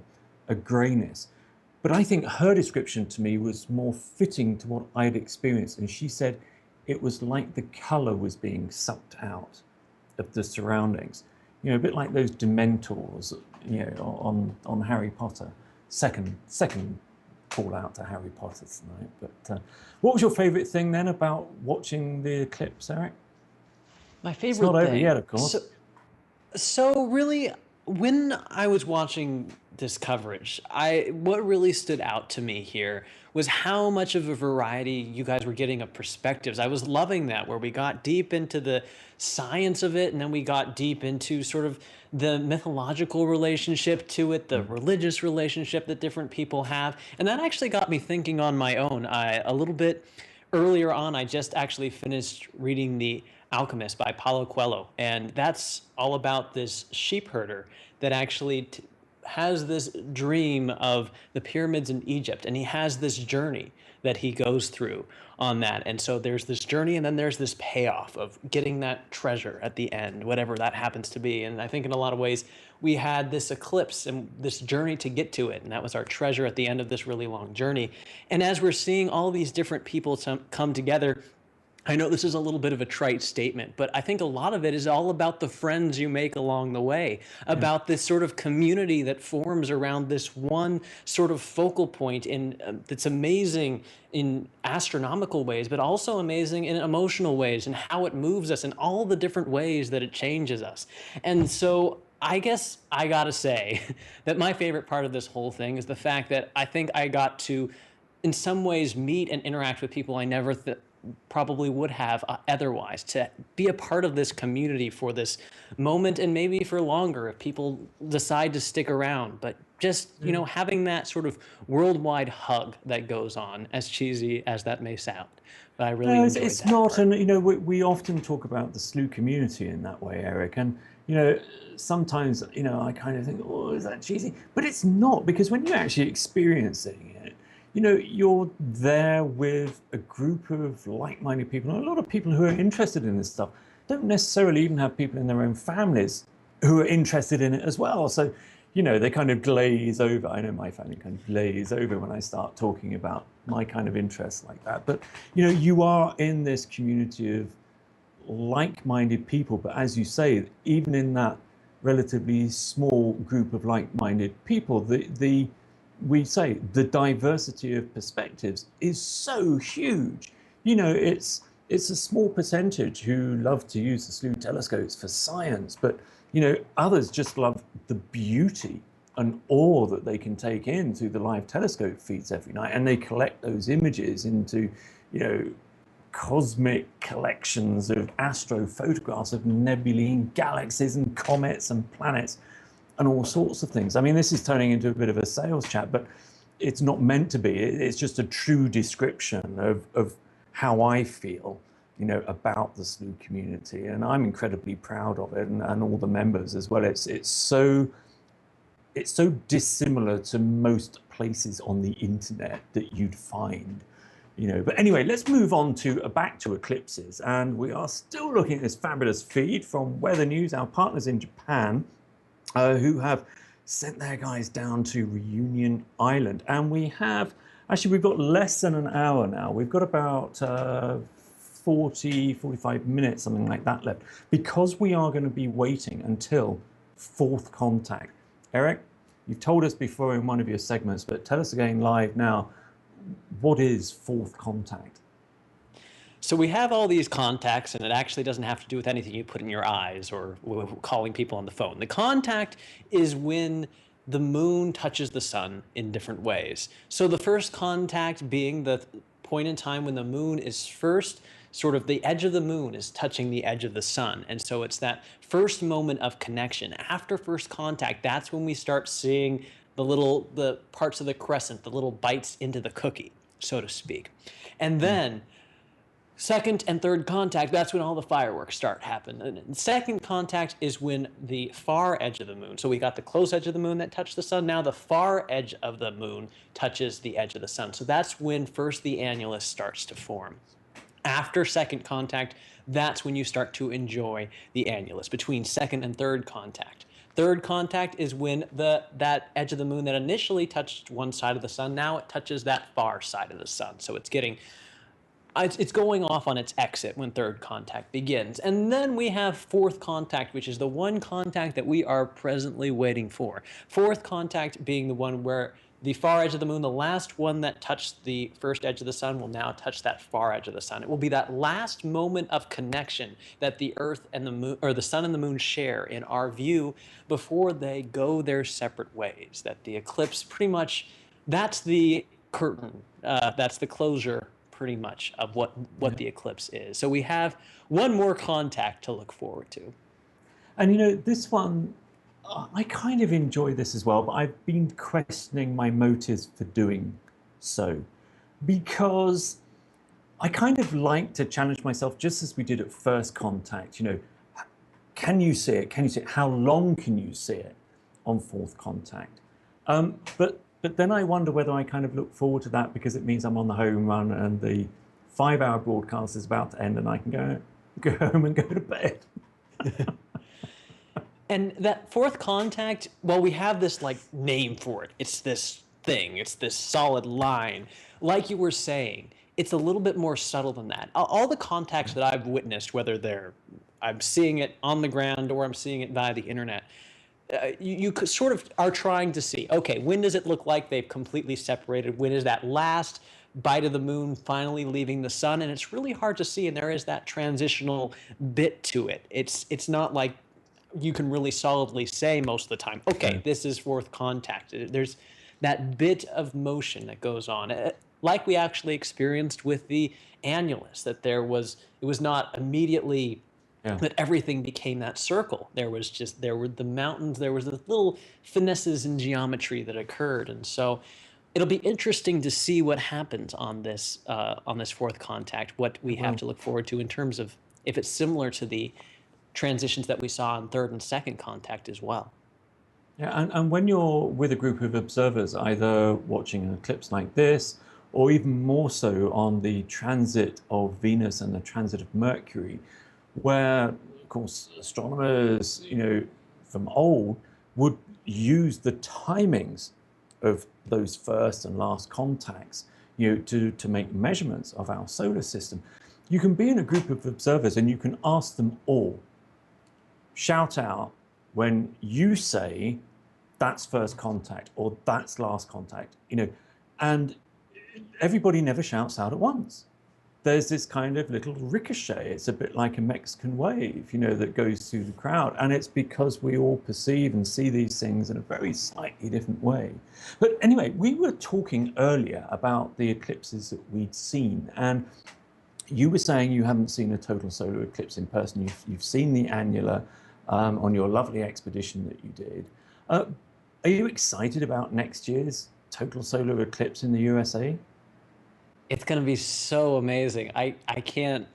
a grayness. But I think her description to me was more fitting to what I'd experienced. And she said it was like the color was being sucked out of the surroundings. You know, a bit like those Dementors, you know, on Harry Potter. Second call out to Harry Potter tonight. But what was your favorite thing then about watching the eclipse, Eric? My favorite It's not thing. over yet, of course. So really, when I was watching this coverage, what really stood out to me here was how much of a variety you guys were getting of perspectives. I was loving that, where we got deep into the science of it, and then we got deep into sort of the mythological relationship to it, the religious relationship that different people have. And that actually got me thinking on my own. A little bit earlier on, I just actually finished reading The Alchemist by Paulo Coelho, and that's all about this sheep herder that actually has this dream of the pyramids in Egypt, and he has this journey that he goes through on that. And so there's this journey, and then there's this payoff of getting that treasure at the end, whatever that happens to be. And I think in a lot of ways, we had this eclipse and this journey to get to it, and that was our treasure at the end of this really long journey. And as we're seeing all these different people come together, I know this is a little bit of a trite statement, but I think a lot of it is all about the friends you make along the way, about this sort of community that forms around this one sort of focal point that's amazing in astronomical ways, but also amazing in emotional ways, and how it moves us in all the different ways that it changes us. And so I guess I gotta say that my favorite part of this whole thing is the fact that I think I got to, in some ways, meet and interact with people I never probably would have otherwise, to be a part of this community for this moment, and maybe for longer if people decide to stick around. But just, having that sort of worldwide hug that goes on, as cheesy as that may sound. But I really enjoyed it's that not, part. and we often talk about the Slooh community in that way, Eric, and sometimes I kind of think, oh, is that cheesy? But it's not, because when you're actually experiencing it, you're there with a group of like-minded people, and a lot of people who are interested in this stuff don't necessarily even have people in their own families who are interested in it as well. So, they kind of glaze over. I know my family kind of glaze over when I start talking about my kind of interests like that. But, you are in this community of like-minded people. But as you say, even in that relatively small group of like-minded people, we say the diversity of perspectives is so huge. It's a small percentage who love to use the Slooh telescopes for science, but others just love the beauty and awe that they can take in through the live telescope feeds every night, and they collect those images into cosmic collections of astrophotographs of nebulae and galaxies and comets and planets and all sorts of things. I mean, this is turning into a bit of a sales chat, but it's not meant to be. It's just a true description of how I feel, about the Slooh community, and I'm incredibly proud of it, and all the members as well. It's so dissimilar to most places on the internet that you'd find. But anyway, let's move on back to eclipses, and we are still looking at this fabulous feed from Weather News, our partners in Japan, who have sent their guys down to Reunion Island. And we've got less than an hour now. We've got about 45 minutes, something like that left, because we are going to be waiting until fourth contact. Eric, you've told us before in one of your segments, but tell us again live now, what is fourth contact? So we have all these contacts, and it actually doesn't have to do with anything you put in your eyes or calling people on the phone. The contact is when the moon touches the sun in different ways. So the first contact being the point in time when the moon is first, sort of the edge of the moon is touching the edge of the sun. And so it's that first moment of connection. After first contact, that's when we start seeing the parts of the crescent, the little bites into the cookie, so to speak. And then second and third contact, that's when all the fireworks start happening. And second contact is when the far edge of the moon, so we got the close edge of the moon that touched the sun, now the far edge of the moon touches the edge of the sun. So that's when first the annulus starts to form. After second contact, that's when you start to enjoy the annulus, between second and third contact. Third contact is when that edge of the moon that initially touched one side of the sun, now it touches that far side of the sun. So it's going off on its exit when third contact begins. And then we have fourth contact, which is the one contact that we are presently waiting for. Fourth contact being the one where the far edge of the moon, the last one that touched the first edge of the sun, will now touch that far edge of the sun. It will be that last moment of connection that the Earth and the moon, or the sun and the moon, share in our view before they go their separate ways. That the eclipse pretty much, that's the curtain, that's the closure pretty much of what the eclipse is. So we have one more contact to look forward to. And you know, this one, I kind of enjoy this as well, but I've been questioning my motives for doing so, because I kind of like to challenge myself, just as we did at first contact. You know, can you see it? Can you see it? How long can you see it on fourth contact? But then I wonder whether I kind of look forward to that because it means I'm on the home run and the 5-hour broadcast is about to end and I can go home and go to bed. And that fourth contact, well, we have this like name for it. It's this thing. It's this solid line. Like you were saying, it's a little bit more subtle than that. All the contacts that I've witnessed, whether I'm seeing it on the ground or I'm seeing it via the internet, you sort of are trying to see, okay, when does it look like they've completely separated? When is that last bite of the moon finally leaving the sun? And it's really hard to see, and there is that transitional bit to it. It's not like you can really solidly say most of the time, okay, this is fourth contact. There's that bit of motion that goes on, like we actually experienced with the Annulus, that it was not immediately that everything became that circle. There were the mountains, there was the little finesses in geometry that occurred. And so it'll be interesting to see what happens on this fourth contact, what we have to look forward to in terms of if it's similar to the transitions that we saw in third and second contact as well. Yeah, and when you're with a group of observers, either watching an eclipse like this, or even more so on the transit of Venus and the transit of Mercury, where, of course, astronomers, you know, from old would use the timings of those first and last contacts, you know, to make measurements of our solar system. You can be in a group of observers and you can ask them all, shout out when you say that's first contact or that's last contact, you know, and everybody never shouts out at once. There's this kind of little ricochet. It's a bit like a Mexican wave, you know, that goes through the crowd. And it's because we all perceive and see these things in a very slightly different way. But anyway, we were talking earlier about the eclipses that we'd seen. And you were saying you haven't seen a total solar eclipse in person. You've seen the annular on your lovely expedition that you did. Are you excited about next year's total solar eclipse in the USA? It's going to be so amazing. I can't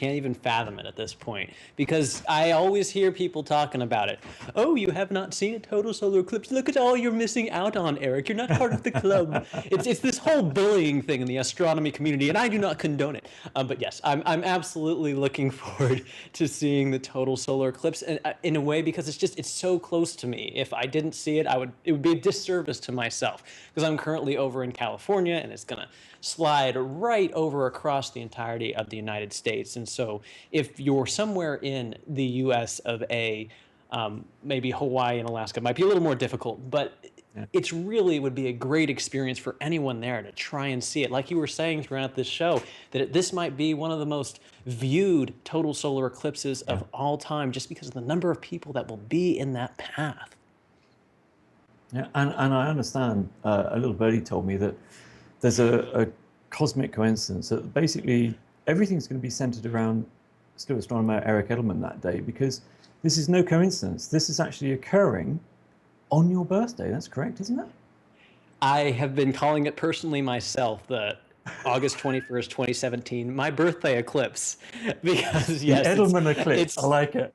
even fathom it at this point, because I always hear people talking about it. Oh, you have not seen a total solar eclipse. Look at all you're missing out on, Eric. You're not part of the club. It's this whole bullying thing in the astronomy community, and I do not condone it. But yes, I'm absolutely looking forward to seeing the total solar eclipse in a way, because it's so close to me. If I didn't see it, it would be a disservice to myself, because I'm currently over in California, and it's gonna slide right over across the entirety of the United States. And so if you're somewhere in the US of A, maybe Hawaii and Alaska might be a little more difficult, but it's really would be a great experience for anyone there to try and see it. Like you were saying throughout this show, that this might be one of the most viewed total solar eclipses of all time, just because of the number of people that will be in that path. Yeah, and I understand, a little birdie told me that there's a cosmic coincidence that basically everything's going to be centered around Slooh astronomer Eric Edelman that day, because this is no coincidence. This is actually occurring on your birthday. That's correct, isn't it? I have been calling it personally myself the August 21st, 2017, my birthday eclipse, because yes, the Edelman eclipse. I like it.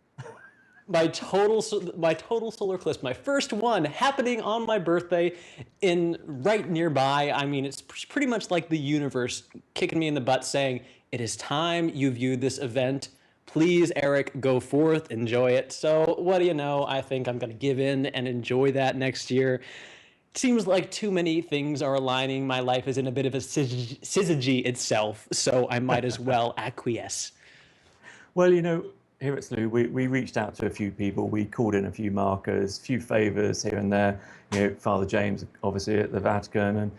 My total solar eclipse, my first one, happening on my birthday, right nearby. I mean, it's pretty much like the universe kicking me in the butt, saying, "It is time you viewed this event. Please, Eric, go forth, enjoy it." So what do you know? I think I'm going to give in and enjoy that next year. It seems like too many things are aligning. My life is in a bit of a syzygy itself, so I might as well acquiesce. Well, you know, here at Slooh, we reached out to a few people. We called in a few markers, a few favors here and there. You know, Father James, obviously at the Vatican, and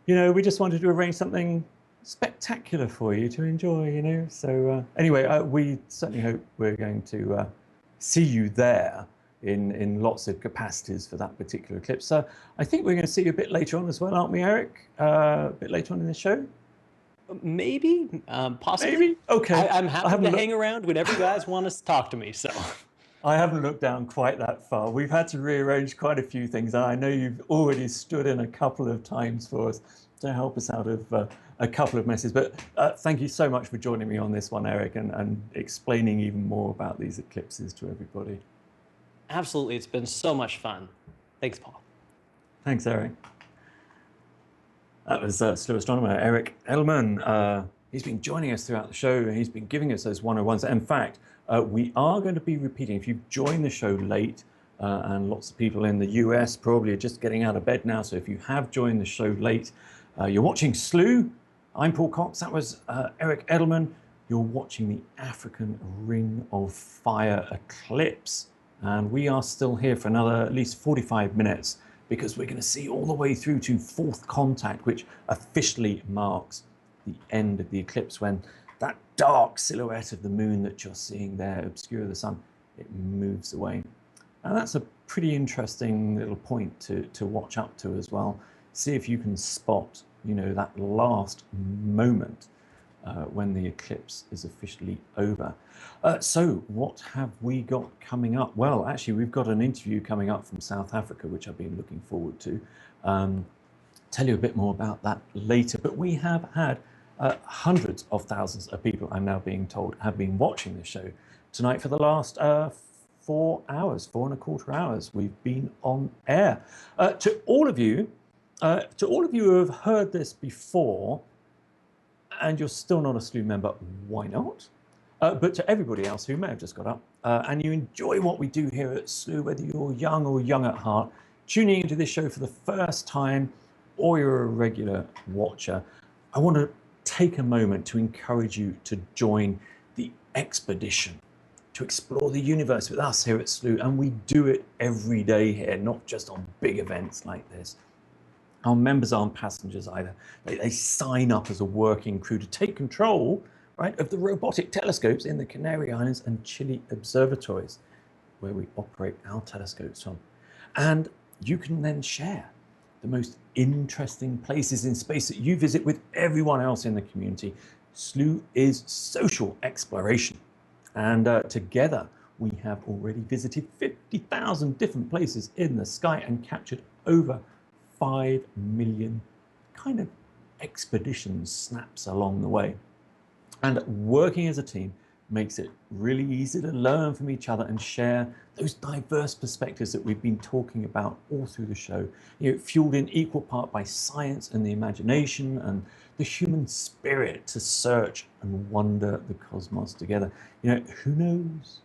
you know, we just wanted to arrange something spectacular for you to enjoy. You know, so anyway, we certainly hope we're going to see you there in lots of capacities for that particular eclipse. So I think we're going to see you a bit later on as well, aren't we, Eric? A bit later on in the show. Maybe, possibly. Maybe. Okay. I'm happy to hang around whenever you guys want to talk to me. So I haven't looked down quite that far. We've had to rearrange quite a few things. I know you've already stood in a couple of times for us to help us out of a couple of messes. But thank you so much for joining me on this one, Eric, and explaining even more about these eclipses to everybody. absolutely, it's been so much fun. Thanks, Paul. Thanks, Eric. That was Slooh astronomer Eric Edelman. He's been joining us throughout the show. He's been giving us those 101s. In fact, we are going to be repeating. If you've joined the show late, and lots of people in the US probably are just getting out of bed now, so if you have joined the show late, you're watching Slooh. I'm Paul Cox. That was Eric Edelman. You're watching the African Ring of Fire eclipse. And we are still here for another at least 45 minutes because we're going to see all the way through to fourth contact, which officially marks the end of the eclipse, when that dark silhouette of the moon that you're seeing there obscure the sun, it moves away. And that's a pretty interesting little point to watch up to as well. See if you can spot, you know, that last moment when the eclipse is officially over. So what have we got coming up? Well, actually, we've got an interview coming up from South Africa, which I've been looking forward to. Tell you a bit more about that later. But we have had hundreds of thousands of people, I'm now being told, have been watching the show tonight for the last 4 hours, 4.25 hours. We've been on air. To all of you who have heard this before, and you're still not a Slooh member, why not? But to everybody else who may have just got up and you enjoy what we do here at Slooh, whether you're young or young at heart, tuning into this show for the first time, or you're a regular watcher, I want to take a moment to encourage you to join the expedition to explore the universe with us here at Slooh. And we do it every day here, not just on big events like this. Our members aren't passengers either. They sign up as a working crew to take control, right, of the robotic telescopes in the Canary Islands and Chile observatories, where we operate our telescopes from. And you can then share the most interesting places in space that you visit with everyone else in the community. Slooh is social exploration. And together, we have already visited 50,000 different places in the sky and captured over 5 million kind of expedition snaps along the way. And working as a team makes it really easy to learn from each other and share those diverse perspectives that we've been talking about all through the show. You know, fueled in equal part by science and the imagination and the human spirit to search and wonder the cosmos together. You know, who knows?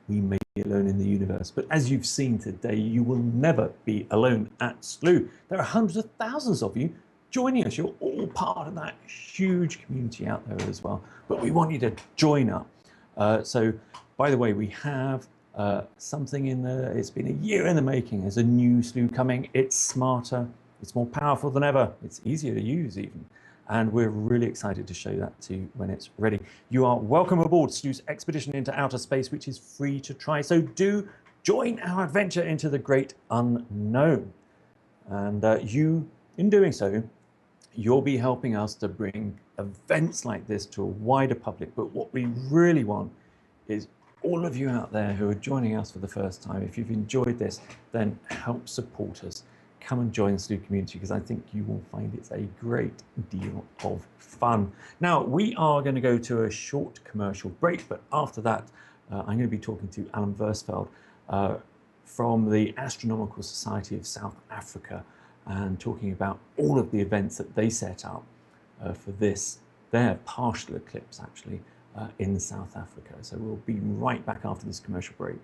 We may be alone in the universe, but as you've seen today, you will never be alone at Slooh. There are hundreds of thousands of you joining us. You're all part of that huge community out there as well, but we want you to join up. So, by the way, we have something in the, it's been a year in the making. There's a new Slooh coming. It's smarter, it's more powerful than ever. It's easier to use even. And we're really excited to show that to you when it's ready. You are welcome aboard Slooh's expedition into outer space, which is free to try. So do join our adventure into the great unknown. And you, in doing so, you'll be helping us to bring events like this to a wider public. But what we really want is all of you out there who are joining us for the first time. If you've enjoyed this, then help support us. Come and join the Slooh community, because I think you will find it's a great deal of fun. Now, we are going to go to a short commercial break, but after that, I'm going to be talking to Alan Versfeld from the Astronomical Society of South Africa, and talking about all of the events that they set up for this, their partial eclipse actually, in South Africa. So we'll be right back after this commercial break.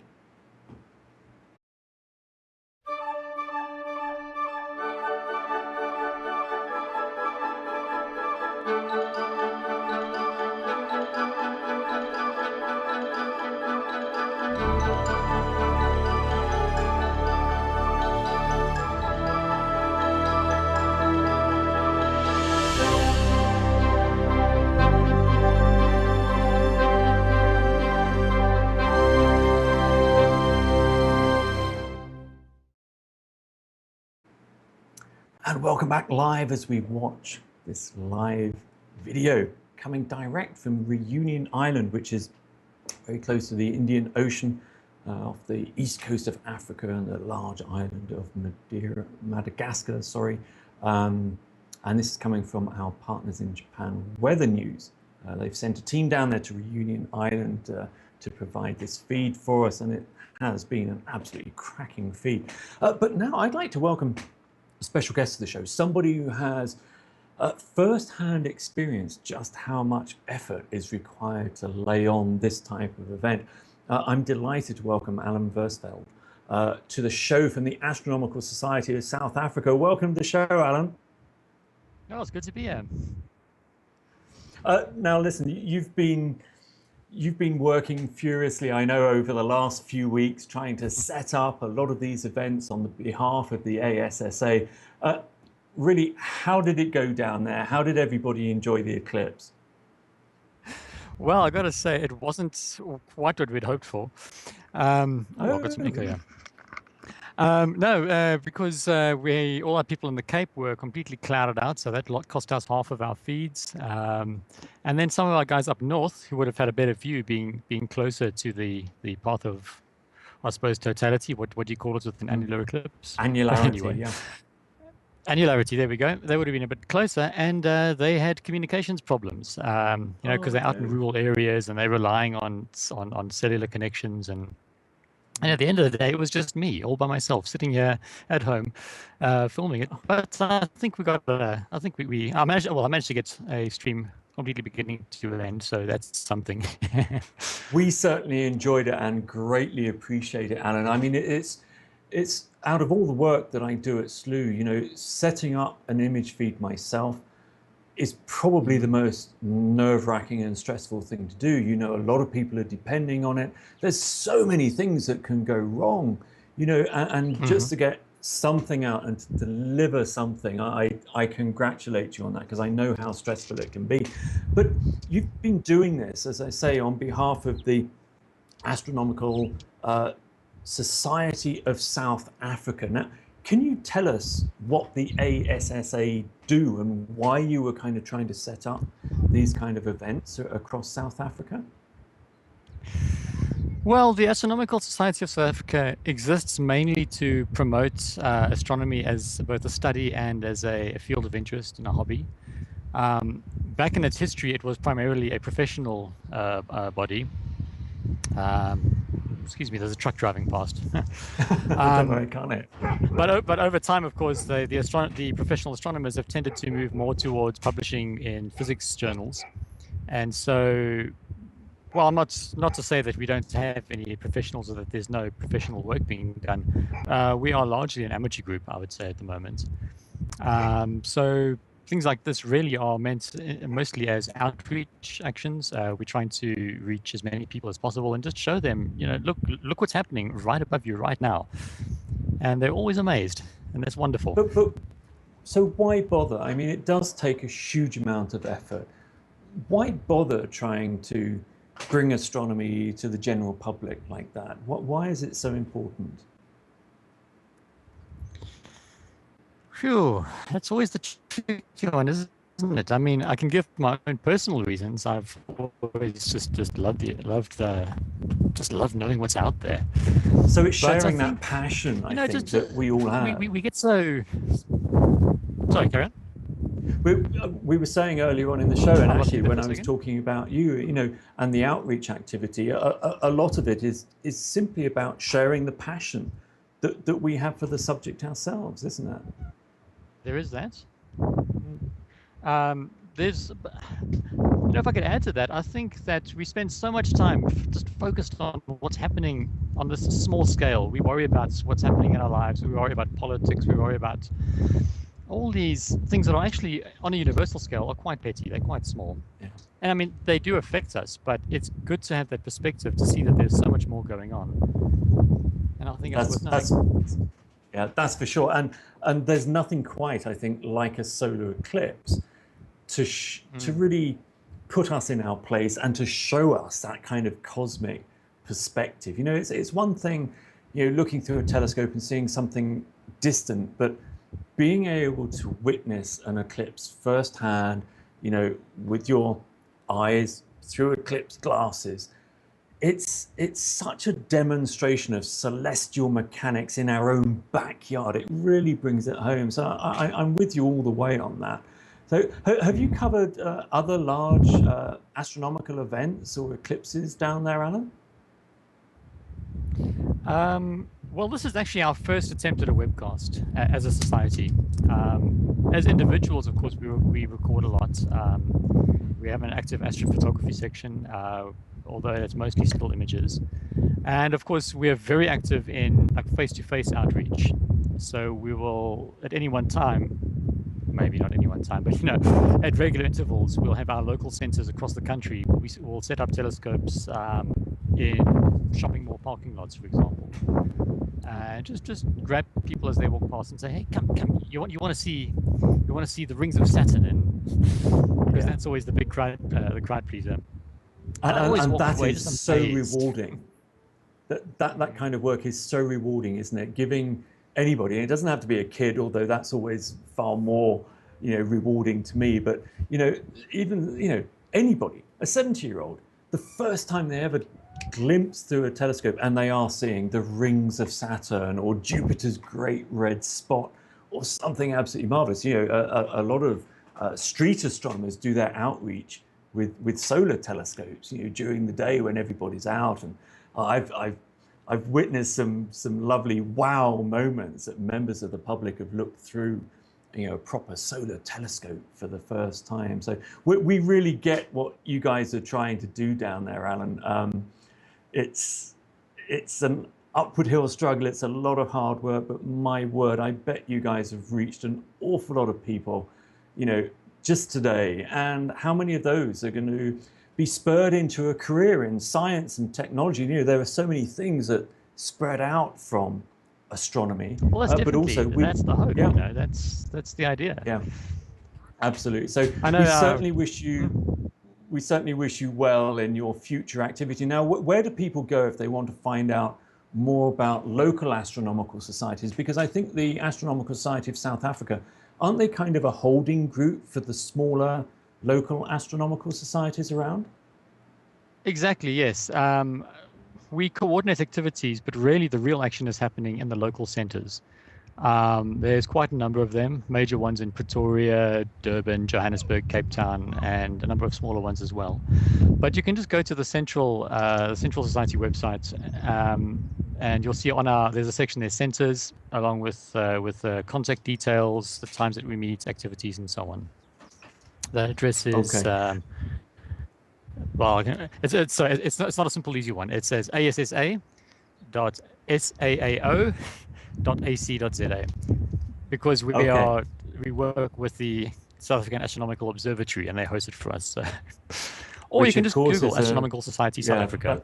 And welcome back live as we watch this live video coming direct from Reunion Island, which is very close to the Indian Ocean, off the east coast of Africa and the large island of Madagascar, sorry. And this is coming from our partners in Japan, Weather News. They've sent a team down there to Reunion Island to provide this feed for us, and it has been an absolutely cracking feed. But now I'd like to welcome a special guest to the show, somebody who has first-hand experience just how much effort is required to lay on this type of event. I'm delighted to welcome Alan Versfeld to the show from the Astronomical Society of South Africa. Welcome to the show, Alan. Oh, it's good to be here. Now, listen, you've been working furiously, I know, over the last few weeks, trying to set up a lot of these events on the behalf of the ASSA. Really, how did it go down there? How did everybody enjoy the eclipse? Well, I got to say, it wasn't quite what we'd hoped for. Well, got some echo, yeah. No, because all our people in the Cape were completely clouded out, so that cost us half of our feeds. And then some of our guys up north, who would have had a better view, being closer to the path of, I suppose, totality. What do you call it with an annular eclipse? Annularity, anyway. yeah. Annularity, there we go. They would have been a bit closer, and they had communications problems. Because they're out in rural areas and they're relying on cellular connections, and at the end of the day, it was just me, all by myself, sitting here at home, filming it. But I think we got. I managed to get a stream completely beginning to end, so that's something. We certainly enjoyed it and greatly appreciate it, Alan. I mean, it's out of all the work that I do at Slooh, setting up an image feed myself is probably the most nerve-wracking and stressful thing to do. A lot of people are depending on it. There's so many things that can go wrong, and just to get something out and to deliver something, I congratulate you on that, because I know how stressful it can be. But you've been doing this, as I say, on behalf of the Astronomical Society of South Africa. Now, can you tell us what the ASSA do and why you were kind of trying to set up these kind of events across South Africa? Well, the Astronomical Society of South Africa exists mainly to promote astronomy as both a study and as a field of interest and a hobby. Back in its history, it was primarily a professional body. Excuse me, there's a truck driving past. Don't worry, can't it? But over time, of course, the professional astronomers have tended to move more towards publishing in physics journals. And so, well, not to say that we don't have any professionals or that there's no professional work being done. We are largely an amateur group, I would say, at the moment. So things like this really are meant mostly as outreach actions. We're trying to reach as many people as possible and just show them, look what's happening right above you right now. And they're always amazed, and that's wonderful. So why bother? I mean, it does take a huge amount of effort. Why bother trying to bring astronomy to the general public like that? Why is it so important? Phew, that's always the tricky one, isn't it? I mean, I can give my own personal reasons. I've always just loved knowing what's out there. So it's sharing that passion, I think, that we all have. We get so... Sorry, carry on. We were saying earlier on in the show, and actually when I was talking about you, and the outreach activity, a lot of it is simply about sharing the passion that we have for the subject ourselves, isn't it? There is that. There's, if I could add to that, I think that we spend so much time just focused on what's happening on this small scale. We worry about what's happening in our lives. We worry about politics. We worry about all these things that are actually, on a universal scale, are quite petty. They're quite small. Yeah. And I mean, they do affect us, but it's good to have that perspective to see that there's so much more going on. And I think that's for sure. And there's nothing quite, I think, like a solar eclipse to really put us in our place and to show us that kind of cosmic perspective. It's one thing, looking through a telescope and seeing something distant, but being able to witness an eclipse firsthand, you know, with your eyes through eclipse glasses, it's such a demonstration of celestial mechanics in our own backyard. It really brings it home. So I'm with you all the way on that. So have you covered other large astronomical events or eclipses down there, Alan? Well, this is actually our first attempt at a webcast as a society. As individuals, of course, we record a lot. We have an active astrophotography section, although it's mostly still images. And of course, we are very active in like face-to-face outreach. So we will, at any one time, maybe not any one time, but you know, at regular intervals, we'll have our local centers across the country. We'll set up telescopes in shopping mall parking lots, for example, and just grab people as they walk past and say, "Hey, come! You want to see the rings of Saturn?" And because that's always the big crowd pleaser. And that is so rewarding. That kind of work is so rewarding, isn't it? Giving anybody, and it doesn't have to be a kid, although that's always far more, you know, rewarding to me. But you know, even anybody, a 70-year-old, the first time they ever glimpse through a telescope and they are seeing the rings of Saturn or Jupiter's great red spot or something absolutely marvelous. You know, a lot of street astronomers do their outreach with solar telescopes, you know, during the day when everybody's out. And I've witnessed some lovely wow moments that members of the public have looked through, you know, a proper solar telescope for the first time. So we really get what you guys are trying to do down there, Alan. It's an upward hill struggle. It's a lot of hard work, but my word, I bet you guys have reached an awful lot of people, you know, just today. And how many of those are going to be spurred into a career in science and technology? You know, there are so many things that spread out from astronomy. Well, that's but also that's the hope. Yeah. You know, that's the idea. Yeah, absolutely. So I know, we certainly wish you well in your future activity. Now, where do people go if they want to find out more about local astronomical societies? Because I think the Astronomical Society of South Africa, aren't they kind of a holding group for the smaller local astronomical societies around? Exactly, yes. We coordinate activities, but really the real action is happening in the local centers. There's quite a number of them, major ones in Pretoria, Durban, Johannesburg, Cape Town, and a number of smaller ones as well. But you can just go to the Central Society website, and you'll see there's a section there, centers, along with contact details, the times that we meet, activities, and so on. The address is well, it's not a simple easy one. It says assa.saao.ac.za, because we work with the South African Astronomical Observatory and they host it for us. So. Or you can just Google Astronomical Society South Africa.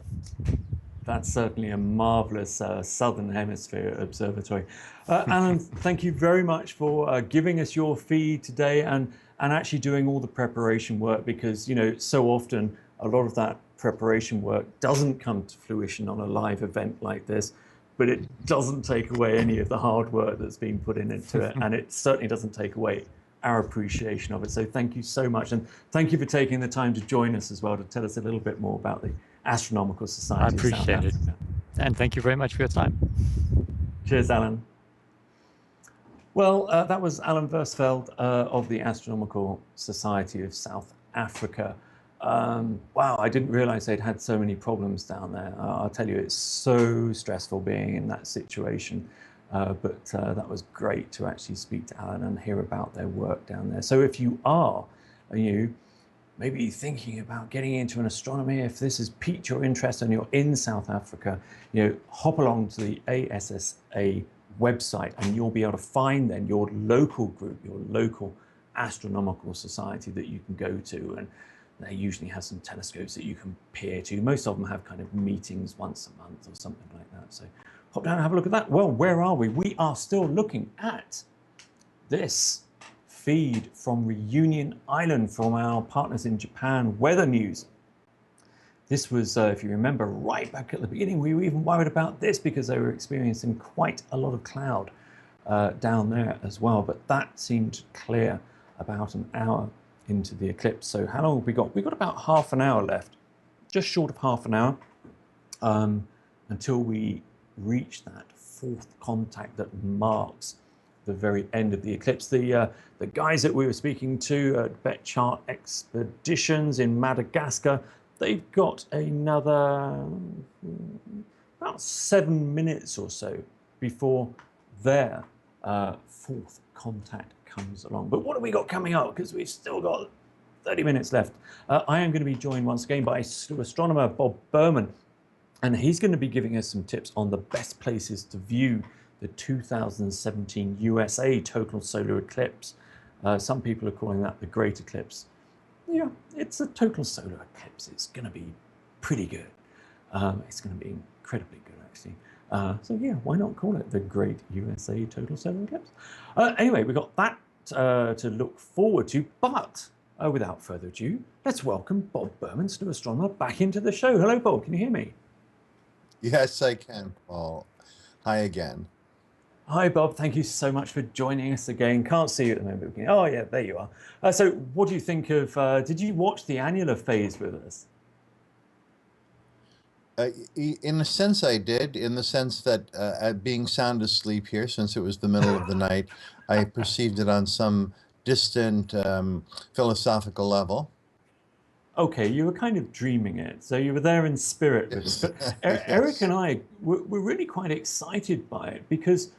That's certainly a marvelous Southern Hemisphere observatory. Alan, thank you very much for giving us your feed today and actually doing all the preparation work, because, you know, so often a lot of that preparation work doesn't come to fruition on a live event like this, but it doesn't take away any of the hard work that's been put into it, and it certainly doesn't take away our appreciation of it. So thank you so much, and thank you for taking the time to join us as well to tell us a little bit more about the Astronomical Society. I appreciate it, and thank you very much for your time. Cheers, Alan. Well, that was Alan Versfeld of the Astronomical Society of South Africa. Wow, I didn't realize they'd had so many problems down there. I'll tell you, it's so stressful being in that situation. But that was great to actually speak to Alan and hear about their work down there. So if you are, maybe thinking about getting into an astronomy, if this has piqued your interest and you're in South Africa, hop along to the ASSA website and you'll be able to find then your local group, your local astronomical society that you can go to. And they usually have some telescopes that you can peer to. Most of them have kind of meetings once a month or something like that. So hop down and have a look at that. Well, where are we? We are still looking at this feed from Reunion Island from our partners in Japan, Weather News. This was, if you remember, right back at the beginning, we were even worried about this because they were experiencing quite a lot of cloud down there as well, but that seemed clear about an hour into the eclipse. So how long have we got? We've got about half an hour left, just short of half an hour, until we reach that fourth contact that marks the very end of the eclipse. The guys that we were speaking to at Bet Chart Expeditions in Madagascar, they've got another about 7 minutes or so before their fourth contact comes along. But what have we got coming up? Because we've still got 30 minutes left. I am going to be joined once again by Slooh astronomer Bob Berman, and he's going to be giving us some tips on the best places to view the 2017 USA total solar eclipse. Some people are calling that the Great Eclipse. Yeah, it's a total solar eclipse. It's going to be pretty good. It's going to be incredibly good, actually. So yeah, why not call it the Great USA Total Solar Eclipse? Anyway, we've got that to look forward to, but without further ado, let's welcome Bob Berman, Slooh astronomer, back into the show. Hello, Bob. Can you hear me? Yes, I can, Paul. Hi again. Hi, Bob. Thank you so much for joining us again. Can't see you at the moment. Oh, yeah, there you are. So what do you think of, did you watch the annular phase with us? In a sense, I did, in the sense that being sound asleep here, since it was the middle of the night, I perceived it on some distant philosophical level. Okay, you were kind of dreaming it, so you were there in spirit with us. But Yes. Eric and I were really quite excited by it because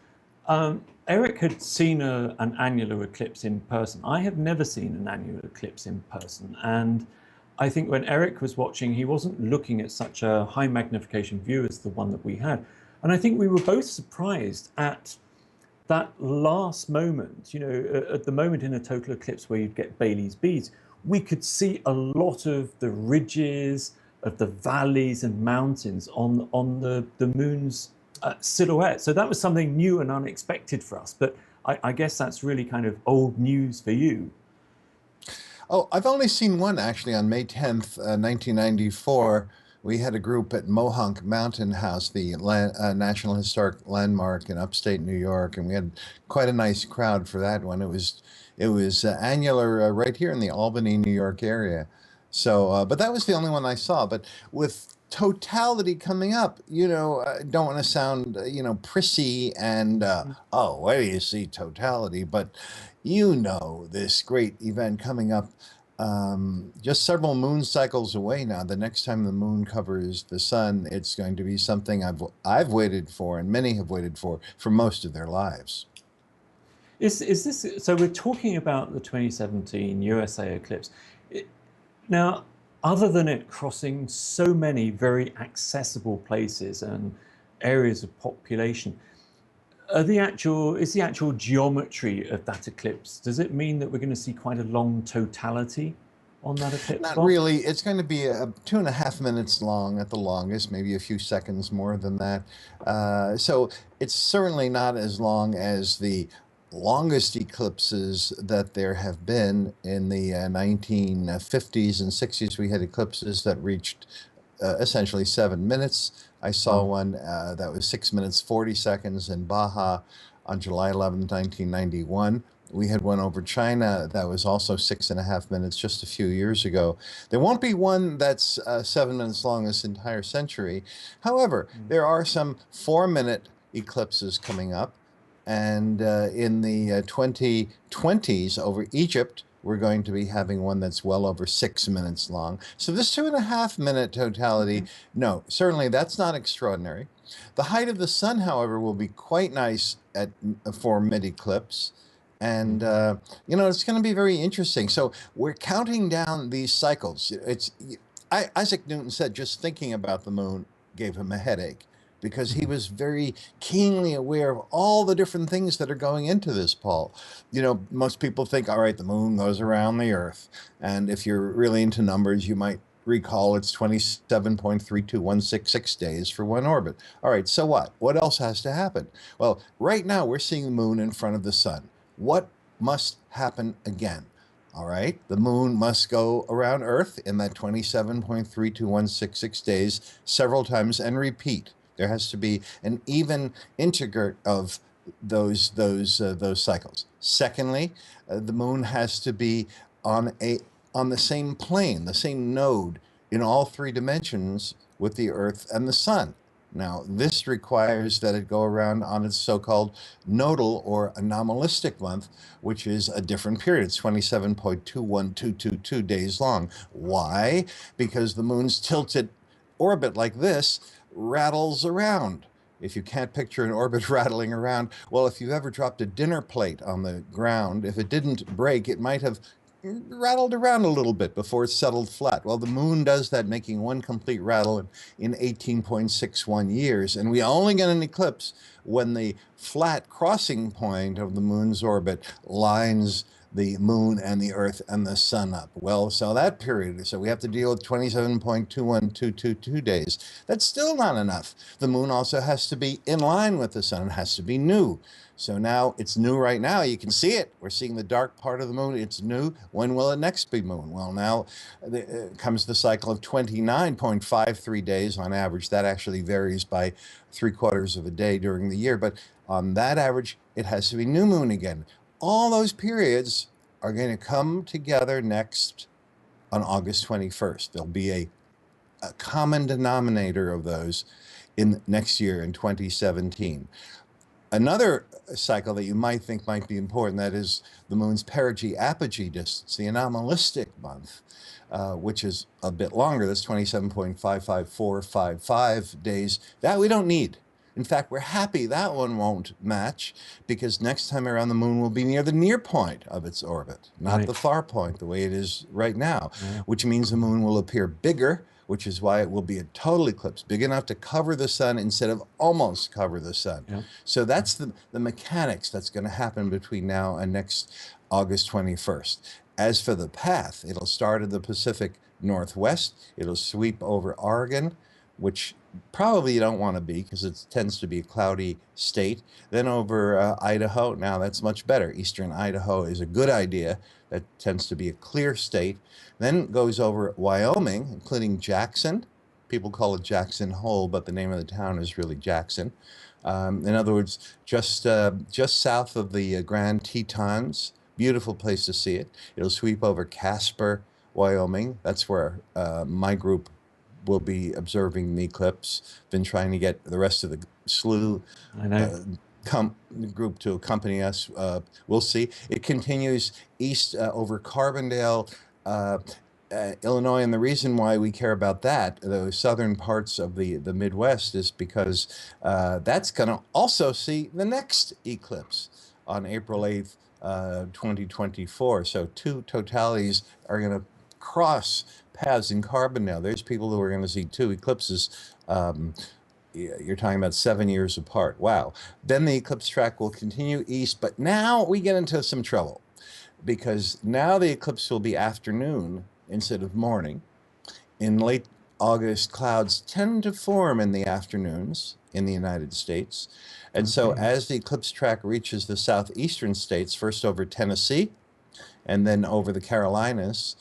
Eric had seen an annular eclipse in person. I have never seen an annular eclipse in person, and I think when Eric was watching, he wasn't looking at such a high magnification view as the one that we had. And I think we were both surprised at that last moment, you know, at the moment in a total eclipse where you'd get Baily's beads, we could see a lot of the ridges, of the valleys and mountains on the moon's silhouette. So that was something new and unexpected for us. But I guess that's really kind of old news for you. Oh, I've only seen one, actually, on May 10th, 1994. We had a group at Mohonk Mountain House, the National Historic Landmark in upstate New York, and we had quite a nice crowd for that one. It was annular right here in the Albany, New York area. So, but that was the only one I saw. But with totality coming up, you know, I don't want to sound, you know, prissy and, oh, where do you see totality? But you know, this great event coming up just several moon cycles away now. The next time the moon covers the sun, it's going to be something I've waited for, and many have waited for most of their lives. Is this, so we're talking about the 2017 USA eclipse. Now, other than it crossing so many very accessible places and areas of population, is the actual geometry of that eclipse, does it mean that we're going to see quite a long totality on that eclipse? Not really. It's going to be 2.5 minutes long at the longest, maybe a few seconds more than that. So it's certainly not as long as the longest eclipses that there have been in the 1950s and 60s. We had eclipses that reached essentially 7 minutes. I saw one that was 6 minutes 40 seconds in Baja on July 11, 1991. We had one over China that was also 6.5 minutes just a few years ago. There won't be one that's 7 minutes long this entire century. However, there are some 4-minute eclipses coming up. And in the 2020s over Egypt, we're going to be having one that's well over 6 minutes long. So this 2.5 minute totality, no, certainly that's not extraordinary. The height of the sun, however, will be quite nice for mid-eclipse. And, you know, it's going to be very interesting. So we're counting down these cycles. Isaac Newton said just thinking about the moon gave him a headache, because he was very keenly aware of all the different things that are going into this, Paul. You know, most people think, all right, the moon goes around the Earth. And if you're really into numbers, you might recall it's 27.32166 days for one orbit. All right, so what? What else has to happen? Well, right now we're seeing the moon in front of the sun. What must happen again? All right, the moon must go around Earth in that 27.32166 days several times and repeat. There has to be an even integer of those cycles. Secondly, the moon has to be on the same plane, the same node in all three dimensions with the Earth and the Sun. Now, this requires that it go around on its so-called nodal or anomalistic month, which is a different period. It's 27.21222 days long. Why? Because the moon's tilted orbit like this rattles around. If you can't picture an orbit rattling around, well, if you've ever dropped a dinner plate on the ground, if it didn't break, it might have rattled around a little bit before it settled flat. Well, the moon does that, making one complete rattle in 18.61 years. And we only get an eclipse when the flat crossing point of the moon's orbit lines the moon and the Earth and the Sun up. Well, so that period, so we have to deal with 27.21222 days. That's still not enough. The moon also has to be in line with the Sun. It has to be new. So now it's new right now. You can see it. We're seeing the dark part of the moon. It's new. When will it next be moon? Well, now comes the cycle of 29.53 days on average. That actually varies by 3/4 of a day during the year. But on that average, it has to be new moon again. All those periods are going to come together next on August 21st. There'll be a common denominator of those in next year in 2017. Another cycle that you might think might be important, that is the moon's perigee-apogee distance, the anomalistic month, which is a bit longer. That's 27.55455 days. That we don't need. In fact, we're happy that one won't match, because next time around the moon will be near the near point of its orbit, not the far point, the way it is right now, which means the moon will appear bigger, which is why it will be a total eclipse, big enough to cover the sun instead of almost cover the sun. So that's the mechanics that's going to happen between now and next August 21st. As for the path, it'll start in the Pacific Northwest. It'll sweep over Oregon, which probably you don't want to be because it tends to be a cloudy state. Then over Idaho. Now that's much better. Eastern Idaho is a good idea. That tends to be a clear state. Then goes over Wyoming, including Jackson. People call it Jackson Hole, but the name of the town is really Jackson. In other words, just south of the Grand Tetons. Beautiful place to see it. It'll sweep over Casper, Wyoming. That's where my group will be observing the eclipse. Been trying to get the rest of the Slooh group to accompany us. We'll see. It continues east over Carbondale, Illinois, and the reason why we care about that, the southern parts of the Midwest, is because that's going to also see the next eclipse on April 8th, 2024. So two totalities are going to cross paths in Carbondale. There's people who are going to see two eclipses. You're talking about 7 years apart. Wow. Then the eclipse track will continue east, but now we get into some trouble, because now the eclipse will be afternoon instead of morning. In late August, clouds tend to form in the afternoons in the United States. And so as the eclipse track reaches the southeastern states, first over Tennessee and then over the Carolinas,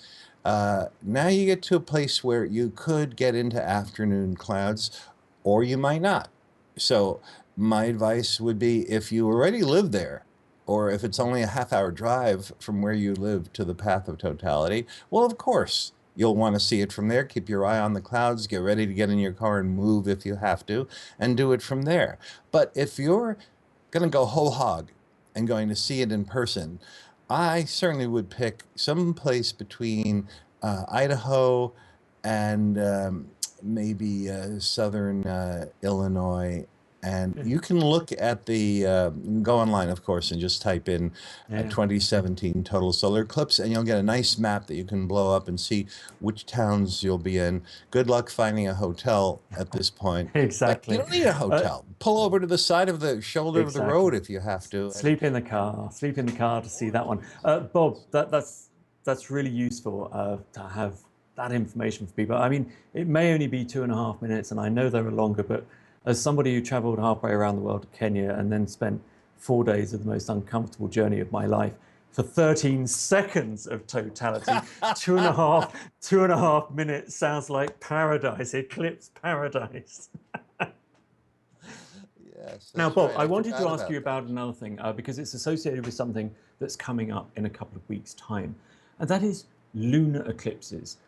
now you get to a place where you could get into afternoon clouds, or you might not. So my advice would be, if you already live there, or if it's only a half-hour drive from where you live to the path of totality, well, of course, you'll want to see it from there. Keep your eye on the clouds, get ready to get in your car and move if you have to, and do it from there. But if you're going to go whole hog and going to see it in person, I certainly would pick some place between Idaho and maybe southern Illinois. And you can look at the, go online, of course, and just type in 2017 total solar eclipse, and you'll get a nice map that you can blow up and see which towns you'll be in. Good luck finding a hotel at this point. Exactly. You don't need a hotel. Pull over to the side of the shoulder of the road if you have to. Sleep in the car. Sleep in the car to see that one. Bob, that's really useful to have that information for people. I mean, it may only be 2.5 minutes, and I know there are longer, but as somebody who traveled halfway around the world to Kenya and then spent 4 days of the most uncomfortable journey of my life for 13 seconds of totality, 2.5 minutes sounds like paradise, eclipse paradise. Yes, Now, that's Bob, right. I I wanted to forgot ask you about that. about another thing because it's associated with something that's coming up in a couple of weeks' time, and that is lunar eclipses.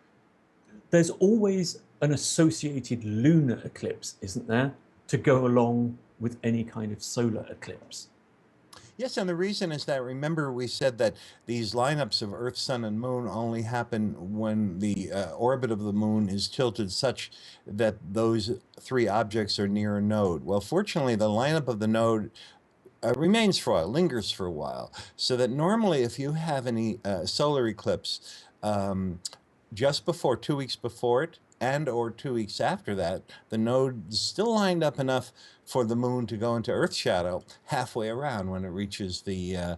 There's always an associated lunar eclipse, isn't there, to go along with any kind of solar eclipse? Yes, and the reason is that remember we said that these lineups of Earth, Sun, and Moon only happen when the orbit of the Moon is tilted such that those three objects are near a node. Well, fortunately, the lineup of the node remains for a while, lingers for a while, so that normally if you have any solar eclipse just before, 2 weeks before it, and or 2 weeks after that, the node is still lined up enough for the moon to go into Earth shadow halfway around when it reaches the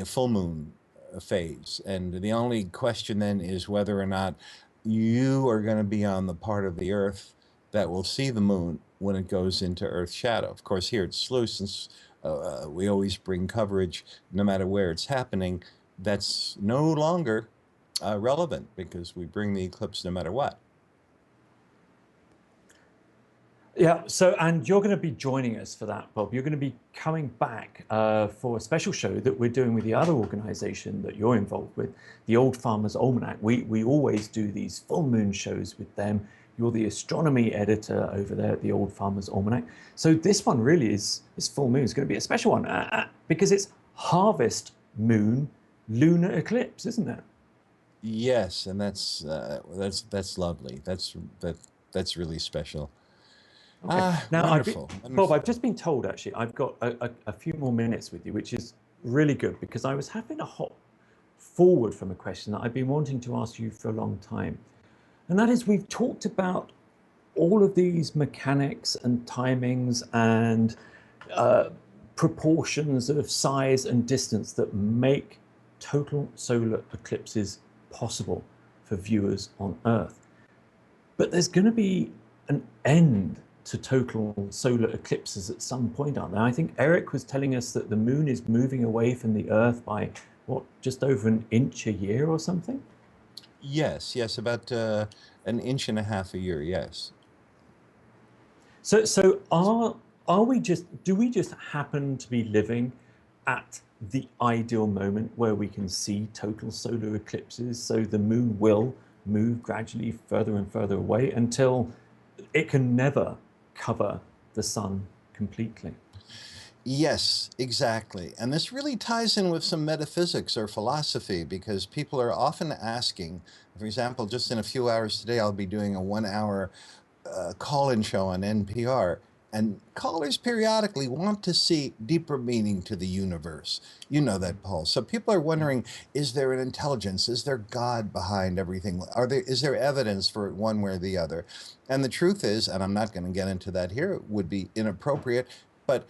full moon phase. And the only question then is whether or not you are going to be on the part of the Earth that will see the moon when it goes into Earth shadow. Of course, here at Slooh, since we always bring coverage no matter where it's happening, that's no longer relevant because we bring the eclipse no matter what. Yeah, so, and you're going to be joining us for that, Bob. You're going to be coming back for a special show that we're doing with the other organization that you're involved with, the Old Farmer's Almanac. We always do these full moon shows with them. You're the astronomy editor over there at the Old Farmer's Almanac. So this one really is full moon. It's going to be a special one because it's harvest moon lunar eclipse, isn't it? Yes, and that's lovely. That's really special. Okay. Now, Wonderful, Bob, wonderful. I've just been told actually I've got a few more minutes with you, which is really good because I was having to hop forward from a question that I've been wanting to ask you for a long time. And that is, we've talked about all of these mechanics and timings and proportions of size and distance that make total solar eclipses possible for viewers on Earth. But there's going to be an end to total solar eclipses at some point, aren't there? I think Eric was telling us that the moon is moving away from the Earth by, what, just over an inch a year or something? Yes, about an inch and a half a year. Yes. So do we just happen to be living at the ideal moment where we can see total solar eclipses? So the moon will move gradually further and further away until it can never cover the sun completely. Yes, exactly. And this really ties in with some metaphysics or philosophy because people are often asking, for example, just in a few hours today, I'll be doing a 1 hour call-in show on NPR. And callers periodically want to see deeper meaning to the universe. You know that, Paul. So people are wondering, is there an intelligence? Is there God behind everything? Is there evidence for it one way or the other? And the truth is, and I'm not going to get into that here, it would be inappropriate, but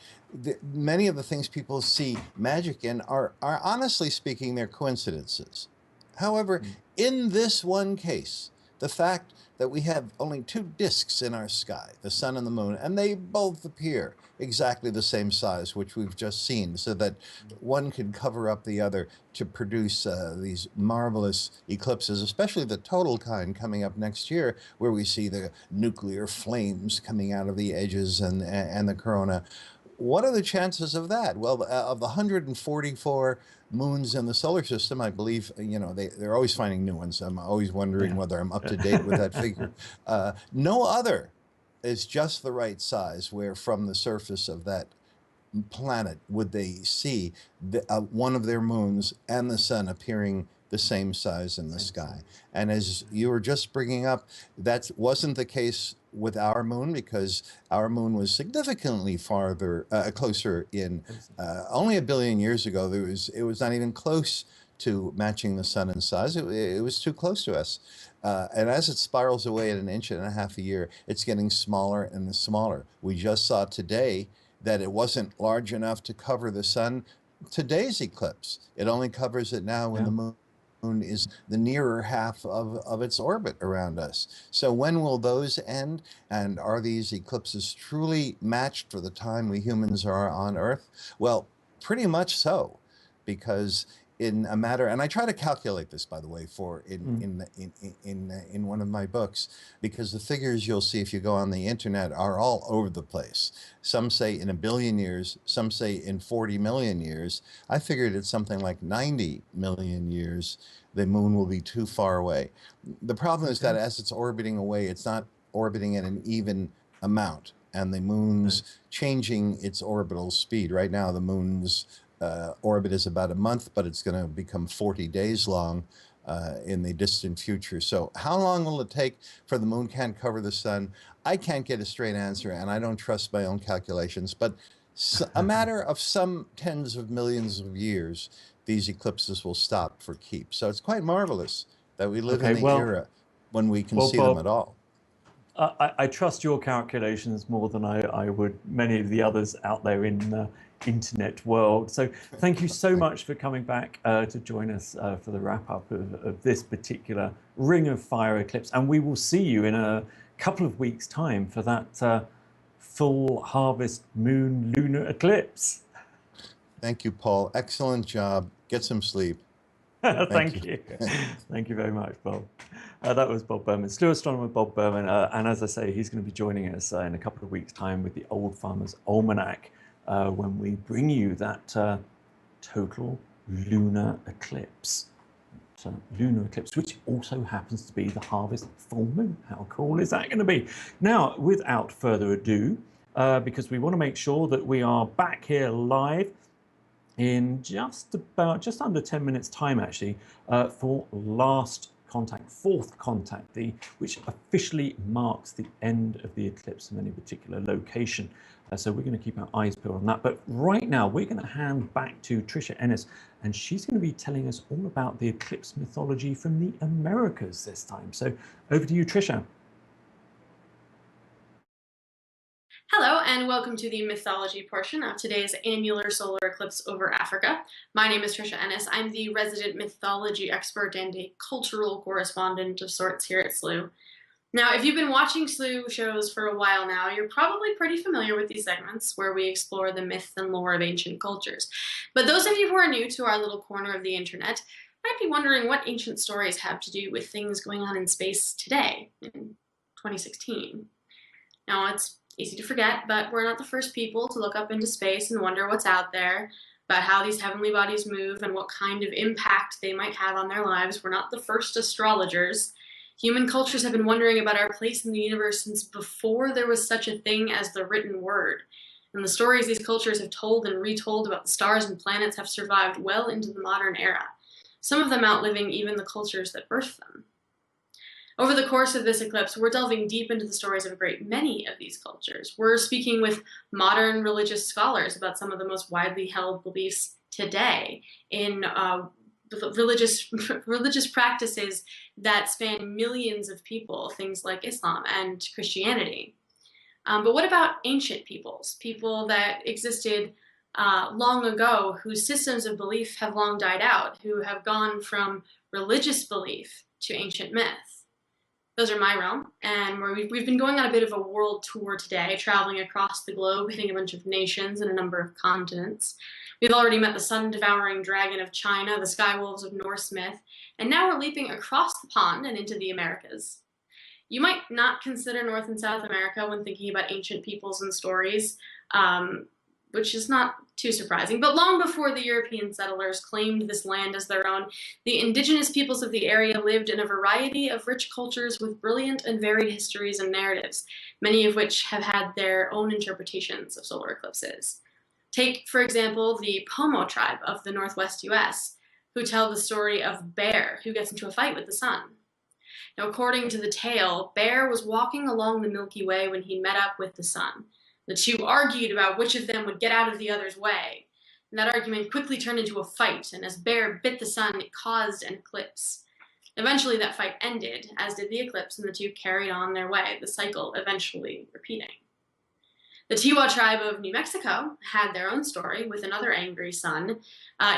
many of the things people see magic in are honestly speaking, they're coincidences. However, in this one case, the fact that we have only two disks in our sky, the sun and the moon, and they both appear exactly the same size, which we've just seen, so that one can cover up the other to produce these marvelous eclipses, especially the total kind coming up next year, where we see the nuclear flames coming out of the edges and the corona. What are the chances of that? Well, of the 144 moons in the solar system, I believe, they're always finding new ones. I'm always wondering whether I'm up to date with that figure. No other is just the right size where from the surface of that planet would they see one of their moons and the sun appearing the same size in the sky. And as you were just bringing up, that wasn't the case with our moon because our moon was significantly farther, closer in only 1 billion years ago. It was not even close to matching the sun in size. It was too close to us. And as it spirals away at an inch and a half a year, it's getting smaller and smaller. We just saw today that it wasn't large enough to cover the sun. Today's eclipse, it only covers it now when the moon is the nearer half of its orbit around us. So when will those end? And are these eclipses truly matched for the time we humans are on Earth? Well, pretty much so, because in a matter, and I try to calculate this, by the way, for Mm. in one of my books, because the figures you'll see if you go on the internet are all over the place. Some say in 1 billion years, some say in 40 million years. I figured it's something like 90 million years. The moon will be too far away. The problem is that Okay. as it's orbiting away, it's not orbiting at an even amount, and the moon's changing its orbital speed. Right now, the moon's orbit is about a month, but it's going to become 40 days long in the distant future. So how long will it take for the moon can't cover the sun? I can't get a straight answer, and I don't trust my own calculations, but a matter of some tens of millions of years, these eclipses will stop for keeps. So it's quite marvelous that we live in Okay. the era when we can see them Bob, at all. I trust your calculations more than I would many of the others out there in the internet world. So thank you so much for coming back to join us for the wrap up of this particular Ring of Fire eclipse. And we will see you in a couple of weeks' time for that full harvest moon lunar eclipse. Thank you, Paul. Excellent job. Get some sleep. Thank you. Thank you very much, Bob. That was Bob Berman, Slooh astronomer Bob Berman. And as I say, he's going to be joining us in a couple of weeks' time with the Old Farmer's Almanac when we bring you that total lunar eclipse. So, lunar eclipse, which also happens to be the harvest full moon. How cool is that going to be? Now, without further ado, because we want to make sure that we are back here live in just under 10 minutes time, actually, for last contact, fourth contact, which officially marks the end of the eclipse in any particular location. So we're going to keep our eyes peeled on that. But right now, we're going to hand back to Tricia Ennis, and she's going to be telling us all about the eclipse mythology from the Americas this time. So over to you, Tricia. Hello, and welcome to the mythology portion of today's Annular Solar Eclipse over Africa. My name is Tricia Ennis. I'm the resident mythology expert and a cultural correspondent of sorts here at Slooh. Now, if you've been watching Slooh shows for a while now, you're probably pretty familiar with these segments where we explore the myth and lore of ancient cultures. But those of you who are new to our little corner of the internet might be wondering what ancient stories have to do with things going on in space today, in 2016. Now, it's easy to forget, but we're not the first people to look up into space and wonder what's out there, about how these heavenly bodies move and what kind of impact they might have on their lives. We're not the first astrologers. Human cultures have been wondering about our place in the universe since before there was such a thing as the written word. And the stories these cultures have told and retold about the stars and planets have survived well into the modern era, some of them outliving even the cultures that birthed them. Over the course of this eclipse, we're delving deep into the stories of a great many of these cultures. We're speaking with modern religious scholars about some of the most widely held beliefs today in religious practices that span millions of people, things like Islam and Christianity. But what about ancient peoples, people that existed long ago, whose systems of belief have long died out, who have gone from religious belief to ancient myth? Those are my realm, and we've been going on a bit of a world tour today, traveling across the globe, hitting a bunch of nations and a number of continents. We've already met the sun-devouring dragon of China, the sky wolves of Norse myth, and now we're leaping across the pond and into the Americas. You might not consider North and South America when thinking about ancient peoples and stories, which is not too surprising. But long before the European settlers claimed this land as their own, the indigenous peoples of the area lived in a variety of rich cultures with brilliant and varied histories and narratives, many of which have had their own interpretations of solar eclipses. Take, for example, the Pomo tribe of the Northwest US, who tell the story of Bear, who gets into a fight with the sun. Now, according to the tale, Bear was walking along the Milky Way when he met up with the sun. The two argued about which of them would get out of the other's way. And that argument quickly turned into a fight, and as Bear bit the sun, it caused an eclipse. Eventually, that fight ended, as did the eclipse, and the two carried on their way, the cycle eventually repeating. The Tiwa tribe of New Mexico had their own story with another angry sun.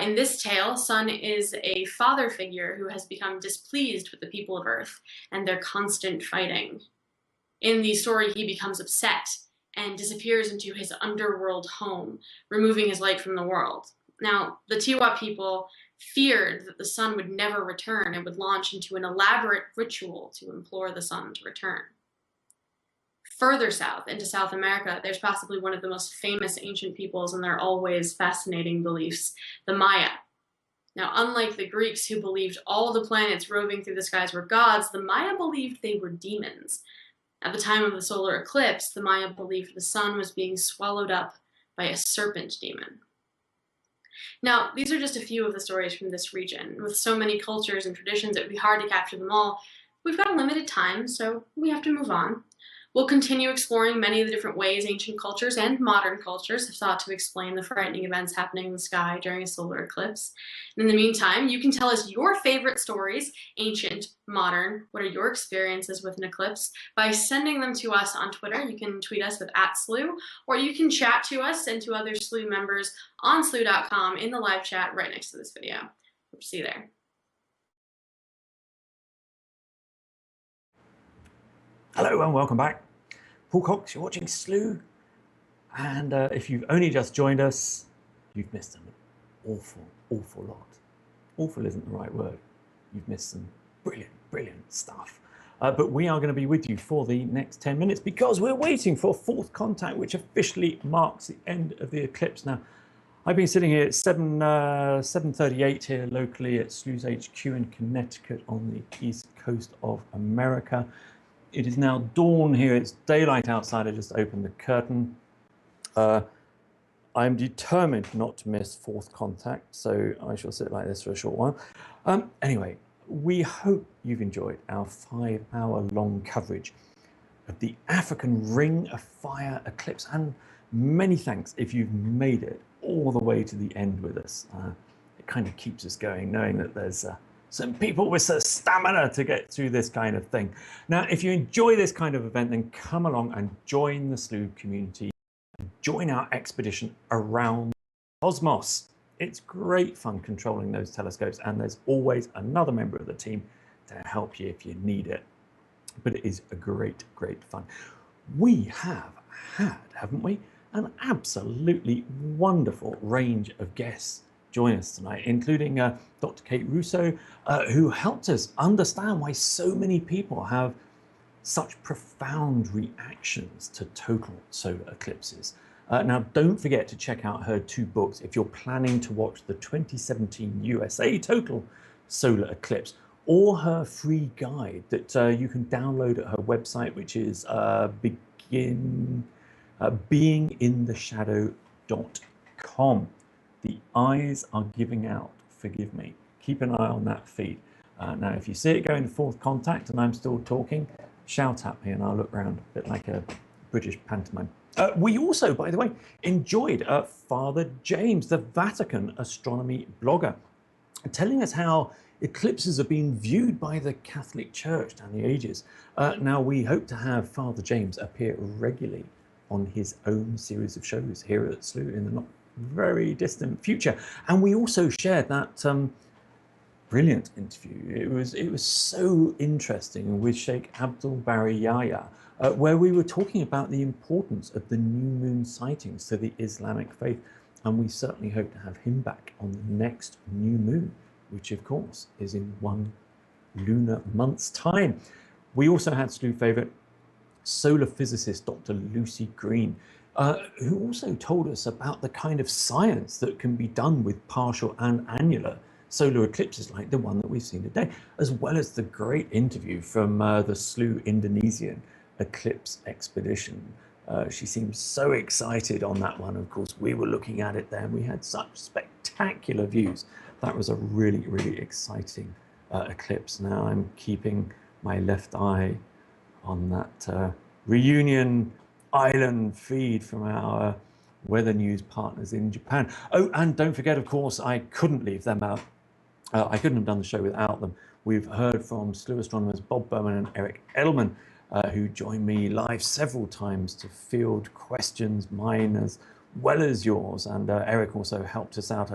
In this tale, Sun is a father figure who has become displeased with the people of Earth and their constant fighting. In the story, he becomes upset and disappears into his underworld home, removing his light from the world. Now, the Tiwa people feared that the sun would never return and would launch into an elaborate ritual to implore the sun to return. Further south into South America, there's possibly one of the most famous ancient peoples and their always fascinating beliefs, the Maya. Now, unlike the Greeks who believed all the planets roving through the skies were gods, the Maya believed they were demons. At the time of the solar eclipse, the Maya believed the sun was being swallowed up by a serpent demon. Now, these are just a few of the stories from this region. With so many cultures and traditions, it would be hard to capture them all. We've got a limited time, so we have to move on. We'll continue exploring many of the different ways ancient cultures and modern cultures have sought to explain the frightening events happening in the sky during a solar eclipse. And in the meantime, you can tell us your favorite stories, ancient, modern, what are your experiences with an eclipse, by sending them to us on Twitter. You can tweet us with @Slooh, or you can chat to us and to other Slooh members on slooh.com in the live chat right next to this video. Hope to see you there. Hello and welcome back. Paul Cox, you're watching Slooh. And if you've only just joined us, you've missed an awful lot. Awful isn't the right word. You've missed some brilliant stuff. But we are going to be with you for the next 10 minutes because we're waiting for fourth contact, which officially marks the end of the eclipse. Now, I've been sitting here at 7:38 here locally at Slooh's HQ in Connecticut on the east coast of America. It is now dawn here. It's daylight outside. I just opened the curtain. I'm determined not to miss fourth contact, so I shall sit like this for a short while. Anyway, we hope you've enjoyed our 5-hour-long coverage of the African Ring of Fire eclipse, and many thanks if you've made it all the way to the end with us. It kind of keeps us going, knowing that there's some people with some stamina to get through this kind of thing. Now, if you enjoy this kind of event, then come along and join the Slooh community and join our expedition around the cosmos. It's great fun controlling those telescopes, and there's always another member of the team to help you if you need it. But it is a great fun. We have had, haven't we, an absolutely wonderful range of guests join us tonight, including Dr. Kate Russo, who helped us understand why so many people have such profound reactions to total solar eclipses. Now, don't forget to check out her 2 books if you're planning to watch the 2017 USA total solar eclipse, or her free guide that you can download at her website, which is beingintheshadow.com. The eyes are giving out, forgive me. Keep an eye on that feed. Now, if you see it going to fourth contact and I'm still talking, shout at me and I'll look around, a bit like a British pantomime. We also, by the way, enjoyed Father James, the Vatican astronomy blogger, telling us how eclipses have been viewed by the Catholic Church down the ages. Now, we hope to have Father James appear regularly on his own series of shows here at Slooh in the not very distant future. And we also shared that brilliant interview. It was so interesting with Sheikh Abdul Bari Yahya, where we were talking about the importance of the new moon sightings to the Islamic faith. And we certainly hope to have him back on the next new moon, which of course is in 1 lunar month's time. We also had Slooh favorite solar physicist Dr. Lucy Green, who also told us about the kind of science that can be done with partial and annular solar eclipses like the one that we've seen today, as well as the great interview from the Slooh Indonesian eclipse expedition. She seemed so excited on that one. Of course, we were looking at it there and we had such spectacular views. That was a really exciting eclipse. Now I'm keeping my left eye on that reunion island feed from our weather news partners in Japan. Oh, and don't forget, of course, I couldn't leave them out. I couldn't have done the show without them. We've heard from Slooh astronomers Bob Berman and Eric Edelman, who joined me live several times to field questions, mine as well as yours. And Eric also helped us out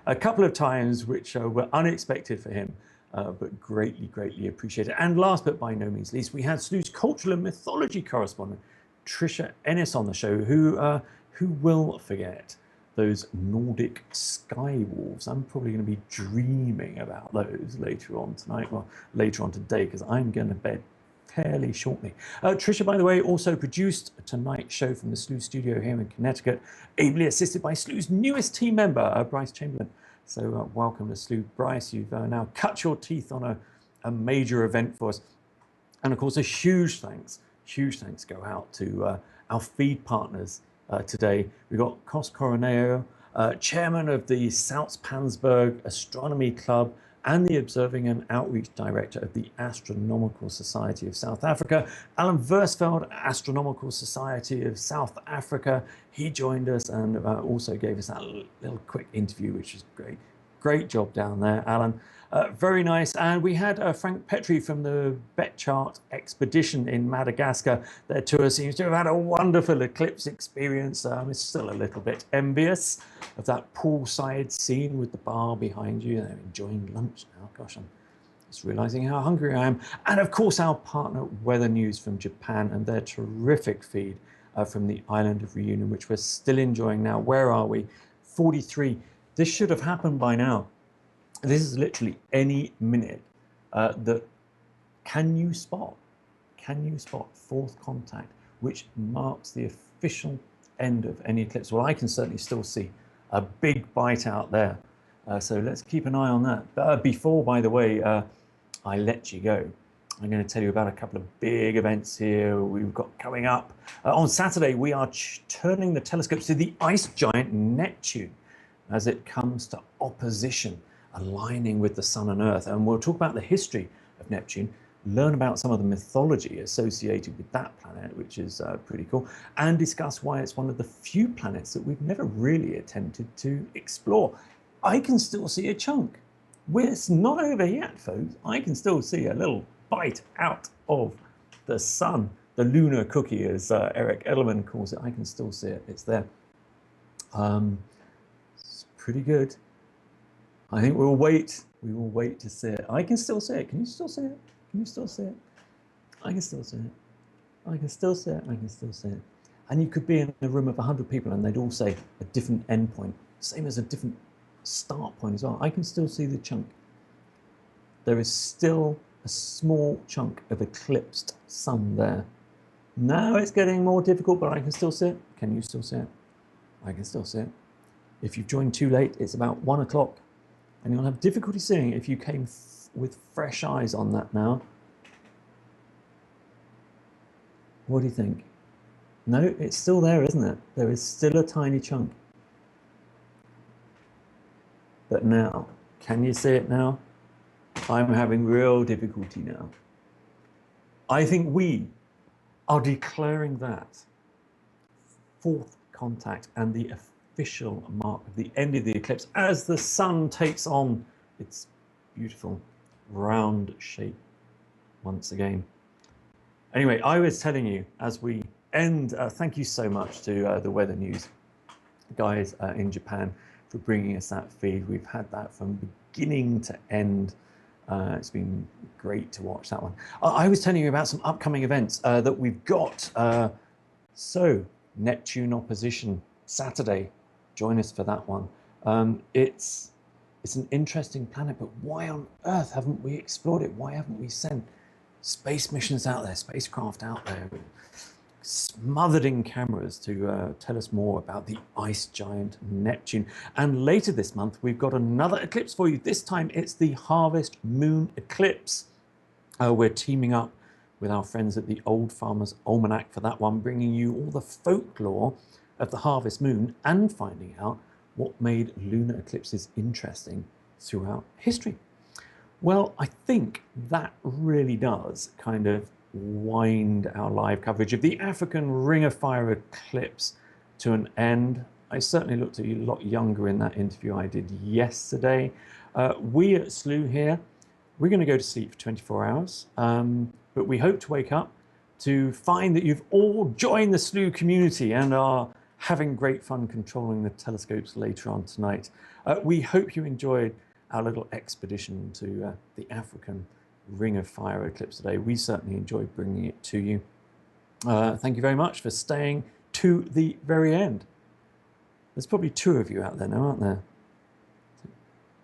a couple of times, which were unexpected for him, but greatly appreciated. And last but by no means least, we had Slooh's cultural and mythology correspondent, Trisha Ennis, on the show, who will forget those Nordic sky wolves. I'm probably going to be dreaming about those later on tonight, well, later on today, because I'm going to bed fairly shortly. Trisha, by the way, also produced tonight's show from the Slooh studio here in Connecticut, ably assisted by Slooh's newest team member, Bryce Chamberlain. So welcome to Slooh. Bryce, you've now cut your teeth on a major event for us. And of course, a huge thanks go out to our feed partners today. We've got Cos Coroneo, chairman of the Salzpansberg Astronomy Club and the Observing and Outreach Director of the Astronomical Society of South Africa, Alan Versfeld, Astronomical Society of South Africa. He joined us and also gave us that little quick interview, which is great. Great job down there, Alan. Very nice. And we had Frank Petrie from the Betchart expedition in Madagascar. Their tour seems to have had a wonderful eclipse experience. It's still a little bit envious of that poolside scene with the bar behind you. They're enjoying lunch now. Gosh, I'm just realizing how hungry I am. And of course, our partner Weather News from Japan and their terrific feed from the island of Reunion, which we're still enjoying now. Where are we? 43. This should have happened by now. This is literally any minute that can you spot fourth contact, which marks the official end of any eclipse. Well, I can certainly still see a big bite out there. So let's keep an eye on that. Before, by the way, I let you go, I'm going to tell you about a couple of big events here we've got coming up. On Saturday, we are turning the telescopes to the ice giant Neptune as it comes to opposition, aligning with the Sun and Earth. And we'll talk about the history of Neptune, learn about some of the mythology associated with that planet, which is pretty cool, and discuss why it's one of the few planets that we've never really attempted to explore. I can still see a chunk. It's not over yet, folks. I can still see a little bite out of the Sun, the lunar cookie, as Eric Edelman calls it. I can still see it. It's there. It's pretty good. I think we will wait to see it. I can still see it. Can you still see it? Can you still see it? I can still see it. I can still see it. I can still see it. And you could be in a room of 100 people and they'd all say a different end point, same as a different start point as well. I can still see the chunk. There is still a small chunk of eclipsed Sun there. Now it's getting more difficult, but I can still see it. Can you still see it? I can still see it. If you've joined too late, it's about 1 o'clock. And you'll have difficulty seeing it if you came with fresh eyes on that now. What do you think? No, it's still there, isn't it? There is still a tiny chunk. But now, can you see it now? I'm having real difficulty now. I think we are declaring that fourth contact and the official mark of the end of the eclipse as the Sun takes on its beautiful round shape once again. Anyway, I was telling you as we end, thank you so much to the Weather News guys in Japan for bringing us that feed. We've had that from beginning to end. It's been great to watch that one. I was telling you about some upcoming events that we've got. So Neptune opposition Saturday. Join us for that one. It's an interesting planet, but why on earth haven't we explored it? Why haven't we sent space missions out there, spacecraft out there, smothered in cameras to tell us more about the ice giant Neptune? And later this month, we've got another eclipse for you. This time it's the Harvest Moon Eclipse. We're teaming up with our friends at the Old Farmer's Almanac for that one, bringing you all the folklore of the harvest moon and finding out what made lunar eclipses interesting throughout history. Well, I think that really does kind of wind our live coverage of the African Ring of Fire eclipse to an end. I certainly looked a lot younger in that interview I did yesterday. We at Slooh here, we're going to go to sleep for 24 hours, but we hope to wake up to find that you've all joined the Slooh community and are having great fun controlling the telescopes later on tonight. We hope you enjoyed our little expedition to the African Ring of Fire eclipse today. We certainly enjoyed bringing it to you. Thank you very much for staying to the very end. There's probably 2 of you out there now, aren't there?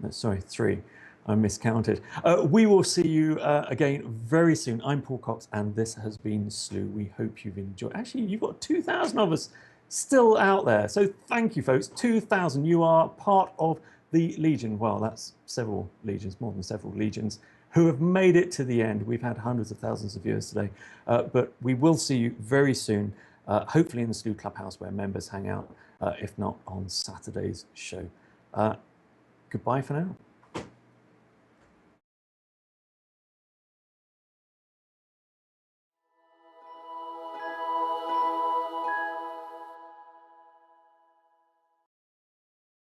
No, sorry, 3. I miscounted. We will see you again very soon. I'm Paul Cox, and this has been Slooh. We hope you've enjoyed. Actually, you've got 2,000 of us still out there. So thank you, folks. 2,000. You are part of the Legion. Well, that's several legions, more than several legions, who have made it to the end. We've had hundreds of thousands of viewers today, but we will see you very soon, hopefully in the Slooh Clubhouse where members hang out, if not on Saturday's show. Goodbye for now.